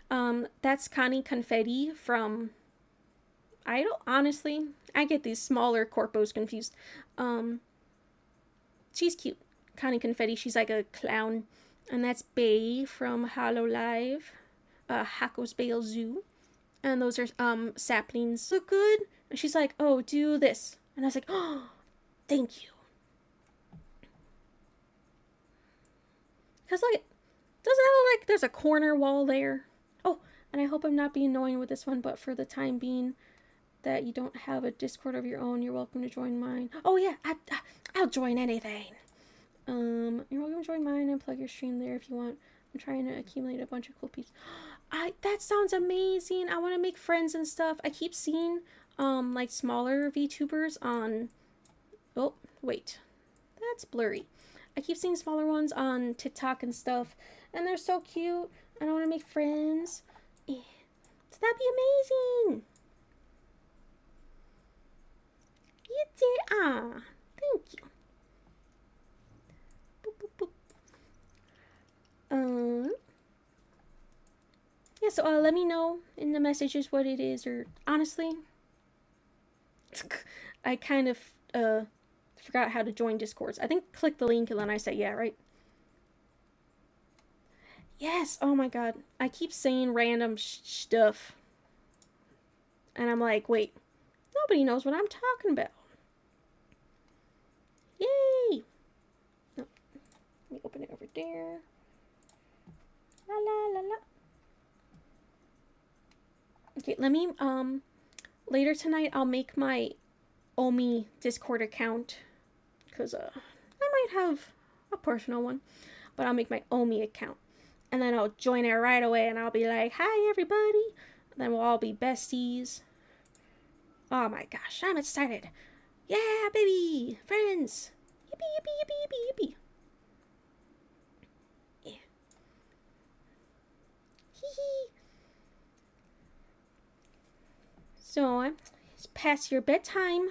S1: That's Connie Confetti from Idol. Honestly, I get these smaller corpos confused. She's cute. Connie Confetti, she's like a clown. And that's Bay from Hololive, Hako's Bale Zoo. And those are saplings. Look good. And she's like, oh, do this. And I was like, oh, thank you. Because, like, doesn't that look like there's a corner wall there? Oh, and I hope I'm not being annoying with this one, but for the time being that you don't have a Discord of your own, you're welcome to join mine. Oh, yeah, I'll join anything. You're welcome to join mine and plug your stream there if you want. I'm trying to accumulate a bunch of cool pieces. That sounds amazing. I want to make friends and stuff. I keep seeing, like, smaller VTubers on... Oh, wait. That's blurry. I keep seeing smaller ones on TikTok and stuff, and they're so cute, and I want to make friends. Yeah. So that'd be amazing. You did. Thank you. Boop, boop, boop. Yeah, so let me know in the messages what it is, or honestly, I kind of forgot how to join Discords. I think click the link and then I say yeah, right? Yes, oh my god. I keep saying random stuff. And I'm like, wait, nobody knows what I'm talking about. Yay! No. Let me open it over there. La la la la. Okay, let me, later tonight I'll make my Oumy Discord account. Because, I might have a personal one. But I'll make my Oumy account. And then I'll join it right away and I'll be like, hi everybody. And then we'll all be besties. Oh my gosh, I'm excited. Yeah, baby! Friends! Yippee, yippee, yippee, yippee, yippee. Yeah. Hee hee. So, it's past your bedtime.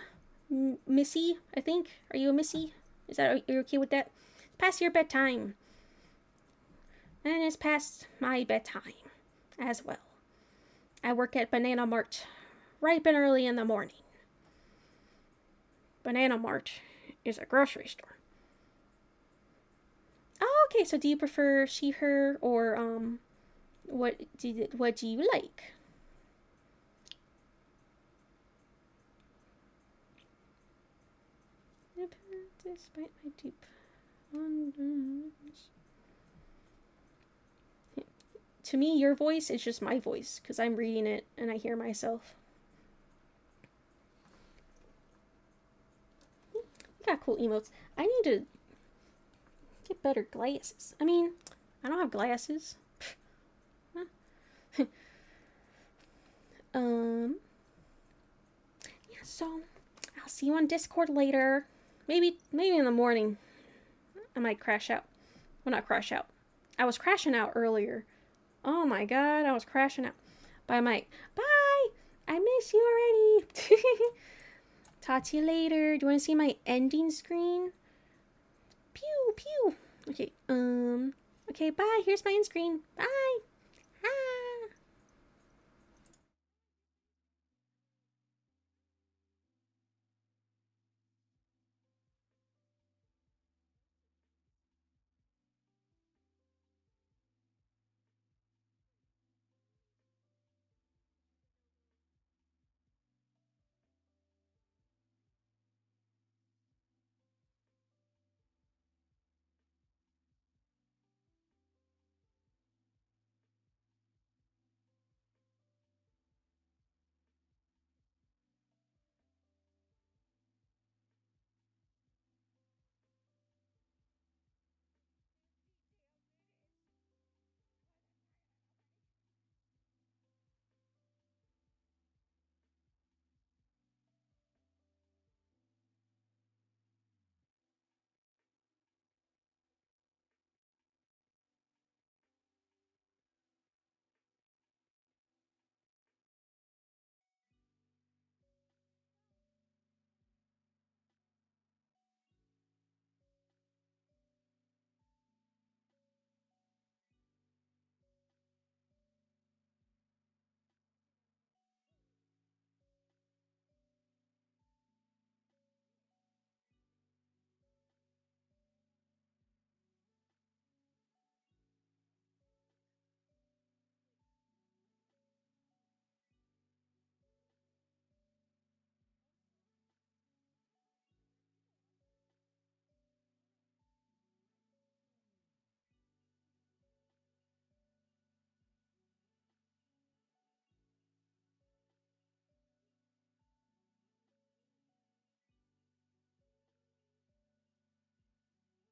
S1: Missy, I think. Are you a Missy? Are you okay with that? Past your bedtime. And it's past my bedtime as well. I work at Banana Mart ripe and early in the morning. Banana Mart is a grocery store. Oh, okay. So do you prefer she, her, or what do you like? Despite my deep wonders. To me, your voice is just my voice because I'm reading it and I hear myself. You got cool emotes. I need to get better glasses. I mean, I don't have glasses. Yeah, so I'll see you on Discord later. Maybe in the morning. I might crash out. Well, not crash out. I was crashing out earlier. Oh my god, I was crashing out. But I might. Bye! I miss you already. Talk to you later. Do you want to see my ending screen? Pew, pew. Okay, okay, bye. Here's my end screen. Bye.